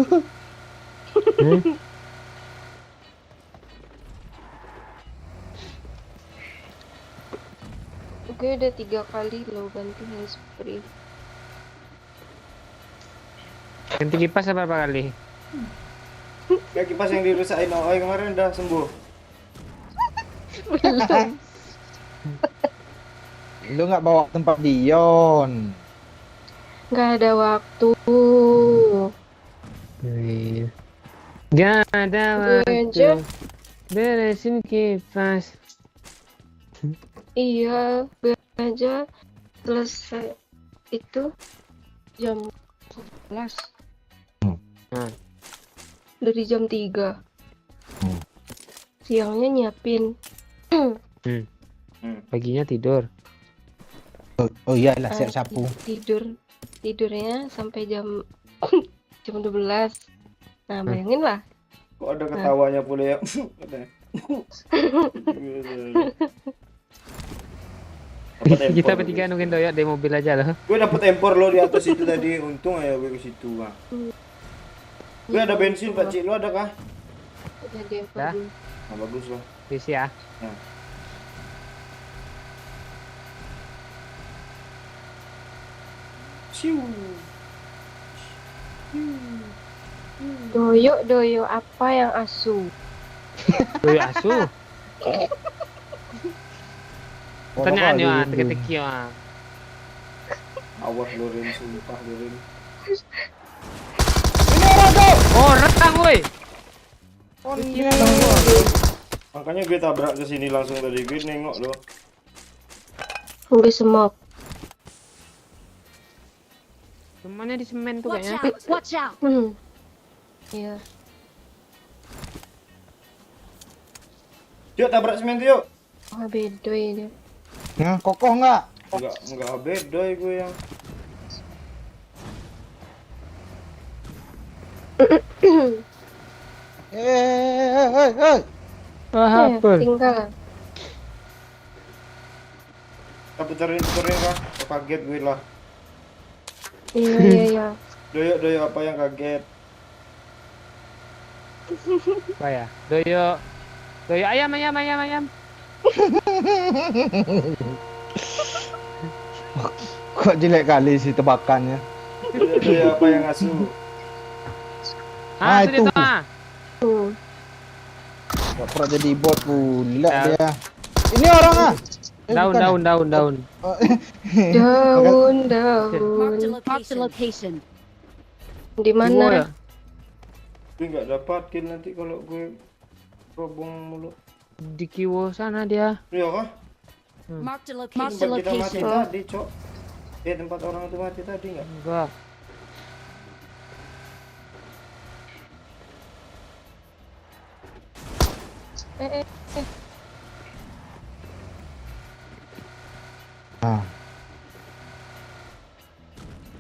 Gue udah 3 kali lo ganti handsfree. Ganti kipas berapa kali? Kayak kipas yang dirusakin OI kemarin udah sembuh. Belum. Lu nggak bawa tempat Dion. Nggak ada waktu. Iya. Gak ada Gue aja. waktu. Beresin kipas. Iya, gue aja selesai itu jam 11. Hmm. Dari jam 3. Siangnya nyiapin. Paginya tidur. Oh iyalah siap sapu. Tidurnya sampai jam jam 12. Nah, bayangin lah. Kok ada ketawanya pula ya? Kita bertiga nungguin Doyok di mobil aja loh. Gue dapet empor lo di atas itu tadi, untung aja gue ke situ ah. Gue ada bensin Pak Cik, lo ada kah? Jadi apa Dah. dulu? Nah, bagus lah. Isi ya. Siu. Doyo apa yang asu? Doyok asu. Pertanyaan ya, Rindu. teka-teki ya. Awas lo Rin, sumpah lo Rin. Oh, retang woi. Makanya gue tabrak ke sini langsung tadi, gue nengok lo. Gue semok. Semuanya di semen tuh Watch kayaknya. out! Watch out! Iya. Yuk tabrak semen tuh yuk. Oh, bedoy dia. Nah, kokoh nggak? Enggak bedoy gue yang. Wah, apa? Tinggal. Kita puterin kah? Oh, kaget gue lah. Iya. Doyok apa yang kaget? Apa ya? Doyok ayam. Kok jelek kali sih tebakannya. Doyok apa yang asuh? Ah, itu. itu dia tuh. Pura jadi bot pula dia. Ini orang ah. Daun, bukan daun, daun. Oh, Daun, Marked a daun. location. Di Gua mana? ya? Gue nggak dapat kill nanti kalau gue robong mulu. Di kiwo sana dia. Iya kah? Marked a Tempat kita mati location. tadi, Cok. Tempat orang itu mati tadi nggak? Enggak. Eh. ah.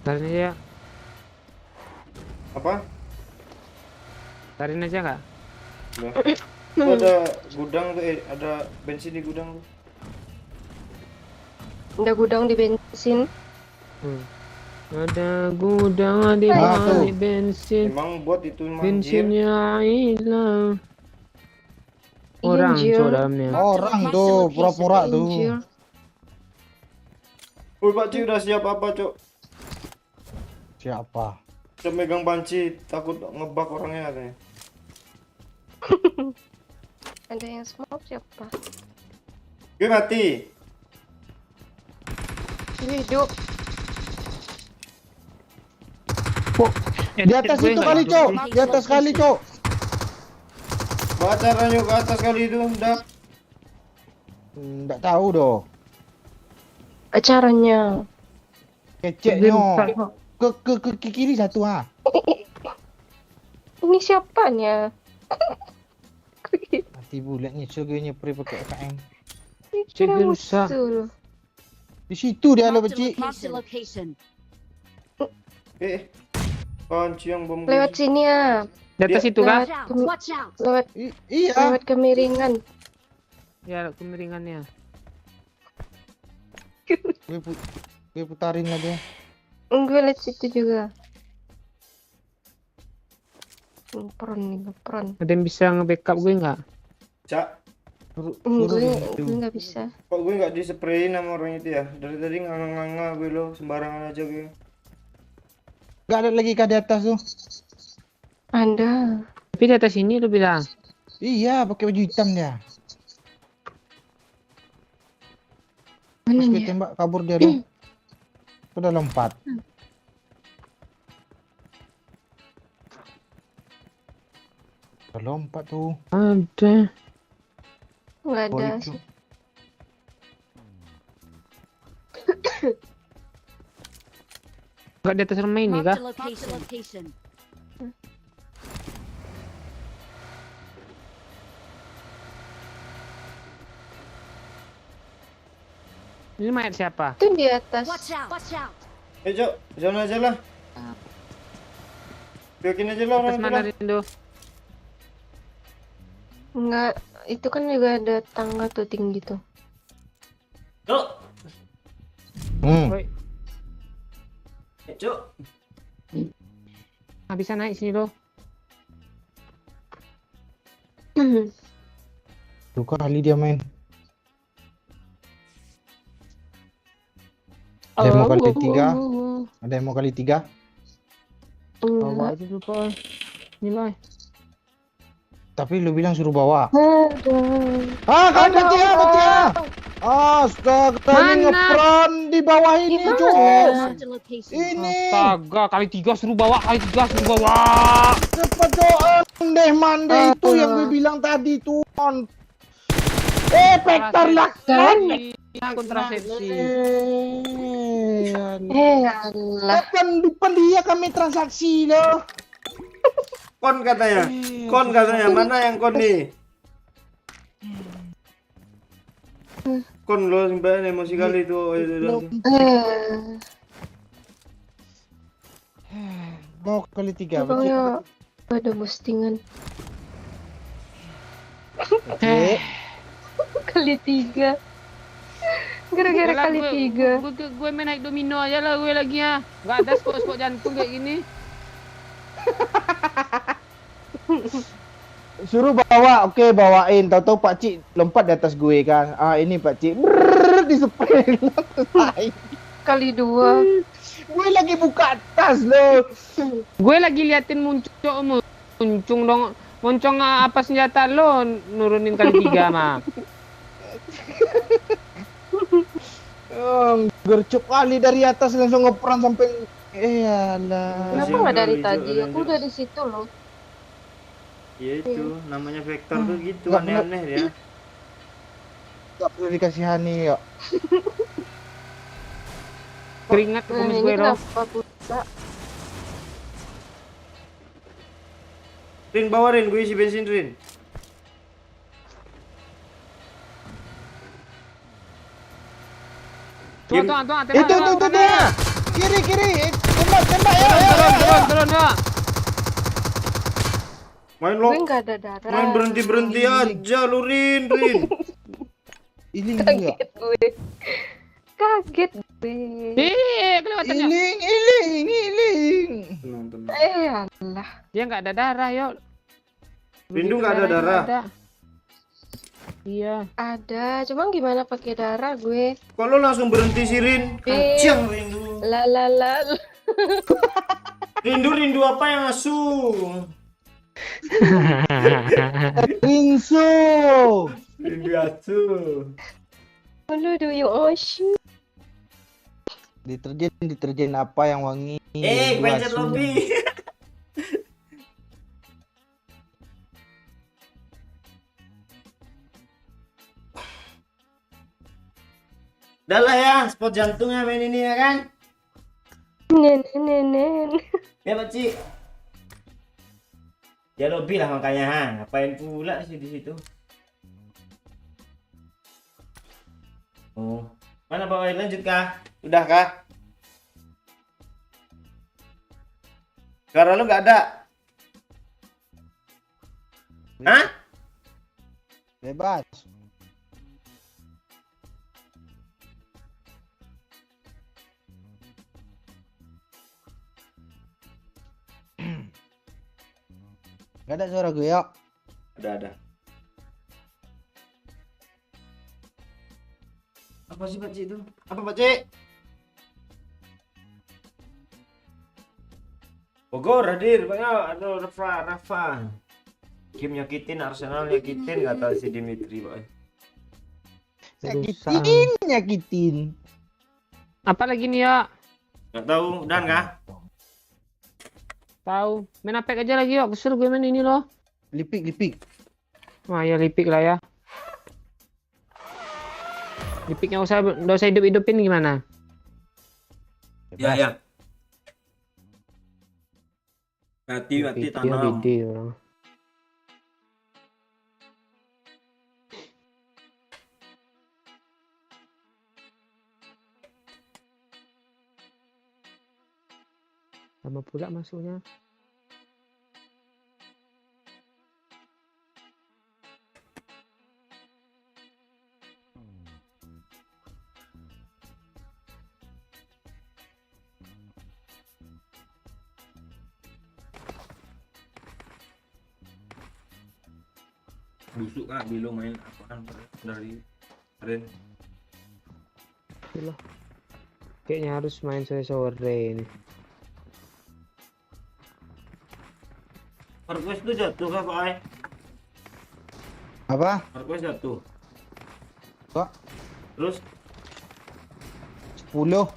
Tarin aja. Apa? Tarin aja nggak? Udah. Itu ada gudang tuh, ada bensin di gudang tuh. Ada gudang di bensin. Ada gudang di Ah, tuh. balik bensin. Emang buat itu manjir. Bensinnya hilang. Orang Injil. cok dalamnya. Orang tuh pura-pura tuh. Injil. Woi, Pak Ci udah siap apa, Cok? Siapa? Udah megang panci, takut ngebak orangnya katanya. Ada yang smoke siapa? Gue mati. Hidup. Di atas itu kali, Cok. Di atas kali, Cok. Caranya ke atas kali itu, udah. Enggak tahu doh. Acaranya. Keceknya. Ke kiri satu ah. Ini siapanya? Mati bulatnya sugenya pre pakai KM. Kira Cek rusak. musuh. Di situ dia lo Marked becik. a location. Panci yang bom. Lewat sini ya. Di atas itu kan? Watch out. Lewat Iya. lewat kemiringan. Ya kemiringannya. Gue putarin lah dia. Gue liat situ juga. Ngepron nih, ngepron. Ada yang bisa nge-backup gue nggak? Cak, Gue nggak bisa. kok gue nggak disprayin sama orang itu ya? Dari tadi nganga-nganga gue lo, sembarangan aja gue. Gak ada lagi kah di atas tuh? Ada. Tapi di atas ini lu bilang. Iya, pakai baju hitam dia. Mana Pas gue dia? tembak kabur dia tuh. Udah lompat. Udah lompat tuh. Ada. Nggak ada Balik sih. tuh. Nggak di atas rumah ini kah? Marked a location. Ini mayat siapa? Itu di atas. Watch out. Watch out. Cok, jalan aja lah. Biakin aja lah orang Atas itu mana lah. Rindo? Nggak, itu kan juga ada tangga tuh tinggi tuh. Cok, Woi, Cok. nggak bisa naik sini loh. Tuh kali dia main. Ada yang mau kali 3? Ada yang mau kali 3? Bawa aja dulu Pak. Ini lah. Tapi lu bilang suruh bawa. Aduh. Ah, kan pecah, pecah. Astaga, ini Mana? ngepron di bawah ini, cuy. Marked a location. Ini Astaga, kali 3 suruh bawa, kali 3 suruh bawa. cepat doang deh mande itu yang gue bilang tadi tuh. Vektor lah kan. Kontrasepsi. Alah. Depan dia kami transaksi loh. Kon katanya. Kon katanya. Mana yang kon nih? Kon lo sampai emosi kali itu. Mau kali 3 Pokoknya ada postingan kali 3. Gara-gara kali 3. Gue main naik domino aja lah gue lagi ya. Gak ada spot-spot jantung kayak gini. Suruh bawa, oke bawain. Tahu-tahu Pak Cik lompat di atas gue kan. Ah ini Pak Cik, di spray. Kali 2. Gue lagi buka tas loh. Gue lagi liatin muncung dong. Moncong apa senjata lo nurunin kali 3 mah? Oh, gercep kali dari atas langsung ngeperan sampai alah. Kenapa nggak dari tadi? Aku udah di situ loh. Ya itu, namanya vektor tuh gitu, Nggak, aneh-aneh ya. Gak perlu dikasihani ya. Keringat ke Nah, kumis ini gue loh. kenapa pula? Rin, bawa Rin, gue isi bensin Rin. Tuh, tembak. Itu dia. Kiri. Tembak ya. Turun, ya. Main lo, Gue nggak ada darah. main berhenti aja lu Rin. Ini enggak. Kaget gue. Kelewatan ya. Iling. Tenang. Allah. Dia nggak ada darah, yuk. Rindu nggak ada darah. Iya. Ada, cuman gimana pakai darah gue? Kok lo langsung berhenti sih Rin? Kacang Rindu. La. Rindu apa yang asu? Rinso. Rindu asu. Lu do you ocean? Deterjen apa yang wangi? Pencet Asu. lobby. Udah lah ya, spot jantungnya main ini ya kan? Nen. Ya Pak Ci. Ya lobby lah makanya ha. Ngapain pula sih di situ? Oh, mana Pak Wai, lanjut kah? Udah kah? Suara lu nggak ada? Hah? Bebas. Gak ada suara gue ya. Ada. Apa sih Pak Ci itu? Apa Pak Ci? Bogor hadir, Pak. Aduh, Rafa. Kim nyakitin, Arsenal nyakitin, kata si Dimitri, Pak. Nyakitin. Apa lagi nih, ya? Nggak tahu, dan kah? Tahu. Main apek aja lagi, yuk. Kesel gue main ini loh. Lipik. Wah, ya lipik lah ya. Lipiknya nggak usah hidup-hidupin gimana? Ya. Mati tanam. Gede orang. Lama pula masuknya. Busuk kak, Bilo main apaan dari keren. Itulah. Kayaknya harus main sore-sore ini. Request tuh jatuh kah Pak Ai? Apa? Request jatuh. Kok? Terus 10.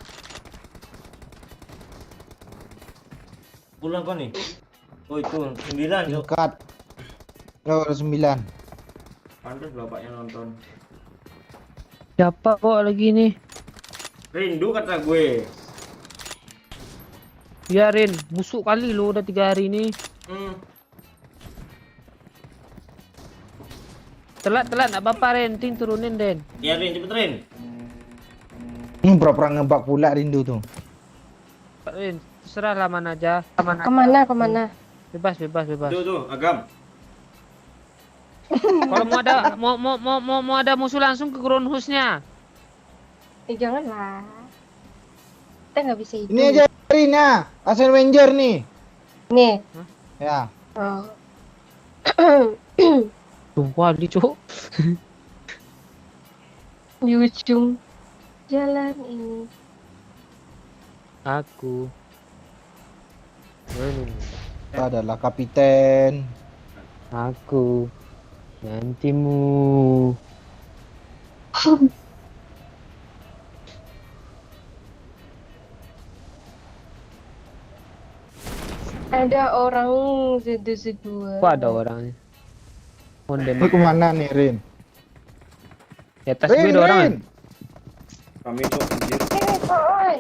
pulang kok nih? Oh itu 9 yuk. Tingkat. Oh, 9. Pantas bapaknya nonton. Siapa kok lagi nih? Rindu kata gue. Biarin, busuk kali lo udah 3 hari ini. Telat, nggak apa-apa Ren, Ting turunin Den. Ya Rin, cepet Rin. Pura-pura ngebak pula Rindu tuh. Ren, terserah lah mana aja. Kemana? Bebas. Tuh, Agam. Kalau mau ada musuh langsung ke ground house-nya. Janganlah. Kita nggak bisa hidup. Ini aja Rina, Asen Ranger nih. Nih. Ya. Oh. Tuh, wali cuk. Di ujung jalan ini. Aku Itu adalah kapiten. Aku nantimu. Ada orang Z2. Kok ada orangnya? Onde Lu kemana nih, Rin? di atas gue ada orang. Kami tuh anjir. Oi.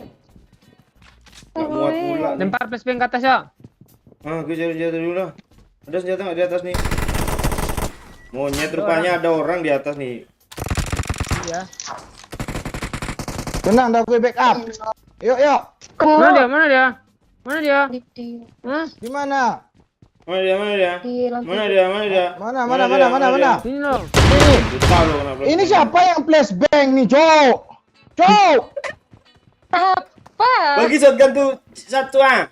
Nggak muat pula nih. Lempar flashbang ke atas ya. Gue cari senjata dulu lah. Ada senjata nggak di atas nih? Monyet rupanya ada orang di atas nih. Iya. Tenang, dah gue backup. Yuk, yuk. Mana dia? Kena. Mana dia? Mana dia? Di Hah? Di mana? Mana dia? Mana dia? di lantai. Mana dia? Mana dia? Mana? Sini loh. Ini. Buta lo kenapa? Ini siapa yang flashbang nih, Cok? Cok! Apa? Bagi shotgun tuh satu ah.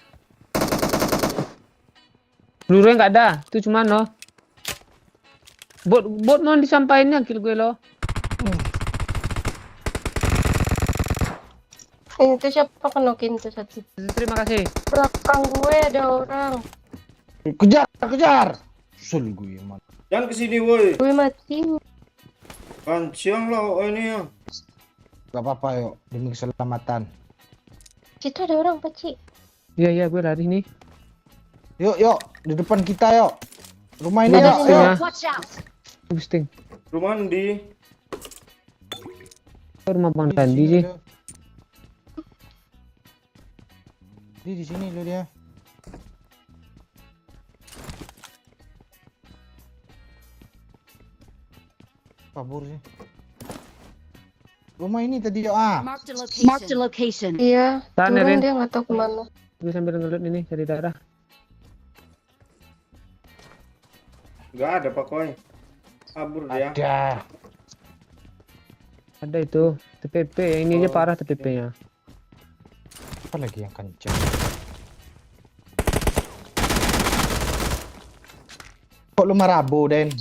Pelurunya nggak ada. Itu cuma loh. Bot non disampaikannya kill gue loh. Itu siapa kenokin tuh satu. Terima kasih. Belakang gue ada orang. Kejar. Sul gue, man. Jangan kesini woi. Gue mati. Kan siang lo ini ya. Gak apa-apa, yuk. Demi keselamatan. Situ ada orang, Paci. Iya gue lari nih. Yuk. Di depan kita, yuk. Rumah ini, Ada yuk. sini, Yuk. ya. Watch out! Boosting. Rumah di. Rumah Bang Dandi sih. Di sini lo dia. Kabur sih. Rumah ini tadi, yuk. Marked a location. Marked a location. Iya, Sana, turun Rin. dia nggak tahu kemana. Gue sambil ngelut ini cari darah. Gak ada Pak Koy. Kabur dia. Ada. Ada itu TPP. Yang ini aja parah TPP-nya. Apa lagi yang kencang? Kok lu marabu, Den?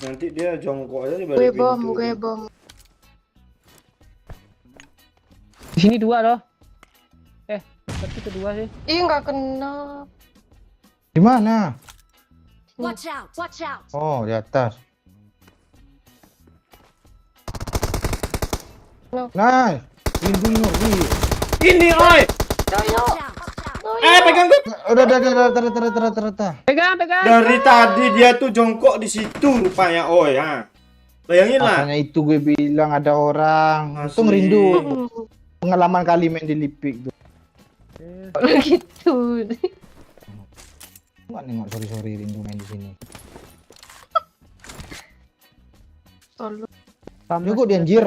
Nanti dia jongkok aja di Gue balik bom, pintu. gue bom. Di sini dua loh. Tapi kedua sih. Ih, nggak kena. Di mana? Watch out! Watch out! Oh, di atas. No. Nice. Lindungi Nuri. Ini oi. Watch out! Pegang gue. Udah, ternyata. Pegang. Dari tadi dia tuh jongkok di situ rupanya oi ha. Bayangin lah. Makanya itu gue bilang ada orang. Asli. Untung rindu. Pengalaman kali main di Lipik tuh. Gitu. Nggak nengok sorry rindu main di sini. Tolong. Yo kok di anjir.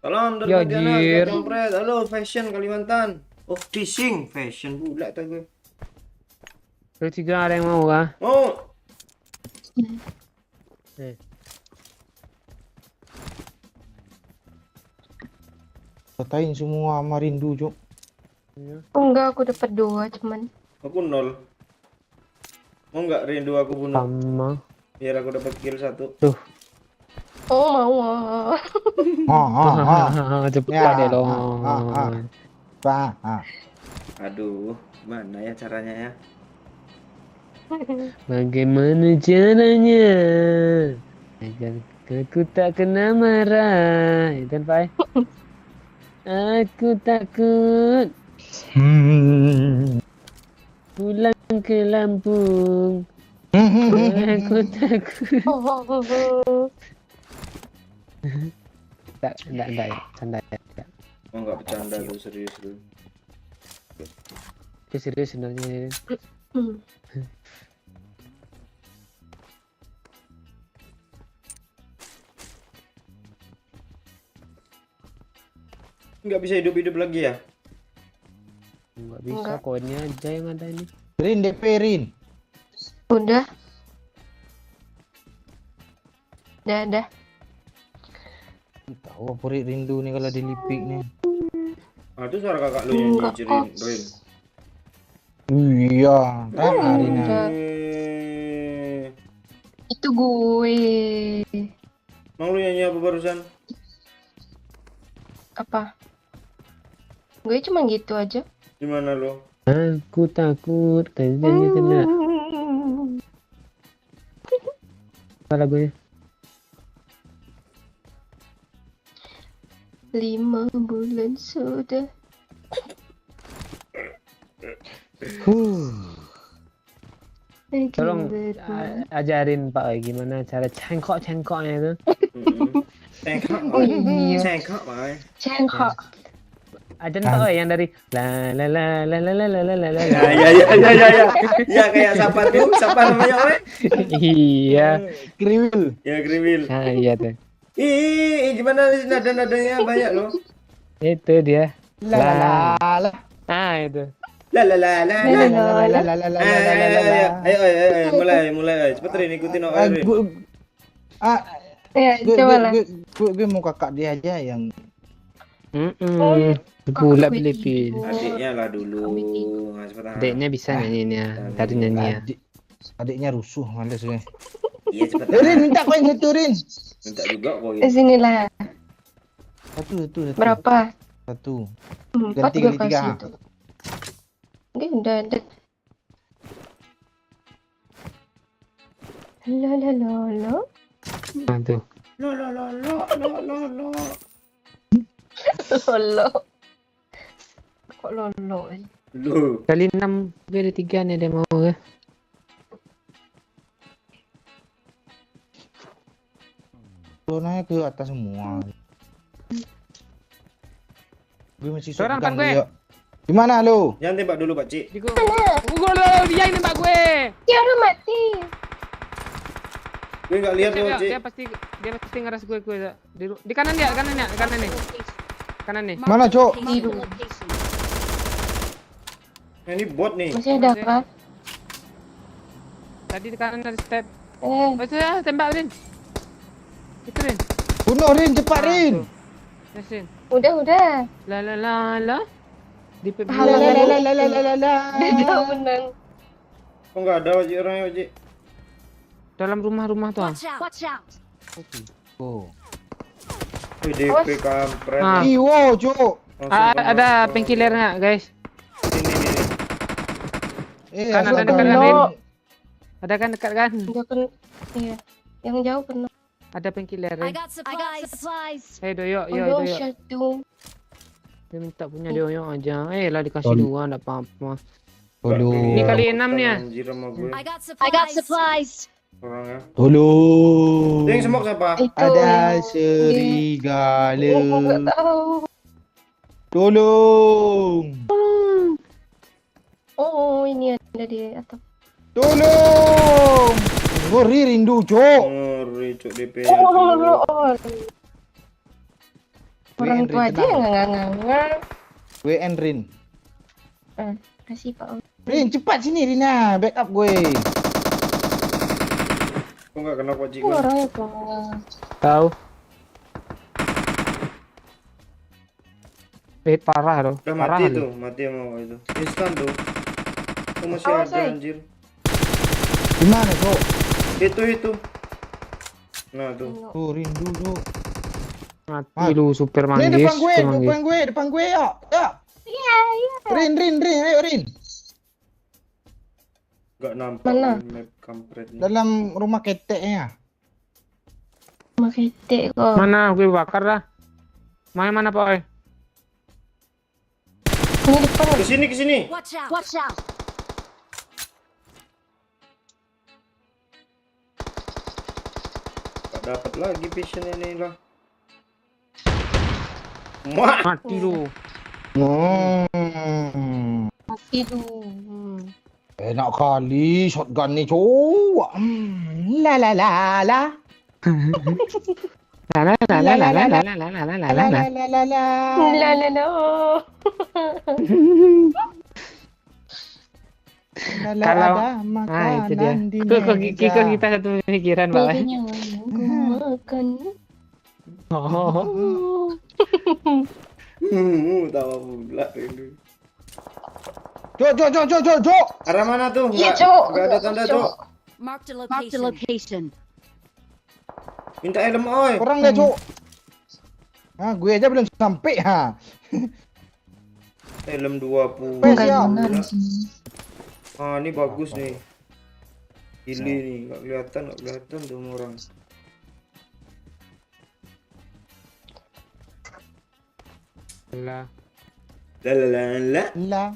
Salam dari Ya, Pontianak, jir. Kampret. Halo fashion Kalimantan. Oh, fishing fashion pula tuh gue. Bertiga ada yang mau kah? Oh, Katain semua sama rindu, Cuk. Enggak, aku dapat 2 cuman. aku 0. Mau nggak rindu aku bunuh? Sama. Biar aku dapat kill 1. Oh, mau. Cepet Ya, deh loh. Aduh, mana ya caranya ya? Bagaimana caranya agar aku tak kena marah? Itu kan, Pai? Aku takut pulang ke Lampung. Aku takut. Enggak ya, canda ya. Oh nggak bercanda lu, serius lu. Itu serius sebenarnya. Nggak bisa hidup lagi ya? Nggak bisa, Enggak. koinnya aja yang ada ini. Rin DP Rin. Udah. Dah. Tahu apa rindu nih kalau di Lipik nih. Ah, itu suara kakak lu nyanyi Enggak, Rin. Ops. Rin. Iya, Rina. Udah. Itu gue. Mau lu nyanyi apa barusan? Apa? Gue cuma gitu aja. Gimana lu? Aku takut terjadi kena. Apa lagunya? 5 bulan sudah. Tolong ajarin Pak gimana cara cengkok-cengkoknya itu. Cengkok. Oh iya. Cengkok, Pak. Cengkok. Ajarin Pak yang dari la la la la la la la la la la. Ya. Ya kayak siapa namanya, Oi? Iya. Kriwil. Ya, Kriwil. Ah iya tuh. Ih, gimana nada-nadanya banyak loh. Itu dia. La la la la. Ah itu. La la la la la. La la la la la. Ayo, mulai. Cepetan ikutin Oi. Ya, coba lah. Gue mau kakak dia aja yang Pula Filipin. Adiknya lah dulu. Nah, cepetan. Adiknya bisa nyanyinya. Tadi nyanyi. adiknya rusuh males gue. Iya, cepetan. Rin minta koin satu Rin. Minta juga kok. Sinilah. Satu. Berapa? Satu. 4 Ganti gue kali tiga. kasih itu. Oke, udah ada. Lo. Nah, tuh. Lo. Lolo. Kok lolo? Lo. Kali 6 gue ada 3 nih ada mau ya. Zonanya ke atas semua. Gue masih Seorang pegang depan gue. dia. Gimana lo? Jangan tembak dulu, Pak Cik. Dia yang nembak gue. Ya udah mati. Gue enggak lihat loh, Cik. Dia pasti ngeras gue di kanan dia, kanan nih. Mana, Cok? Ini bot nih. Masih ada apa? Tadi di kanan ada step. Eh, Tembak Rin. Itu Rin. Bunuh Rin, cepat Rin. Yes, Rin. udah. La. Di PB. La. Dia jauh menang. Kok enggak ada Wajik orangnya, Wajik? Dalam rumah tuh. Watch out! Oh. Wih, DP kampret. Ah. Iwo, Cok. Ada painkiller nggak, guys? Kan ada asal dekat kan, kau- Rin? Ada kan dekat kan? Enggak kena. Iya. Yang jauh kena. Ada painkiller, I Rin. got supplies. Hey, doyok, Oh, doyok. satu. Dia minta punya doyok aja. Lah dikasih 2 enggak apa-apa. Tolong. Ini kali 6 nih ya. Anjir sama gue I got supplies. orangnya. Tolong. Itu yang semok siapa? Itu. Ada serigala. Enggak tahu. Tolong. Oh, ini ada di atap. Tolong. Gue rindu, Cok. Ngeri, Cuk, DP. Orang tua aja nggak. WN Rin. Kasih Pak. Rin, cepat sini Rina, backup gue. Kok enggak kena Wajik Oh, gue? orangnya pelan. Tahu. Parah loh. Udah Parah mati loh. tuh, mati sama itu. Instan tuh. Kok masih Oh, ada say. anjir? Gimana, Cok? Itu. Nah tuh. Oh, rindu, Cok. Mati lu super Rin, manggis. depan gue, ya. Ya. Iya. Rin, ayo Rin. Enggak nampak Mana? di map kampretnya. Dalam rumah keteknya. Makete kok. Mana gue bakar dah. Mana Pak? Ini depan. Ke sini. Watch out! Enggak dapat lagi vision ini lah. Wah, Mati lu. Mati dulu. Enak kali shotgun ni, Cok. La. La. Kalau itu dia. Kok kita satu pikiran, Pak. Makanya makan. tawa pula ini. Cok. Arah mana tuh? Iya, Enggak, Cok. enggak ada tanda, Cok. Marked a location. Minta helm, oi. Orang dah, Cok. Gue aja belum sampai, ha. Helm 20. Siap. Benar di sini. Ah, ini bagus nih. Gili nih, nggak kelihatan tuh sama orang. Lah. Lalalala. Lah.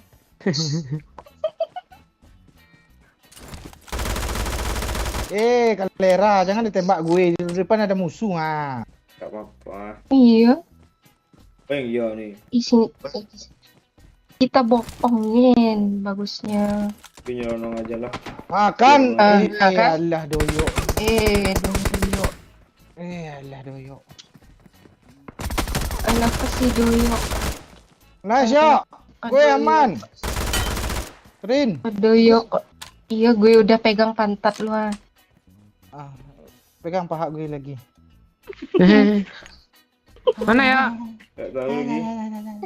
Kalera, jangan ditembak gue. Di depan ada musuh, ah. Gak apa-apa. Iya, Oh yang iya nih. di sini kita bohongin bagusnya. Tapi nyelonong aja lah. Makan. Makan. Alah doyo. Doyo. Alah doyo. Anak kasih doyo. Nice ya. Gue aman. Rin. Doyo. Iya, gue udah pegang pantat lu. Ah. Pegang paha gue lagi. Mana ya? Gak tahu lagi.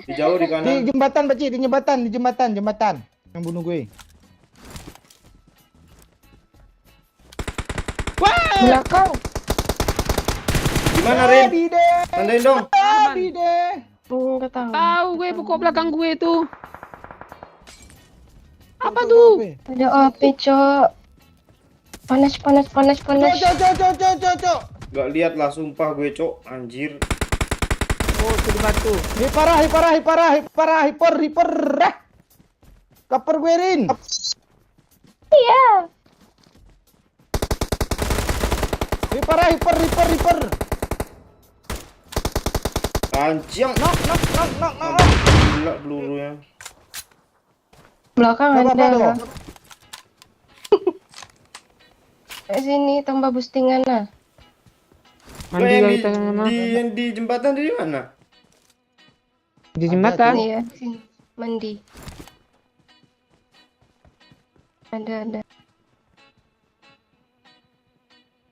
Di jauh di Di kanan. jembatan, Pak Ci, di jembatan. Yang bunuh gue. Belakang. Gimana Rin? Bide. Tandain dong. Bide. Enggak tahu. Tahu gue pokok belakang gue tuh. Apa tuh? Ada api, Cok. Panas. Cok. Gak lihat lah sumpah gue cok. Anjir. Oh, itu di batu. Hiper. Kaper gue, Rin. Iya. Hiper. Anjing. Knock. Gila pelurunya. Belakang Gak apa-apa ada. dong. Sini tambah boostingan lah. Lo Mandi yang kali di, tangan yang di jembatan di mana? di jembatan. Iya, sini. Mandi. Ada.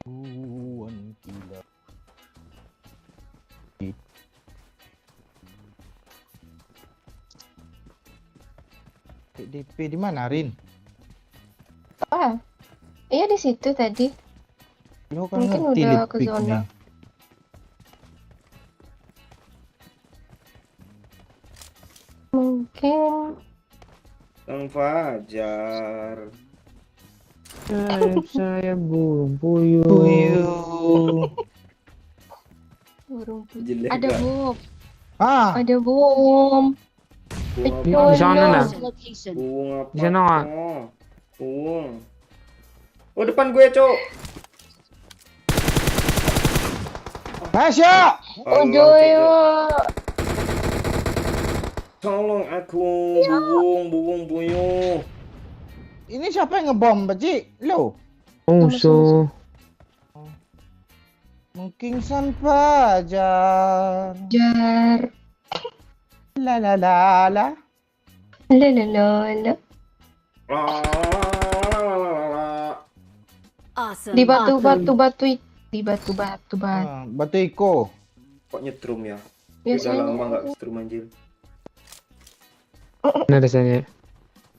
Gila. DP di mana, Rin? Iya di situ tadi. Lo kan Mungkin ngerti udah lead ke pick zona. nih. Mungkin Sang Fajar. Saya burung puyuh. burung puyuh. Jelek Ada gak? bom. Ah, Ada bom. Bunga Di sana apa? lah. Bunga apa? Di sana nggak? Bunga. Oh depan gue cok. nice ya. Oh Allah, doyo. Cok. Tolong aku bubung buyuh. Ini siapa yang ngebom, Pak Ci? Lo? Musuh. Mungkin San Fajar. Jar. La. Lalalala. Awesome. Di batu. Di batu. Batu Iko. Kok nyetrum ya? Udah Biasanya. lama nggak setrum anjir. Mana rasanya?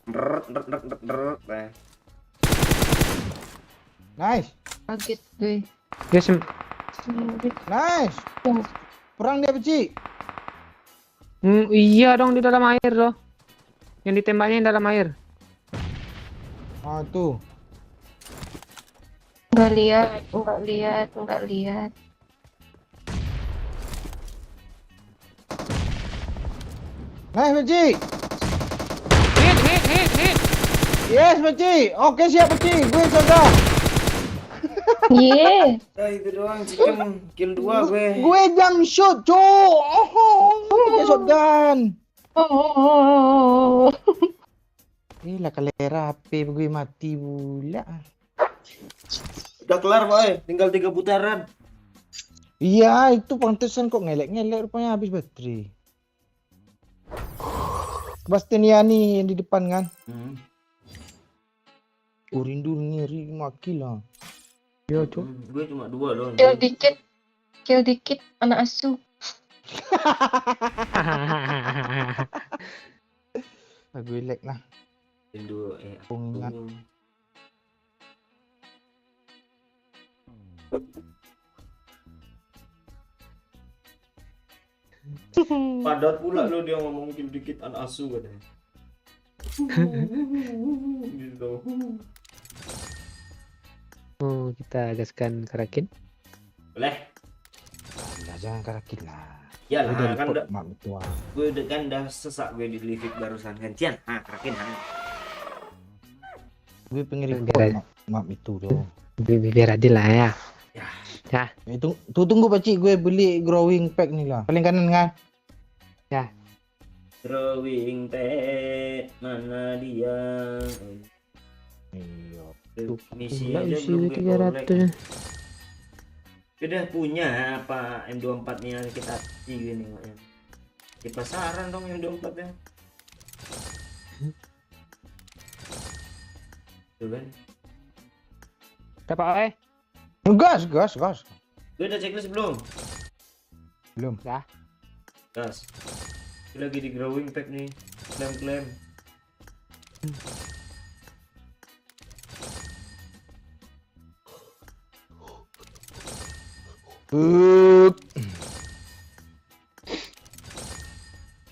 Deret. Nah. Nice. Kaget gue. Dia sem Nice. Perang dia, Pak Ci. iya dong di dalam air loh. Yang ditembaknya yang dalam air. Ah, tuh. Enggak lihat. Nice, Pak Ci. Hit. Yes, Pak Ci. Oke, siap, Pak Ci. Gue sudah. Iya. Itu doang chicken kill 2 gue. Gue jump shot, cok. Pakai shotgun. Oh. Lah kalera HP gue mati pula. Udah kelar boy, tinggal 3 putaran. Iya, itu pantesan kok ngelek rupanya habis baterai. Bastianiani yang di depan kan. Rindu ngiri maki lah. Yo tuh. Gue cuma 2 doang. Kill dikit anak asuh. Gue lag lah. Rindu Pungat. Padat pula lo dia ngomong dikit anak asuh katanya. Gitu. Oh, kita gaskan Karakin. Boleh. Lah jangan karakit lah. Ya Udah lah, kan report udah, mak tua. gue udah kan udah sesak gue di Livik barusan gantian. Kerakin. Gue pengen Biar- report mak itu tuh. Biar adil lah ya. Itu tunggu pacik gue beli growing pack nih lah. Paling kanan kan? Drawing teh mana dia? Iya. Misi Enggak aja isi belum gue collect. 300. Udah punya apa M24 nya kita gini maknya. Di pasaran dong M24 nya. Tuh kan. Dapat Gas. Gue udah checklist belum? Belum. Dah. Gas. Gue lagi di growing pack nih. Klaim.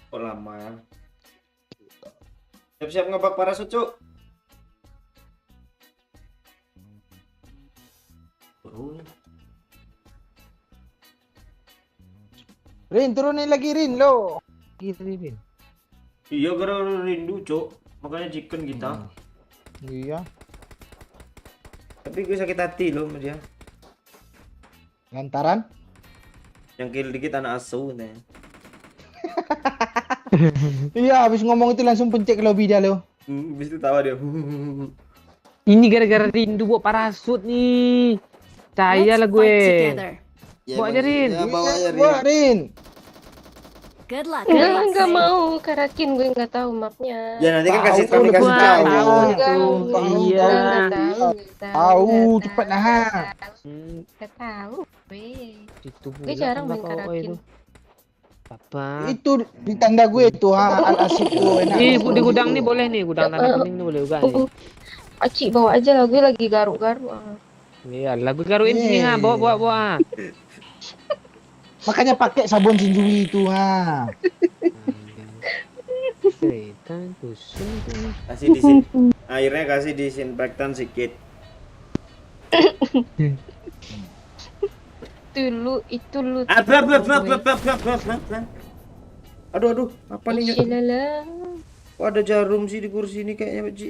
Kok lama ya? Siap-siap ngebak parasut, Cuk. Turun. Rin, turunin lagi Rin lo. Kirim. Iya, gara-gara rindu, Cuk. Makanya chicken kita. Iya. Tapi gue sakit hati loh sama dia. Lantaran? Yang kill dikit anak asuh nih. Iya, habis ngomong itu langsung pencet ke lobby dia lo. Habis itu tawa dia. Ini gara-gara rindu bawa parasut nih. Percaya Let's lah gue. fight together. Bawa aja Rin. Ya, bawa aja Rin. Wah, Rin. Good luck. Good luck. Enggak mau Karakin, gue nggak tahu mapnya. Ya nanti kan kasih Tahu, kami kasih Wah, tahu. tahu Enggak, tuh. enggak, Iya. enggak Tahu, cepat lah. Enggak tahu. Gue Itu Gue jarang main Karakin. Apa? Itu di tanda gue tuh al asik tuh enak. Di gudang nih boleh nih, gudang tanah kuning nih boleh juga nih. Acik bawa aja lah, gue lagi garuk-garuk. Iya, lagu garuin sini ha, bawa. Makanya pakai sabun Shinjui itu ha. Cerita dusun tuh. Kasih disin. Airnya kasih disinfektan sedikit. Itu lu. Aduh, apa nih? Cilala. Kok ada jarum sih di kursi ini kayaknya, Pak Ji?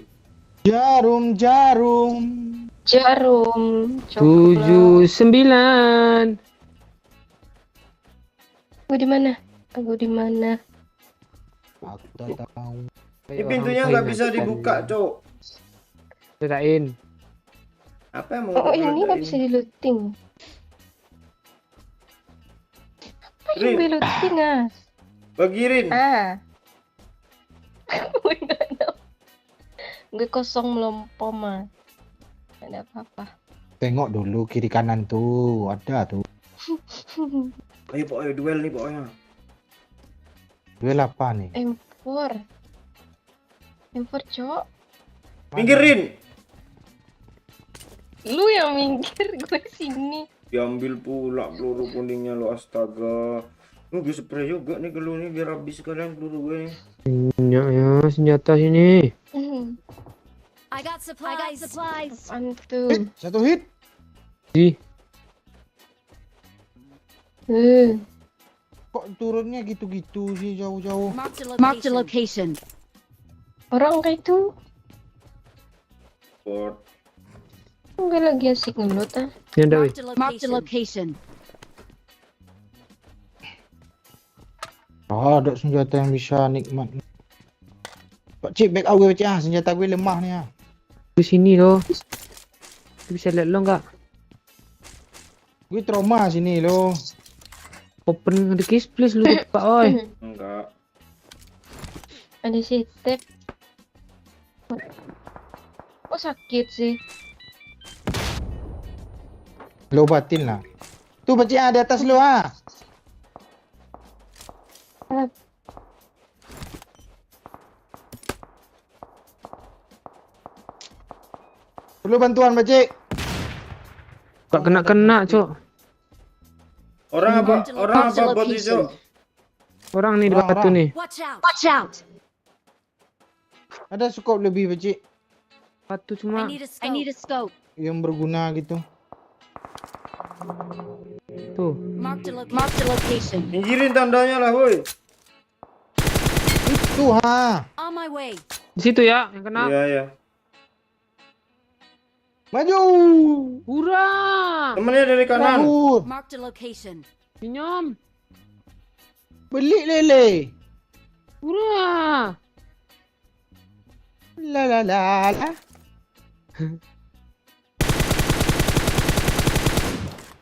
Jarum. Jarum. 79. Gue di mana? Aku di mana? Aku tak tahu. Ini pintunya nggak bisa dibuka, Cok. Ceritain. Apa yang mau Oh, ini diledakin? nggak bisa di-looting. Apa yang Rin. gue looting, As? Bagirin. Gue nggak tahu. Gue kosong melompom, mah. Nggak ada apa-apa. Tengok dulu kiri kanan tuh, ada tuh. Ayo pokoknya duel nih pokoknya. Duel apa nih? M4, Cok. Minggirin. Lu yang minggir, gue sini. Diambil pula peluru kuningnya lo, astaga. Lu gue spray juga nih ke lu nih biar habis sekalian peluru gue nih. Ya, senjata sini. I got supplies. Apaan tuh? Satu hit. Di. Kok turunnya gitu-gitu sih jauh-jauh? Marked a location. Orang kayak itu. Bot. Gue lagi asik ngelut, ah. Ini ada weh. Marked a location. Ada senjata yang bisa nikmat. Pak Cik, back out gue Pak Cik. Senjata gue lemah nih ah. Di sini loh. Bisa lihat lo enggak? Gue trauma sini lo. Open the case please lu Pak oi. Enggak. Ada sitep. Kok sakit sih? Lo batin lah. Tuh Pak Cik di atas lo ah. Perlu bantuan Pak Cik. Gak kena Cok. Orang apa bot itu? Orang nih di Orang, batu orang. nih. Watch out. Ada skop lebih Pak Cik. Satu I cuma need a scope. Yang berguna gitu. tuh. Marked a location. Pinggirin tandanya lah, woi. Itu ha. On my way. Di situ ya yang kena. Iya, iya. Maju. Hurrah! Temennya dari kanan. Kabur. Marked a location. Senyum. Beli lele. Hurrah! La la la la.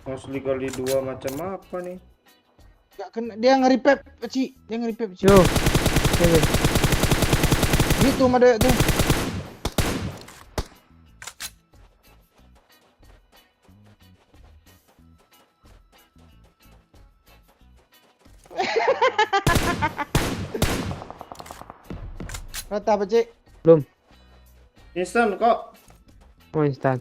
Asli kali 2 macam apa nih? Gak kena, dia nge-repap, Ci. Dia nge-repap, Ci. Yo. Oke. Gitu ada tuh. Rata apa, Ci? Belum. Instan kok. Oh instan.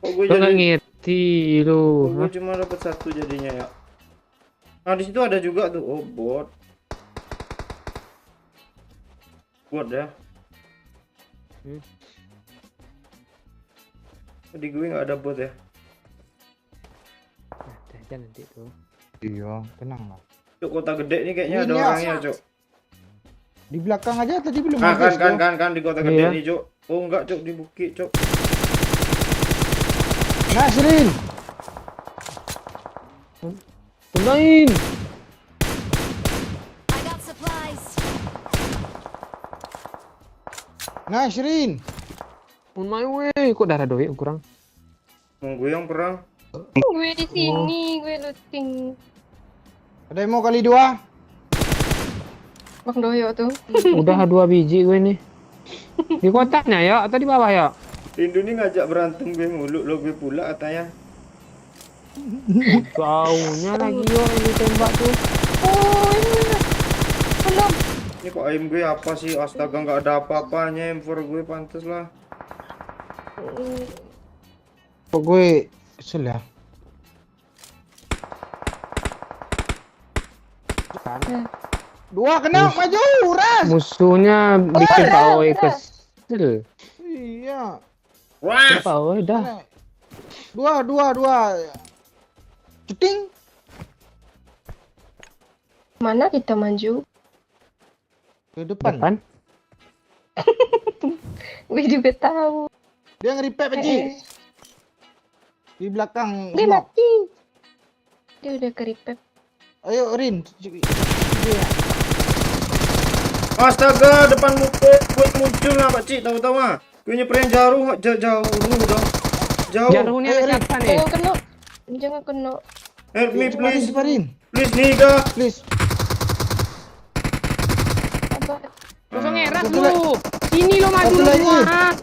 Kok gue Lo nggak jadi ngerti lu. kok gue cuma dapat 1 jadinya ya. Nah, di situ ada juga tuh. Oh, bot. Bot ya. Hmm. Di gue nggak ada bot ya. Ada aja nanti tuh. Iya, tenang lah. Cuk, kota gede nih kayaknya ada Ini orangnya, Cuk. Di belakang aja tadi belum Ah, habis, tuh. kan di kota gede Iya. nih, Cuk. Oh, enggak, Cuk, di bukit, Cuk. Nasrin. Tenain. I got supplies. Nasrin. On my way. Kok darah doi kurang? Nunggu yang perang. Gue di sini, gue looting. Ada yang mau kali 2? Bang Doyo tuh. Udah 2 biji gue nih. Di kotaknya ya atau di bawah ya? Rindu nih ngajak berantem gue mulu, lo gue pula katanya. Baunya lagi yo yang ditembak tuh. Oh, ini belum. Ini kok aim gue apa sih? Astaga, nggak ada apa-apanya. M4 gue pantas lah. Kok gue kesel ya? Kan. 2 kena, maju, Ras. Musuhnya bikin Pak Oi kesel. Iya. Wah, Pak Oi dah. 2. Ceting. Mana kita maju? Ke depan. Depan. Gue juga tahu. Dia nge-repap, Ci. Di belakang Dia smoke. mati. Dia udah keripet. Ayo, Rin. astaga, depan muka gue muncul lah, Pak Cik. Tahu-tahu ah. Gue nyeperin jarum, jauh dong. Jauh. Jaruhnya ada siapa nih? Jangan kena. Jangan kena. Help me, please. Rin. Please, Niga. Please. Apa? Kosong ngeras Satu lu. Sini lo maju Satu lu lagi. semua.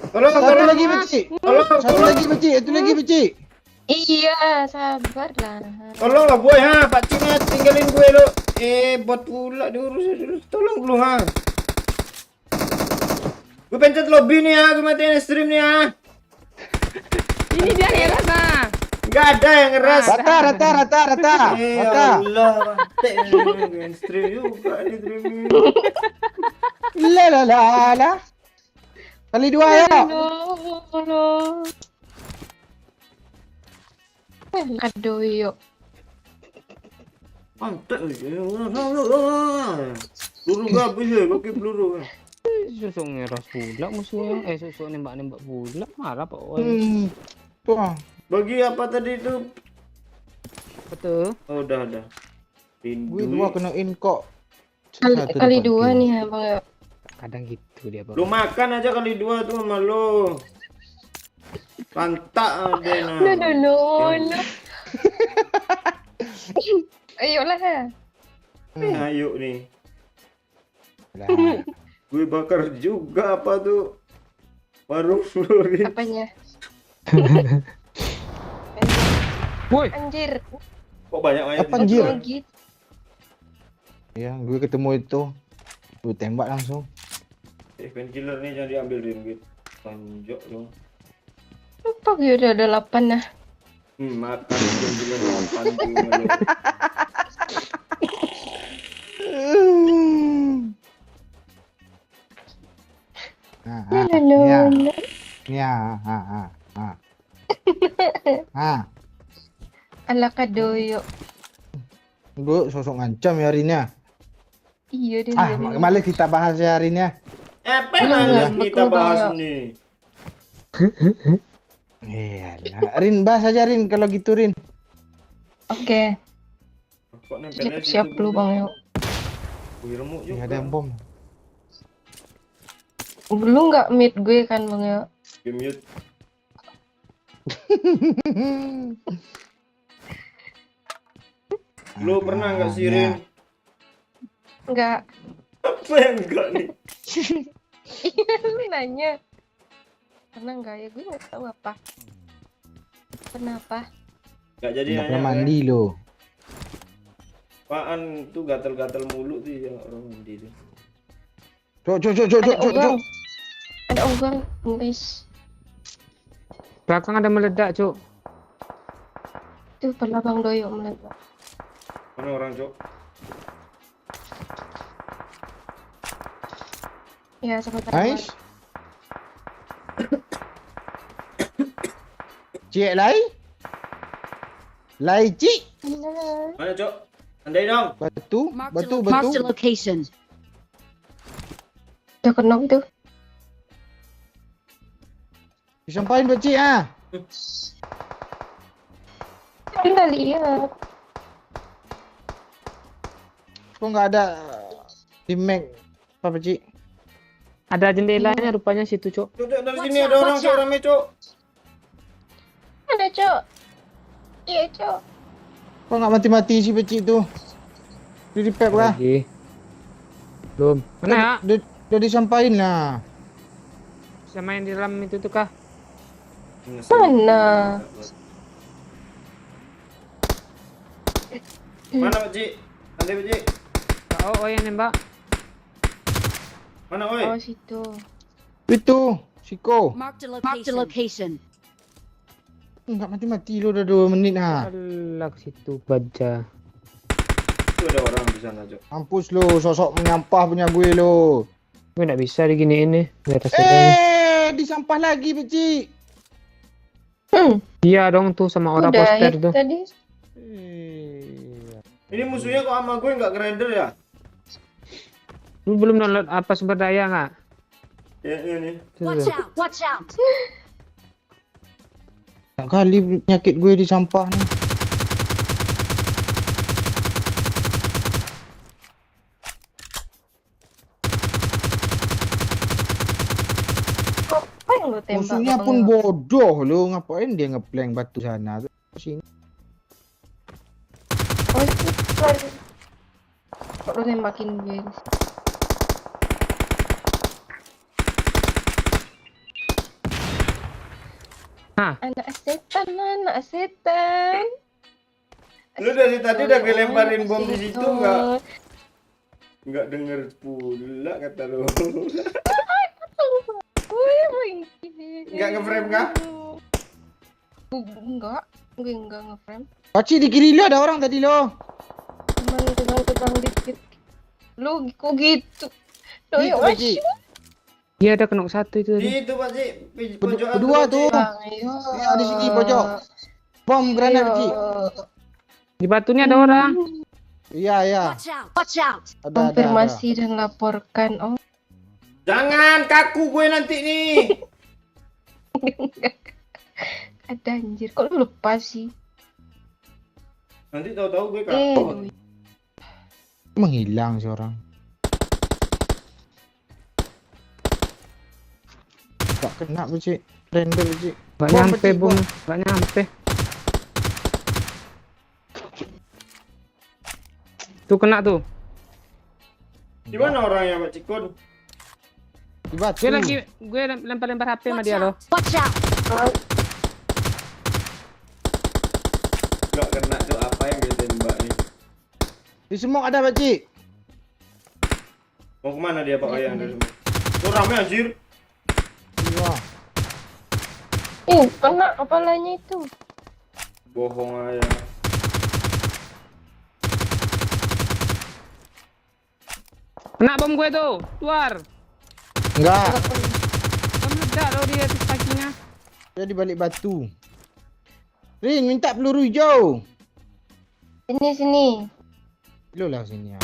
Tolong, Satu tolong. lagi, Beci. Tolong, Satu tolong. lagi, Beci. Itu lagi, Beci. Iya, sabarlah. Tolong lah, boy, ha. Pak Cik ha, tinggalin gue lo. Bot pula diurus dulu. Tolong dulu, ha. Gue pencet lobby nih ya, gue matiin stream nih ya. Ini dia ngeras ah. Nggak ada yang ngeras. Rata. Rata. Allah, mati nih stream juga di streaming. La. Kali 2 ya. Aduh, yuk. Mantap aja. Peluru gak habis ya, pakai peluru. Susuk ngeras pula musuhnya. Susuk nembak-nembak pula. Marah Pak Oi. Tuh. ah. Bagi apa tadi itu? Betul. Oh, udah. Gue 2 kenain kok. Satu Kali depan 2 kiri. nih, Abang. Kadang gitu dia Pak. Lu makan aja kali 2 tuh sama lu. Pantak ada nah. No. Ayolah. Ayo nih. Lah. Gue bakar juga apa tuh? Warung Florin. Apanya? Woi. Anjir. Kok banyak Apa anjir? Lagi. Ya, gue ketemu itu. Gue tembak langsung. Painkiller nih jangan diambil Rin. Panjok dong. Apa gue udah ada 8 nah. Makan painkiller 8 tuh. Nah, No. ya. Ya, Ala kadoyo. Gue sosok ngancam ya hari ini. Iya deh. Malah kita bahas ya hari ini. Apa yang kita bahas nih? Iyalah, Rin bahas aja Rin kalau gitu Rin. Oke. Kok nempelnya Siap lu Bang Yo. Wih, remuk Ini juga. ada yang bom. Lu nggak meet gue kan Bang Yo? Game mute. Lu pernah nggak sih Rin? Nggak. Apa yang enggak nih? Iya lu nanya. Pernah nggak ya? Gue nggak tahu apa. Kenapa? Nggak jadi Nggak nanya. pernah mandi lo. Apaan tuh gatal-gatal mulu tuh yang orang mandi tuh. Ada orang. Ada orang, guys. Belakang ada meledak, Cuk. Tuh pernah Bang Doyo meledak. Mana orang Cok? Ya sebentar. Nice. Cik Lai? Lai Cik? Mana Cok? Andai dong. Batu. location. Udah kena tuh. Disampain Pak Cik ah. Nggak lihat. Kok nggak ada di Mac Pak Cik? Ada jendelanya rupanya situ, Cuk. Cok, dari sini ada orang Cok, rame Cok. Ada Cok. Iya Cok. Kok nggak mati-mati si Pak Cik tuh? Di repair lah. Lagi. Belum. Mana ya? Udah disampain lah. Bisa main di dalam itu tuh kah? Mana? Mana Pak Cik? Andai Pak Cik. Oh, yang nembak. Mana oi? Oh situ. Itu, Siko. Marked a location. Nggak mati-mati lo udah 2 menit ha. Alah, ke situ baca. Itu ada orang di sana Cok. Mampus lo, sosok menyampah punya gue lo. Gue nggak bisa diginiin nih. Di atas ini. Disampah lagi Pak Cik. Iya dong tuh sama orang Udah poster hit tuh. tadi. Ini musuhnya kok sama gue nggak grinder ya? Lu belum download apa sumber daya nggak? Ya ini. Watch out! Watch out! Tak kali penyakit gue di sampah nih. Apa yang lu tembak? Musuhnya Bang pun Yo? bodoh lo, ngapain dia ngeplank batu sana tuh sini. Oh itu kan. Kok lu tembakin gue? Hah? Anak setan. Lu dari tadi udah ngelemparin bom di situ Setan. nggak denger pula kata lu. Nggak nge-frame kah? Enggak, gue enggak nge-frame. Paci di kiri lo ada orang tadi lo. Cuman tegang-tegang dikit. Lu kok gitu? Itu, Pak Cik. Iya ada kena satu itu tadi. Itu Pak Cik, pojokan Kedua tuh. Bang Yo. Ya, di sini pojok. Bom granat Pak Cik. Di batunya ada orang. Iya ya. Watch out! Watch out! Ada. Konfirmasi dan laporkan. Oh, Jangan kaku gue nanti nih. ada anjir. Kok lu lupa sih? Nanti tahu-tahu gue kaku. Menghilang seorang. Tak kena Pak Cik. Render Pak Cik. Gak Bom, nyampe Pak Cik, bom. Gak nyampe. Tuh kena tuh. Di mana orangnya Pak Cikun? Di batu. Gue lempar-lempar HP sama dia loh. Watch out! Nggak kena tuh apa yang dia tembak nih. Di smoke ada Pak Cik. Mau kemana dia Pak Oyang dari semua? Tuh rame anjir. Iya. Kena kepalanya itu. Bohong aja. Kena bom gue tuh. Luar. Enggak. Bom meledak loh di atas kakinya Dia di balik batu. Rin, minta peluru hijau. Sini. Lu lah sini ya.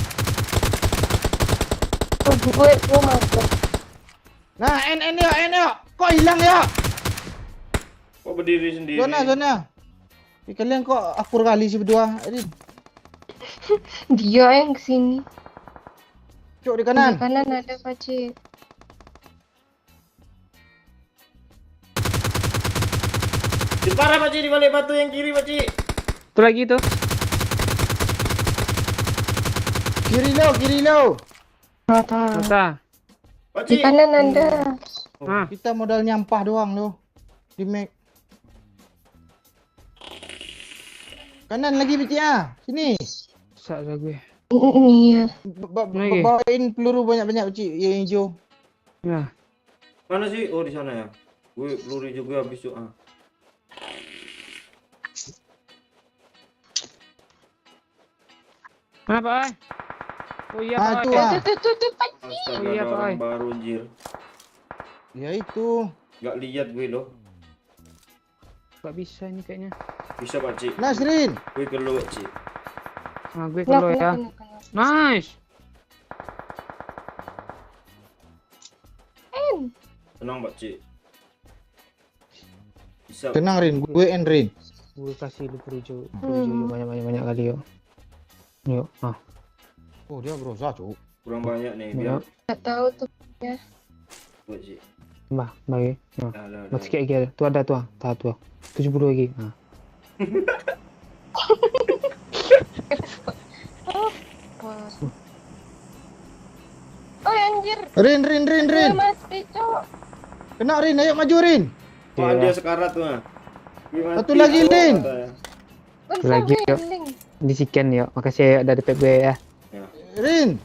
Oh, gue masuk. Nah, N yuk. Kok hilang ya? Kok berdiri sendiri? Zona. Kalian kok akur kali sih berdua. Rin, Dia yang kesini. cok di Di kanan. kanan ada Pakcik. Di parah Pakcik, di balik batu yang kiri Pakcik. Itu lagi tuh. Kiri lo. Mata. Masa. Di Pakcik. kanan ada. Kita modal nyampah doang lo. Di Mac. Kanan lagi Peci ah. Sini. Sak lah gue. Iya. Lagi. Bawain peluru banyak-banyak Peci yang hijau. Ya. Mana sih? Oh di sana ya. Gue peluru juga habis tuh. Kenapa, Ay? Oh iya, Ah, Pak. itu ah. Tuh, Pakcik. Astaga, Oh, iya, ada Pak, orang Ay. baru anjir. Ya itu. Gak lihat gue loh. Gak bisa ini kayaknya. Bisa Pakcik. Nasrin. Gue keluar Pakcik. Nah, gue kalau ya. Nice. Tenang Pakcik. Bisa. Tenang Rin, gue N Rin. Gue kasih lu perujo banyak kali yuk. Yuk. Ah. Oh dia berusaha cuk. Kurang banyak nih Ya. biar Gak tahu tuh. Pakcik. Mbah, bagi. Nah. Dah. Masih kayak gitu. Tuh ada tuh. Tahan tuh. 70 lagi. Nah. Oh anjir. Rin. Gue mati, Cok. Kena Rin, ayo maju Rin. Wah Iya. dia sekarat tuh. Gue mati. Satu lagi, Lin. katanya. Lagi, yuk. Di chicken yuk. Makasih ya dari PB ya. Rin,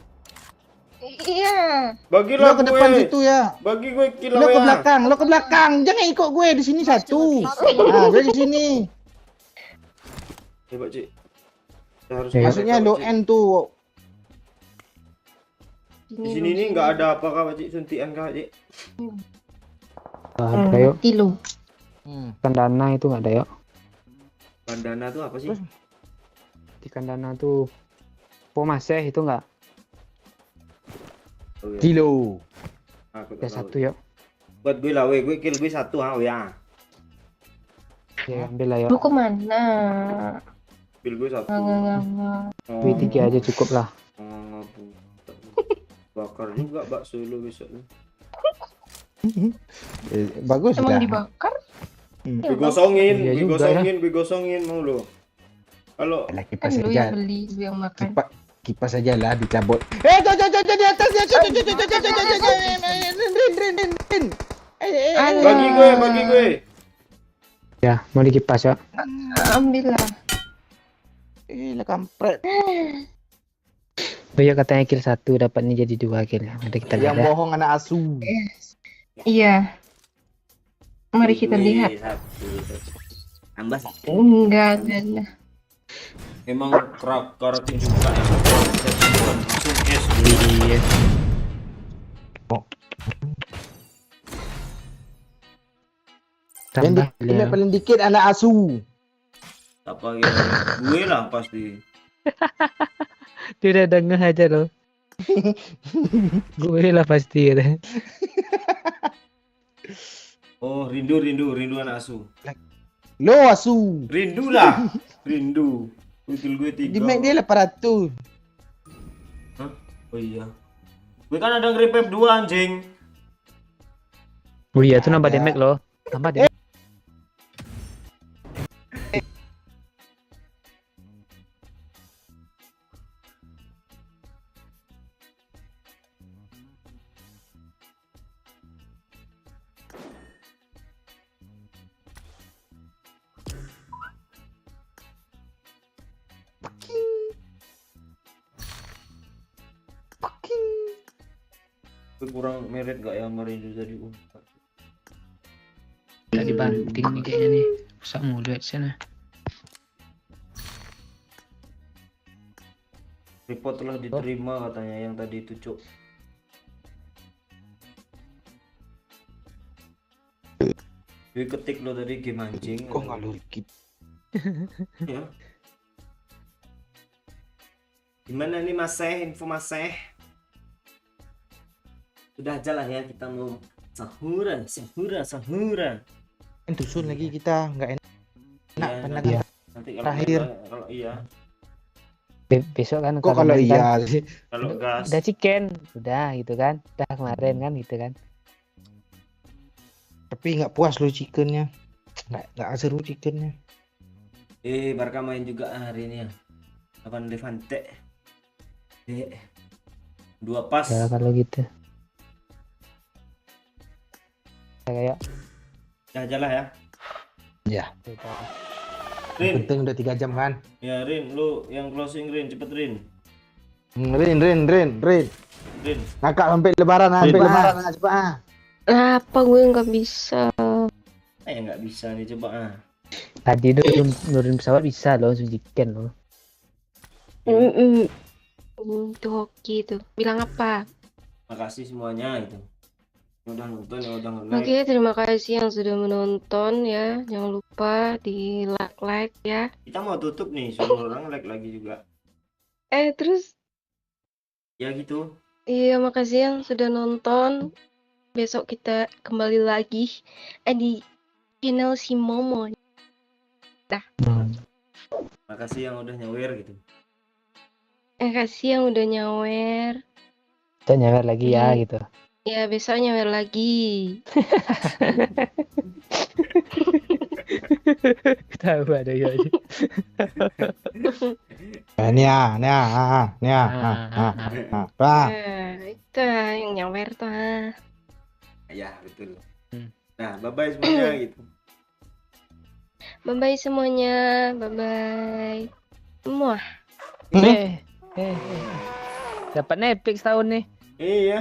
Iya. Bagilah lo ke depan gue. situ ya. Bagi gue kill Lo ke ya. belakang, lo ke belakang. Jangan ikut gue di sini satu. Nah, gue di sini. Ya Pakcik. Kita harus Ya. Maksudnya lo N tuh. Di sini nih nggak ada apa kah Pakcik? Suntian kah Pakcik? Ada yuk. Mati lu. Kandana itu nggak ada yuk. Bandana tuh apa sih? Di kandana tuh. Pomaseh itu nggak. Oh, iya. Kilo. Aku Ada tak tahu. satu yuk. Buat gue lah, gue kill gue satu ya. Ya ambil lah yuk. Lu kemana? Kill gue satu. Nggak. Oh, Wih, 3 aja cukup lah. bakar juga bakso lu besok. Bagus Emang dah. dibakar? Gue gosongin, Iya gue juga ya. gosongin mau lo. Kalau Alah, Kan kipas lu saja. yang beli, lu yang makan. Kipas saja lah dicabut. Jatuh di atas dia. Rin. bagi gue. Ya, mau dikipas ya. Ambil lah. Lah kampret. Oh iya katanya kill 1 dapatnya jadi 2 kill. Mari kita Yang lihat ya. bohong anak asu. Iya. Mari kita lihat. Tambah. Enggak ada. Emang karakter juga langsung es. Iya. Yang Tambah dikit paling dikit anak asu. Apa gitu? Gue lah pasti. Dia udah denger aja loh. Gue lah pasti ya. Oh, rindu anak asu. Lo asu. Rindu lah. Rindu. Kill gue 3. Di make dia 800. Hah? Oh iya. Gue kan ada nge-revive 2 anjing. Oh iya tuh nambah damage loh. Nambah damage. Gue kurang merit gak yang merindu tadi? Gak dibanting nih kayaknya nih. Rusak mulu ya di sana. Report telah diterima katanya yang tadi itu, Cuk. Gue ketik lo tadi game anjing. Kok nggak lu dikit? Ya. Gimana nih Mas Seh, info Mas Seh? Udah aja lah ya, kita mau sahura. Dusun lagi kita nggak enak. Enak Iya, penat. iya. Nanti kalau Terakhir. kalau iya, Besok kan Kok kalau mental, iya sih? kalau gas. udah chicken, udah gitu kan, udah kemarin kan gitu kan. Tapi nggak puas lu chickennya. Nggak seru chickennya. Barca main juga hari ini ya. Lawan Levante. Dua pas. Ya kalau gitu. Ya, kayak Ya aja lah ya. Ya. Rin, Penting udah 3 jam kan. ya Rin, lu yang closing Rin, cepet Rin. Rin. Rin. Ngakak sampai lebaran, sampai Rin. lebaran coba. Apa gue nggak bisa? Nggak bisa nih coba tadi nurunin pesawat bisa loh, chicken loh. Itu hoki tuh. Bilang apa? Makasih semuanya itu. Udah nonton ya, udah Oke, nge-like. terima kasih yang sudah menonton ya. Jangan lupa di like ya. Kita mau tutup nih, suruh orang like lagi juga. Terus Ya gitu. iya, makasih yang sudah nonton. Besok kita kembali lagi di channel si Momo. Makasih yang udah nyawer gitu. Makasih yang udah nyawer. Kita nyawer lagi ya Iya. gitu. Ya, besok nyawer lagi. Tahu ada ya. Nia. Bah. Itu yang nyawer tuh. Ya betul. Hmm. Nah, bye-bye semuanya gitu. Bye-bye semuanya. Bye-bye. Semua. Eh. Dapat Netflix tahun nih. Iya.